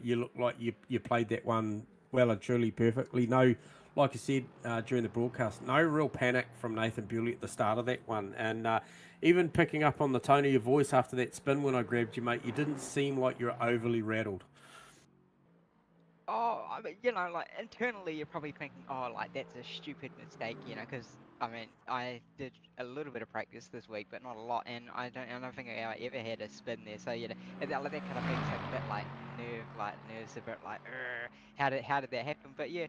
[SPEAKER 2] You look like you played that one well and truly perfectly. No, like I said during the broadcast, no real panic from Nathan Bewley at the start of that one. And even picking up on the tone of your voice after that spin when I grabbed you, mate, you didn't seem like you were overly rattled.
[SPEAKER 4] Oh, I mean, like internally, you're probably thinking, oh, like that's a stupid mistake, because I mean, I did a little bit of practice this week, but not a lot, and I don't think I ever had a spin there. So that kind of makes it a bit like nerves, a bit like, how did that happen? But yeah,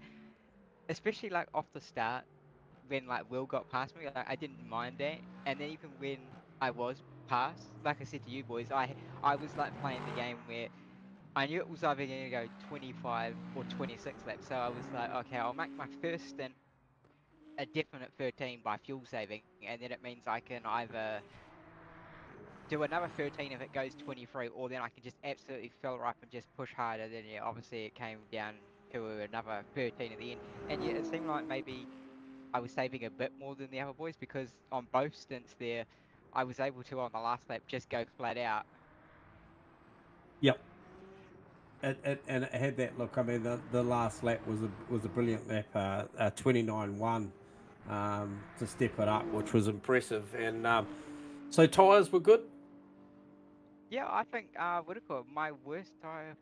[SPEAKER 4] especially like off the start when like Will got past me, like, I didn't mind that, and then even when I was past, like I said to you boys, I was like playing the game where I knew it was either going to go 25 or 26 laps, so I was like, okay, I'll make my first stint a definite 13 by fuel saving, and then it means I can either do another 13 if it goes 23, or then I can just absolutely fill her up and just push harder. Then yeah, obviously it came down to another 13 at the end, and yeah, it seemed like maybe I was saving a bit more than the other boys, because on both stints there, I was able to on the last lap just go flat out.
[SPEAKER 2] Yep. And it had that look. I mean, the last lap was a brilliant lap, 29.1 to step it up, which was impressive. And so tyres were good.
[SPEAKER 4] Yeah, I think what do you call it? My worst tire,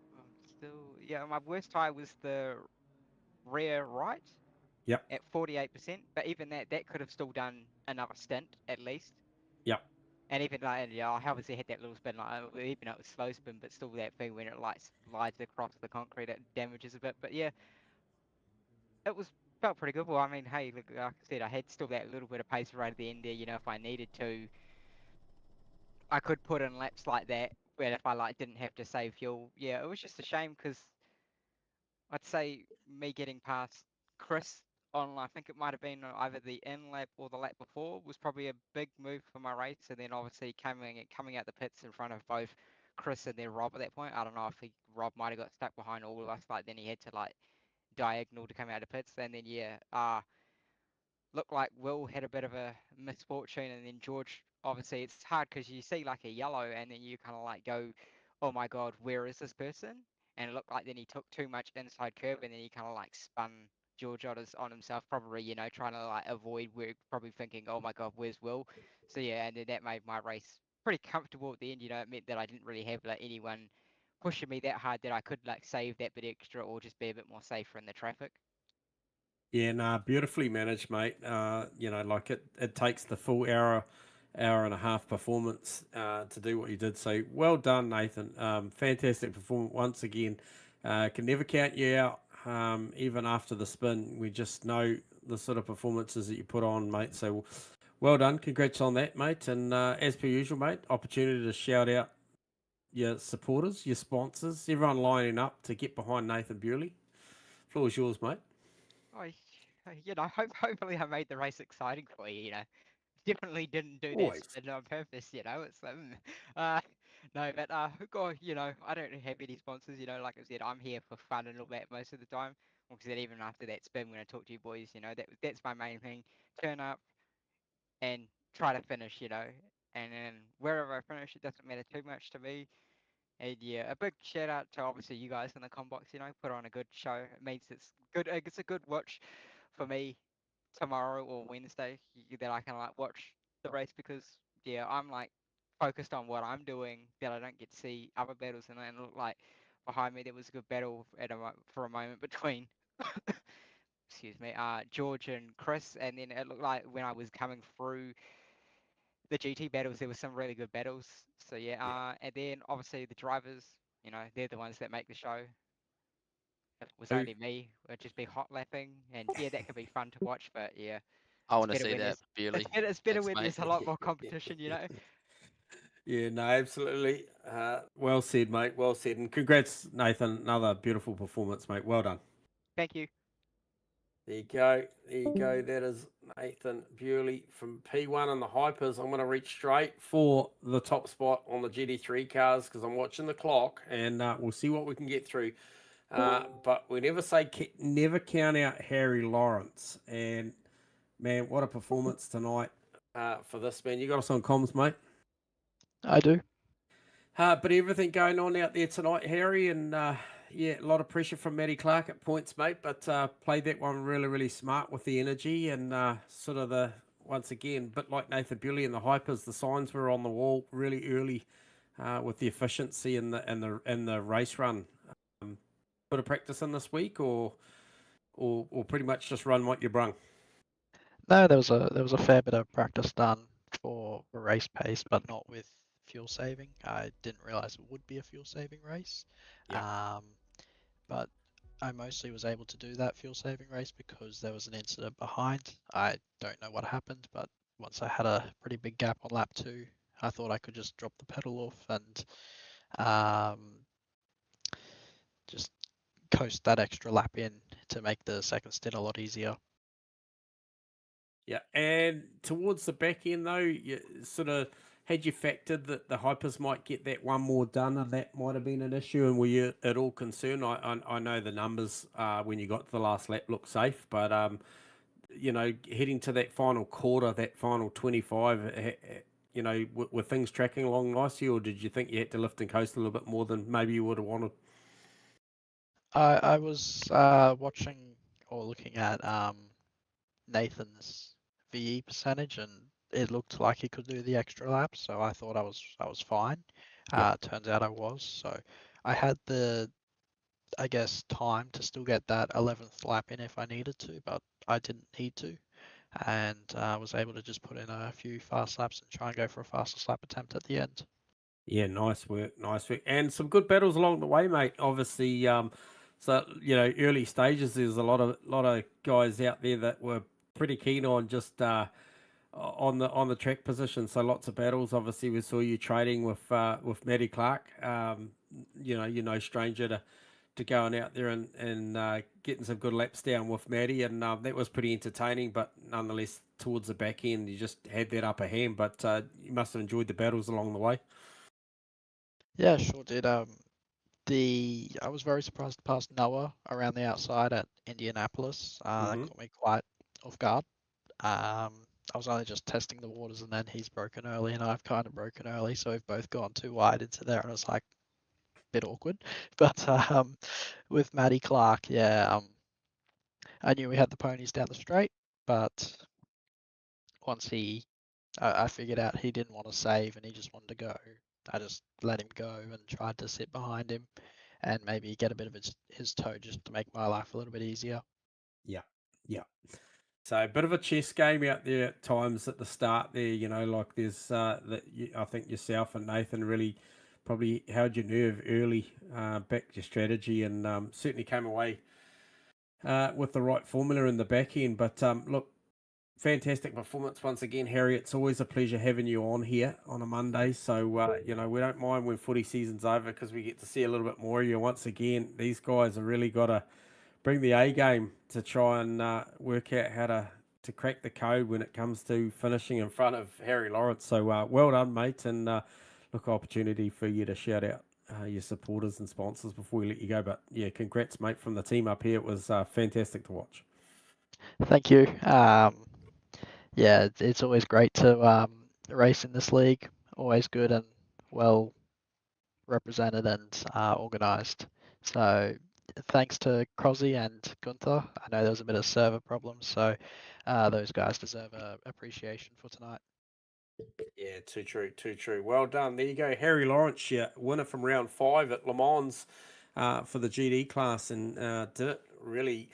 [SPEAKER 4] my worst tire was the rear right
[SPEAKER 2] Yep.
[SPEAKER 4] at 48%. But even that could have still done another stint at least.
[SPEAKER 2] Yep.
[SPEAKER 4] And even like, yeah, I obviously had that little spin, like even though it was slow spin, but still that thing when it like slides across the concrete, it damages a bit. But yeah, it was felt pretty good. Well, I mean, hey, look, like I said, I had still that little bit of pace right at the end there. If I needed to, I could put in laps like that. But if I like didn't have to save fuel, yeah, it was just a shame because I'd say me getting past Chris on, I think it might have been either the in lap or the lap before, was probably a big move for my race. And then obviously coming out the pits in front of both Chris and then Rob at that point. I don't know if Rob might have got stuck behind all of us, like then he had to like diagonal to come out of pits. And then yeah, looked like Will had a bit of a misfortune, and then George, obviously it's hard because you see like a yellow and then you kind of like go, oh my god, where is this person? And it looked like then he took too much inside curve, and then he kind of like spun George on himself, probably trying to like avoid, we're probably thinking, oh my god, where's Will? So yeah, and then that made my race pretty comfortable at the end. It meant that I didn't really have like anyone pushing me that hard that I could like save that bit extra or just be a bit more safer in the traffic.
[SPEAKER 2] Yeah, nah, beautifully managed, mate. Like it takes the full hour and a half performance to do what you did. So well done, Nathan. Fantastic performance once again. Can never count you out. Even after the spin, we just know the sort of performances that you put on, mate. So well done. Congrats on that, mate. And as per usual, mate, opportunity to shout out your supporters, your sponsors, everyone lining up to get behind Nathan Bewley. Floor is yours, mate.
[SPEAKER 4] Oh, hopefully I made the race exciting for you. Definitely didn't do that
[SPEAKER 2] Always.
[SPEAKER 4] spin on purpose. It's no, but God, I don't have any sponsors. Like I said, I'm here for fun and all that most of the time. Like I said, even after that spin, when I talk to you boys, that's my main thing. Turn up and try to finish. And then wherever I finish, it doesn't matter too much to me. And yeah, a big shout out to obviously you guys in the combox. Put on a good show. It means it's good. It's a good watch for me tomorrow or Wednesday that I can like watch the race, because yeah, I'm like focused on what I'm doing, that I don't get to see other battles. And then look, like behind me there was a good battle for a moment between excuse me, George and Chris, and then it looked like when I was coming through the GT battles there were some really good battles. So yeah,
[SPEAKER 2] Yeah.
[SPEAKER 4] and then obviously the drivers, they're the ones that make the show. If it was
[SPEAKER 2] Who-
[SPEAKER 4] only me, it'd just be hot lapping, and yeah, that could be fun to watch. But yeah,
[SPEAKER 3] I
[SPEAKER 4] it's
[SPEAKER 3] want to
[SPEAKER 4] better
[SPEAKER 3] see
[SPEAKER 4] when
[SPEAKER 3] that,
[SPEAKER 4] there's
[SPEAKER 3] Bewley.
[SPEAKER 4] it's better
[SPEAKER 3] Thanks,
[SPEAKER 4] when
[SPEAKER 3] mate.
[SPEAKER 4] there's a lot more competition.
[SPEAKER 2] Yeah, no, absolutely. Well said, mate. Well said. And congrats, Nathan. Another beautiful performance, mate. Well done.
[SPEAKER 4] Thank you.
[SPEAKER 2] There you go. There you go. That is Nathan Bewley from P1 and the Hypers. I'm going to reach straight for the top spot on the GT3 cars because I'm watching the clock, and we'll see what we can get through. But we never count out Harry Lawrence. And man, what a performance tonight for this man. You got us on comms, mate.
[SPEAKER 6] I do.
[SPEAKER 2] But everything going on out there tonight, Harry, and yeah, a lot of pressure from Matty Clark at points, mate. But played that one really, really smart with the energy and sort of once again, bit like Nathan Bewley and the Hypers, the signs were on the wall really early with the efficiency and the race run. Bit of practice in this week, or pretty much just run what you brung.
[SPEAKER 6] No, there was a fair bit of practice done for a race pace, but not with fuel saving. I didn't realize it would be a fuel saving race.
[SPEAKER 2] Yeah.
[SPEAKER 6] But I mostly was able to do that fuel saving race because there was an incident behind. I don't know what happened, but once I had a pretty big gap on lap 2, I thought I could just drop the pedal off and just coast that extra lap in to make the second stint a lot easier.
[SPEAKER 2] Yeah, and towards the back end though, you sort of had you factored that the Hypers might get that one more done, and that might have been an issue. And were you at all concerned? I know the numbers when you got to the last lap looked safe, but heading to that final quarter, that final 25, were things tracking along nicely, or did you think you had to lift and coast a little bit more than maybe you would have wanted?
[SPEAKER 6] I was watching or looking at Nathan's VE percentage, and it looked like he could do the extra lap, so I thought I was fine.
[SPEAKER 2] Yeah.
[SPEAKER 6] Turns out I was, so I had I guess, time to still get that 11th lap in if I needed to, but I didn't need to, and was able to just put in a few fast laps and try and go for a fastest lap attempt at the end.
[SPEAKER 2] Yeah, nice work, and some good battles along the way, mate. Obviously, so early stages, there's a lot of guys out there that were pretty keen on just on the track position. So lots of battles. Obviously, we saw you trading with Matty Clark. You're no stranger to going out there and getting some good laps down with Matty, and that was pretty entertaining. But nonetheless, towards the back end, you just had that upper hand. But you must have enjoyed the battles along the way.
[SPEAKER 6] Yeah, sure did. I was very surprised to pass Noah around the outside at Indianapolis. That caught me quite off guard. I was only just testing the waters, and then he's broken early, and I've kind of broken early, so we've both gone too wide into there, and it's like a bit awkward. But with Matty Clark, yeah, I knew we had the ponies down the straight, but once I figured out he didn't want to save and he just wanted to go, I just let him go and tried to sit behind him and maybe get a bit of his toe just to make my life a little bit easier.
[SPEAKER 2] Yeah, Yeah. So a bit of a chess game out there at times at the start there, like there's I think yourself and Nathan really probably held your nerve early, backed your strategy, and certainly came away with the right formula in the back end. But look, fantastic performance once again, Harry. It's always a pleasure having you on here on a Monday. So, we don't mind when footy season's over because we get to see a little bit more of you once again. These guys have really got to bring the A game to try and work out how to crack the code when it comes to finishing in front of Harry Lawrence. So well done, mate, and look, opportunity for you to shout out your supporters and sponsors before we let you go. But yeah, congrats, mate, from the team up here. It was fantastic to watch.
[SPEAKER 6] Thank you. Yeah, it's always great to race in this league. Always good and well represented and organised. So thanks to Crosby and Gunther. I know there was a bit of server problems, so those guys deserve appreciation for tonight.
[SPEAKER 2] Yeah, too true, too true. Well done. There you go, Harry Lawrence, your winner from round 5 at Le Mans for the GD class, and did it really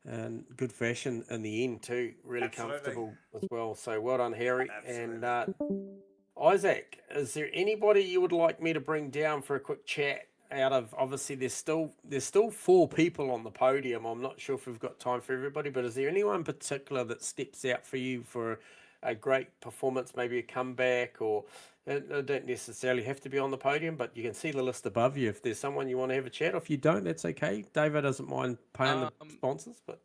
[SPEAKER 2] in good fashion in the end too. Really comfortable as well. So well done, Harry.
[SPEAKER 1] Absolutely.
[SPEAKER 2] And Isaac, is there anybody you would like me to bring down for a quick chat? Out of, obviously there's still 4 people on the podium. I'm not sure if we've got time for everybody, but is there anyone in particular that steps out for you for a great performance, maybe a comeback, or it don't necessarily have to be on the podium, but you can see the list above you if there's someone you want to have a chat. If you don't, that's okay. David doesn't mind paying the sponsors, but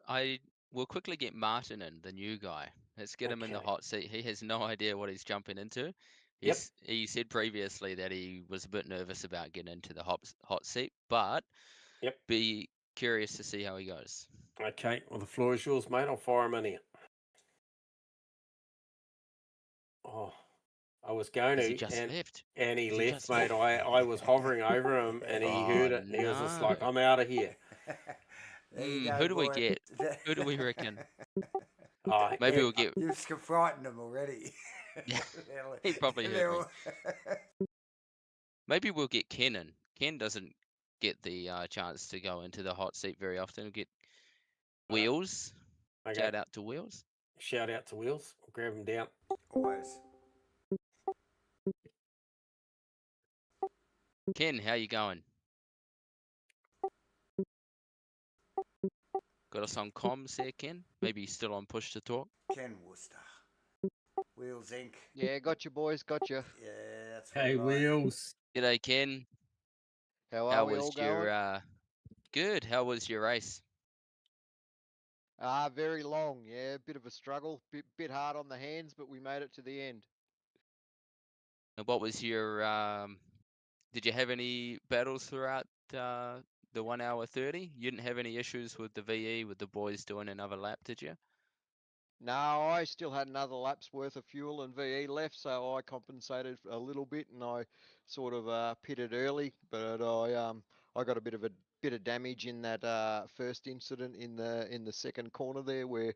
[SPEAKER 3] I will quickly get Martin in, the new guy. Let's get him in the hot seat. He has no idea what he's jumping into. He said previously that he was a bit nervous about getting into the hot seat, but be curious to see how he goes.
[SPEAKER 2] Okay, well, the floor is yours, mate. I'll fire him in here. Oh, I was going
[SPEAKER 3] Has
[SPEAKER 2] to,
[SPEAKER 3] he just left?
[SPEAKER 2] and he
[SPEAKER 3] Has he
[SPEAKER 2] left,
[SPEAKER 3] just
[SPEAKER 2] mate. I was hovering over him, and he heard it. And he was just like, "I'm out of here."
[SPEAKER 1] There you go,
[SPEAKER 3] Who do we
[SPEAKER 1] boy.
[SPEAKER 3] get? Who do we reckon?
[SPEAKER 2] Oh,
[SPEAKER 3] Maybe we'll get.
[SPEAKER 1] You've frightened them already.
[SPEAKER 3] Yeah, he probably heard me. Maybe we'll get Ken in. Ken doesn't get the chance to go into the hot seat very often. We'll get Wheels.
[SPEAKER 2] Okay.
[SPEAKER 3] Shout out to Wheels.
[SPEAKER 2] Shout out to Wheels. I'll grab him down.
[SPEAKER 1] Always.
[SPEAKER 3] Ken, how you going? Got us on comms there, Ken? Maybe he's still on push to talk.
[SPEAKER 1] Ken Worcester. Wheels Inc.
[SPEAKER 7] Yeah, got you, boys. Got you.
[SPEAKER 1] Yeah, that's
[SPEAKER 2] Hey,
[SPEAKER 1] right.
[SPEAKER 2] Wheels.
[SPEAKER 3] G'day, Ken.
[SPEAKER 7] How we all
[SPEAKER 3] was your
[SPEAKER 7] going?
[SPEAKER 3] good? How was your race?
[SPEAKER 7] Very long. Yeah, bit of a struggle. Bit hard on the hands, but we made it to the end.
[SPEAKER 3] And what was your did you have any battles throughout the 1 hour 30? You didn't have any issues with the VE with the boys doing another lap, did you?
[SPEAKER 7] No, I still had another lap's worth of fuel and VE left, so I compensated a little bit, and I sort of pitted early. But I got a bit of damage in that first incident in the second corner there, where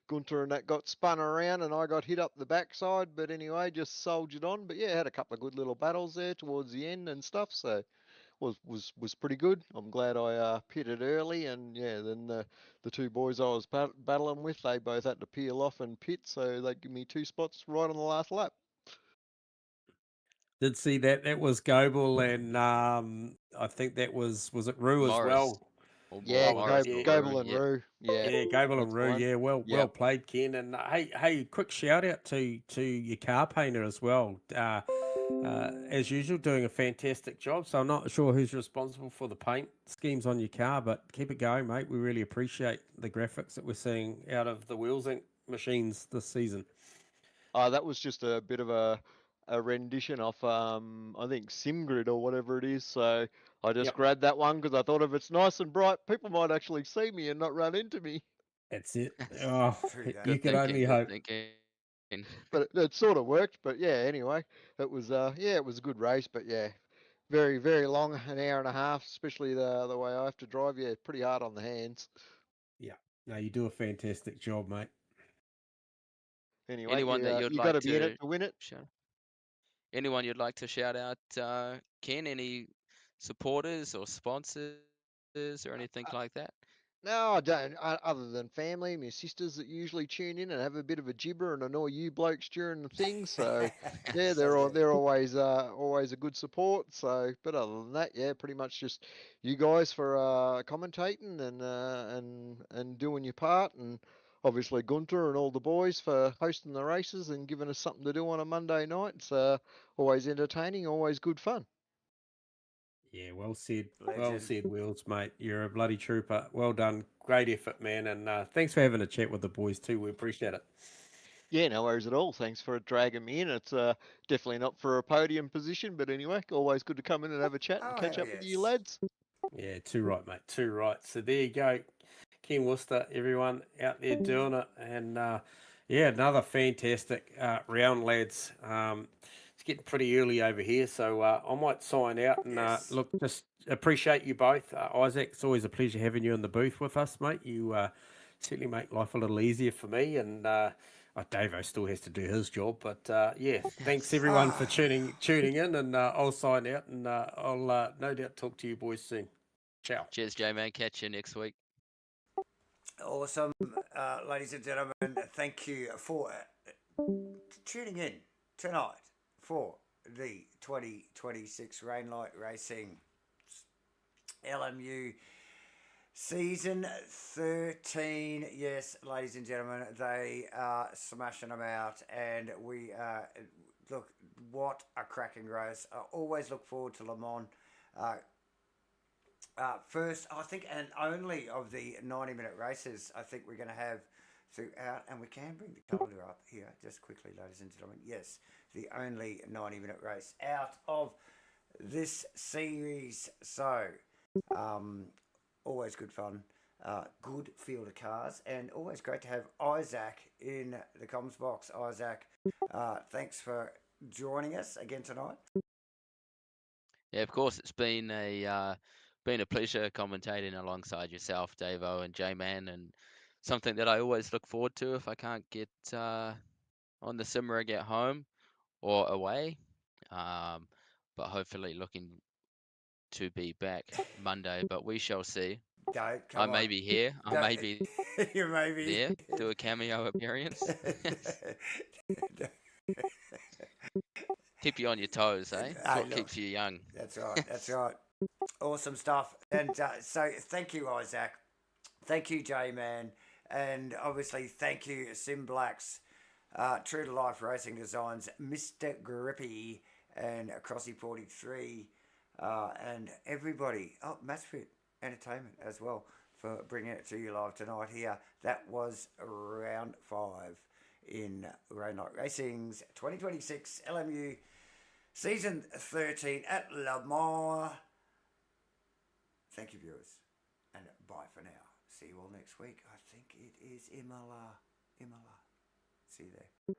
[SPEAKER 7] Gunter and that got spun around, and I got hit up the backside. But anyway, just soldiered on. But yeah, had a couple of good little battles there towards the end and stuff. So was pretty good. I'm glad I pitted early, and yeah, then the 2 boys I was battling with, they both had to peel off and pit, so they give me 2 spots right on the last lap.
[SPEAKER 2] Did see that. That was Goebel, and I think that was it Rue
[SPEAKER 3] Morris.
[SPEAKER 2] as well.
[SPEAKER 7] Yeah,
[SPEAKER 3] Morris
[SPEAKER 7] Goebel and Rue. Yeah,
[SPEAKER 2] Goebel and Rue. Yeah, well played, Ken. And hey, quick shout out to your car painter as well. As usual, doing a fantastic job. So I'm not sure who's responsible for the paint schemes on your car, but keep it going, mate. We really appreciate the graphics that we're seeing out of the Wheels Inc. machines this season.
[SPEAKER 7] That was just a bit of a rendition off I think SimGrid or whatever it is. So I just grabbed that one because I thought if it's nice and bright, people might actually see me and not run into me.
[SPEAKER 2] That's it. Oh, you
[SPEAKER 3] Good
[SPEAKER 2] could only hope.
[SPEAKER 7] But it sort of worked. But yeah, anyway, it was it was a good race. But yeah, very, very long, an hour and a half, especially the way I have to drive. Yeah, pretty hard on the hands.
[SPEAKER 2] Yeah, no, you do a fantastic job, mate.
[SPEAKER 7] Anyway,
[SPEAKER 3] anyone that you'd
[SPEAKER 7] you
[SPEAKER 3] like
[SPEAKER 7] got to be in it to win it.
[SPEAKER 3] Anyone you'd like to shout out, Ken? Any supporters or sponsors or anything like that?
[SPEAKER 7] No, I don't. Other than family, my sisters that usually tune in and have a bit of a gibber and annoy you blokes during the things. So yeah, they're always a good support. So, but other than that, yeah, pretty much just you guys for commentating and doing your part, and obviously Gunter and all the boys for hosting the races and giving us something to do on a Monday night. It's always entertaining, always good fun.
[SPEAKER 2] Yeah, well said. Well
[SPEAKER 1] Legend.
[SPEAKER 2] said, Wheels, mate. You're a bloody trooper. Well done. Great effort, man. And thanks for having a chat with the boys too. We appreciate it.
[SPEAKER 7] Yeah, no worries at all. Thanks for dragging me in. It's definitely not for a podium position, but anyway, always good to come in and have a chat and
[SPEAKER 1] Oh,
[SPEAKER 7] catch
[SPEAKER 1] hell
[SPEAKER 7] up with you
[SPEAKER 1] yes.
[SPEAKER 7] lads.
[SPEAKER 2] Yeah, too right, mate. Too right. So there you go. Ken Worcester, everyone out there doing it. And yeah, another fantastic round, lads. It's getting pretty early over here, so I might sign out and
[SPEAKER 1] Yes.
[SPEAKER 2] look, just appreciate you both. Isaac, it's always a pleasure having you in the booth with us, mate. You certainly make life a little easier for me. And Davo still has to do his job, but yeah, thanks everyone for tuning in, and I'll sign out, and I'll no doubt talk to you boys soon. Ciao.
[SPEAKER 3] Cheers, J-Man. Catch you next week.
[SPEAKER 1] Awesome, ladies and gentlemen. Thank you for tuning in tonight for the 2026 Rainlight Racing LMU Season 13. Yes, ladies and gentlemen, they are smashing them out, and we look, what a cracking race. I always look forward to Le Mans. First, I think, and only of the 90-minute races I think we're going to have throughout, and we can bring the calendar up here just quickly, ladies and gentlemen. Yes, the only 90-minute race out of this series. So, always good fun, good field of cars, and always great to have Isaac in the comms box. Isaac, thanks for joining us again tonight.
[SPEAKER 3] Yeah, of course, it's been a pleasure commentating alongside yourself, Davo, and J-Man, and something that I always look forward to if I can't get on the sim rig at home or away. But hopefully looking to be back Monday, but we shall see.
[SPEAKER 1] Don't,
[SPEAKER 3] I
[SPEAKER 1] come
[SPEAKER 3] may
[SPEAKER 1] on.
[SPEAKER 3] be here. I
[SPEAKER 1] Don't,
[SPEAKER 3] may be
[SPEAKER 1] you may be.
[SPEAKER 3] there, do a cameo appearance. Keep you on your toes, eh? It's
[SPEAKER 1] Hey,
[SPEAKER 3] what
[SPEAKER 1] look,
[SPEAKER 3] keeps you young.
[SPEAKER 1] that's right. That's right. Awesome stuff. And so, thank you, Isaac. Thank you, J-Man. And obviously, thank you, Sim Blacks, True to Life Racing Designs, Mr. Grippy, and Crossy 43, and everybody. Oh, Matchfit Entertainment as well for bringing it to you live tonight here. That was round 5 in Rainlight Racing's 2026 LMU Season 13 at Le Mans. Thank you, viewers, and bye for now. See you all next week. I think it is Imola. See you there.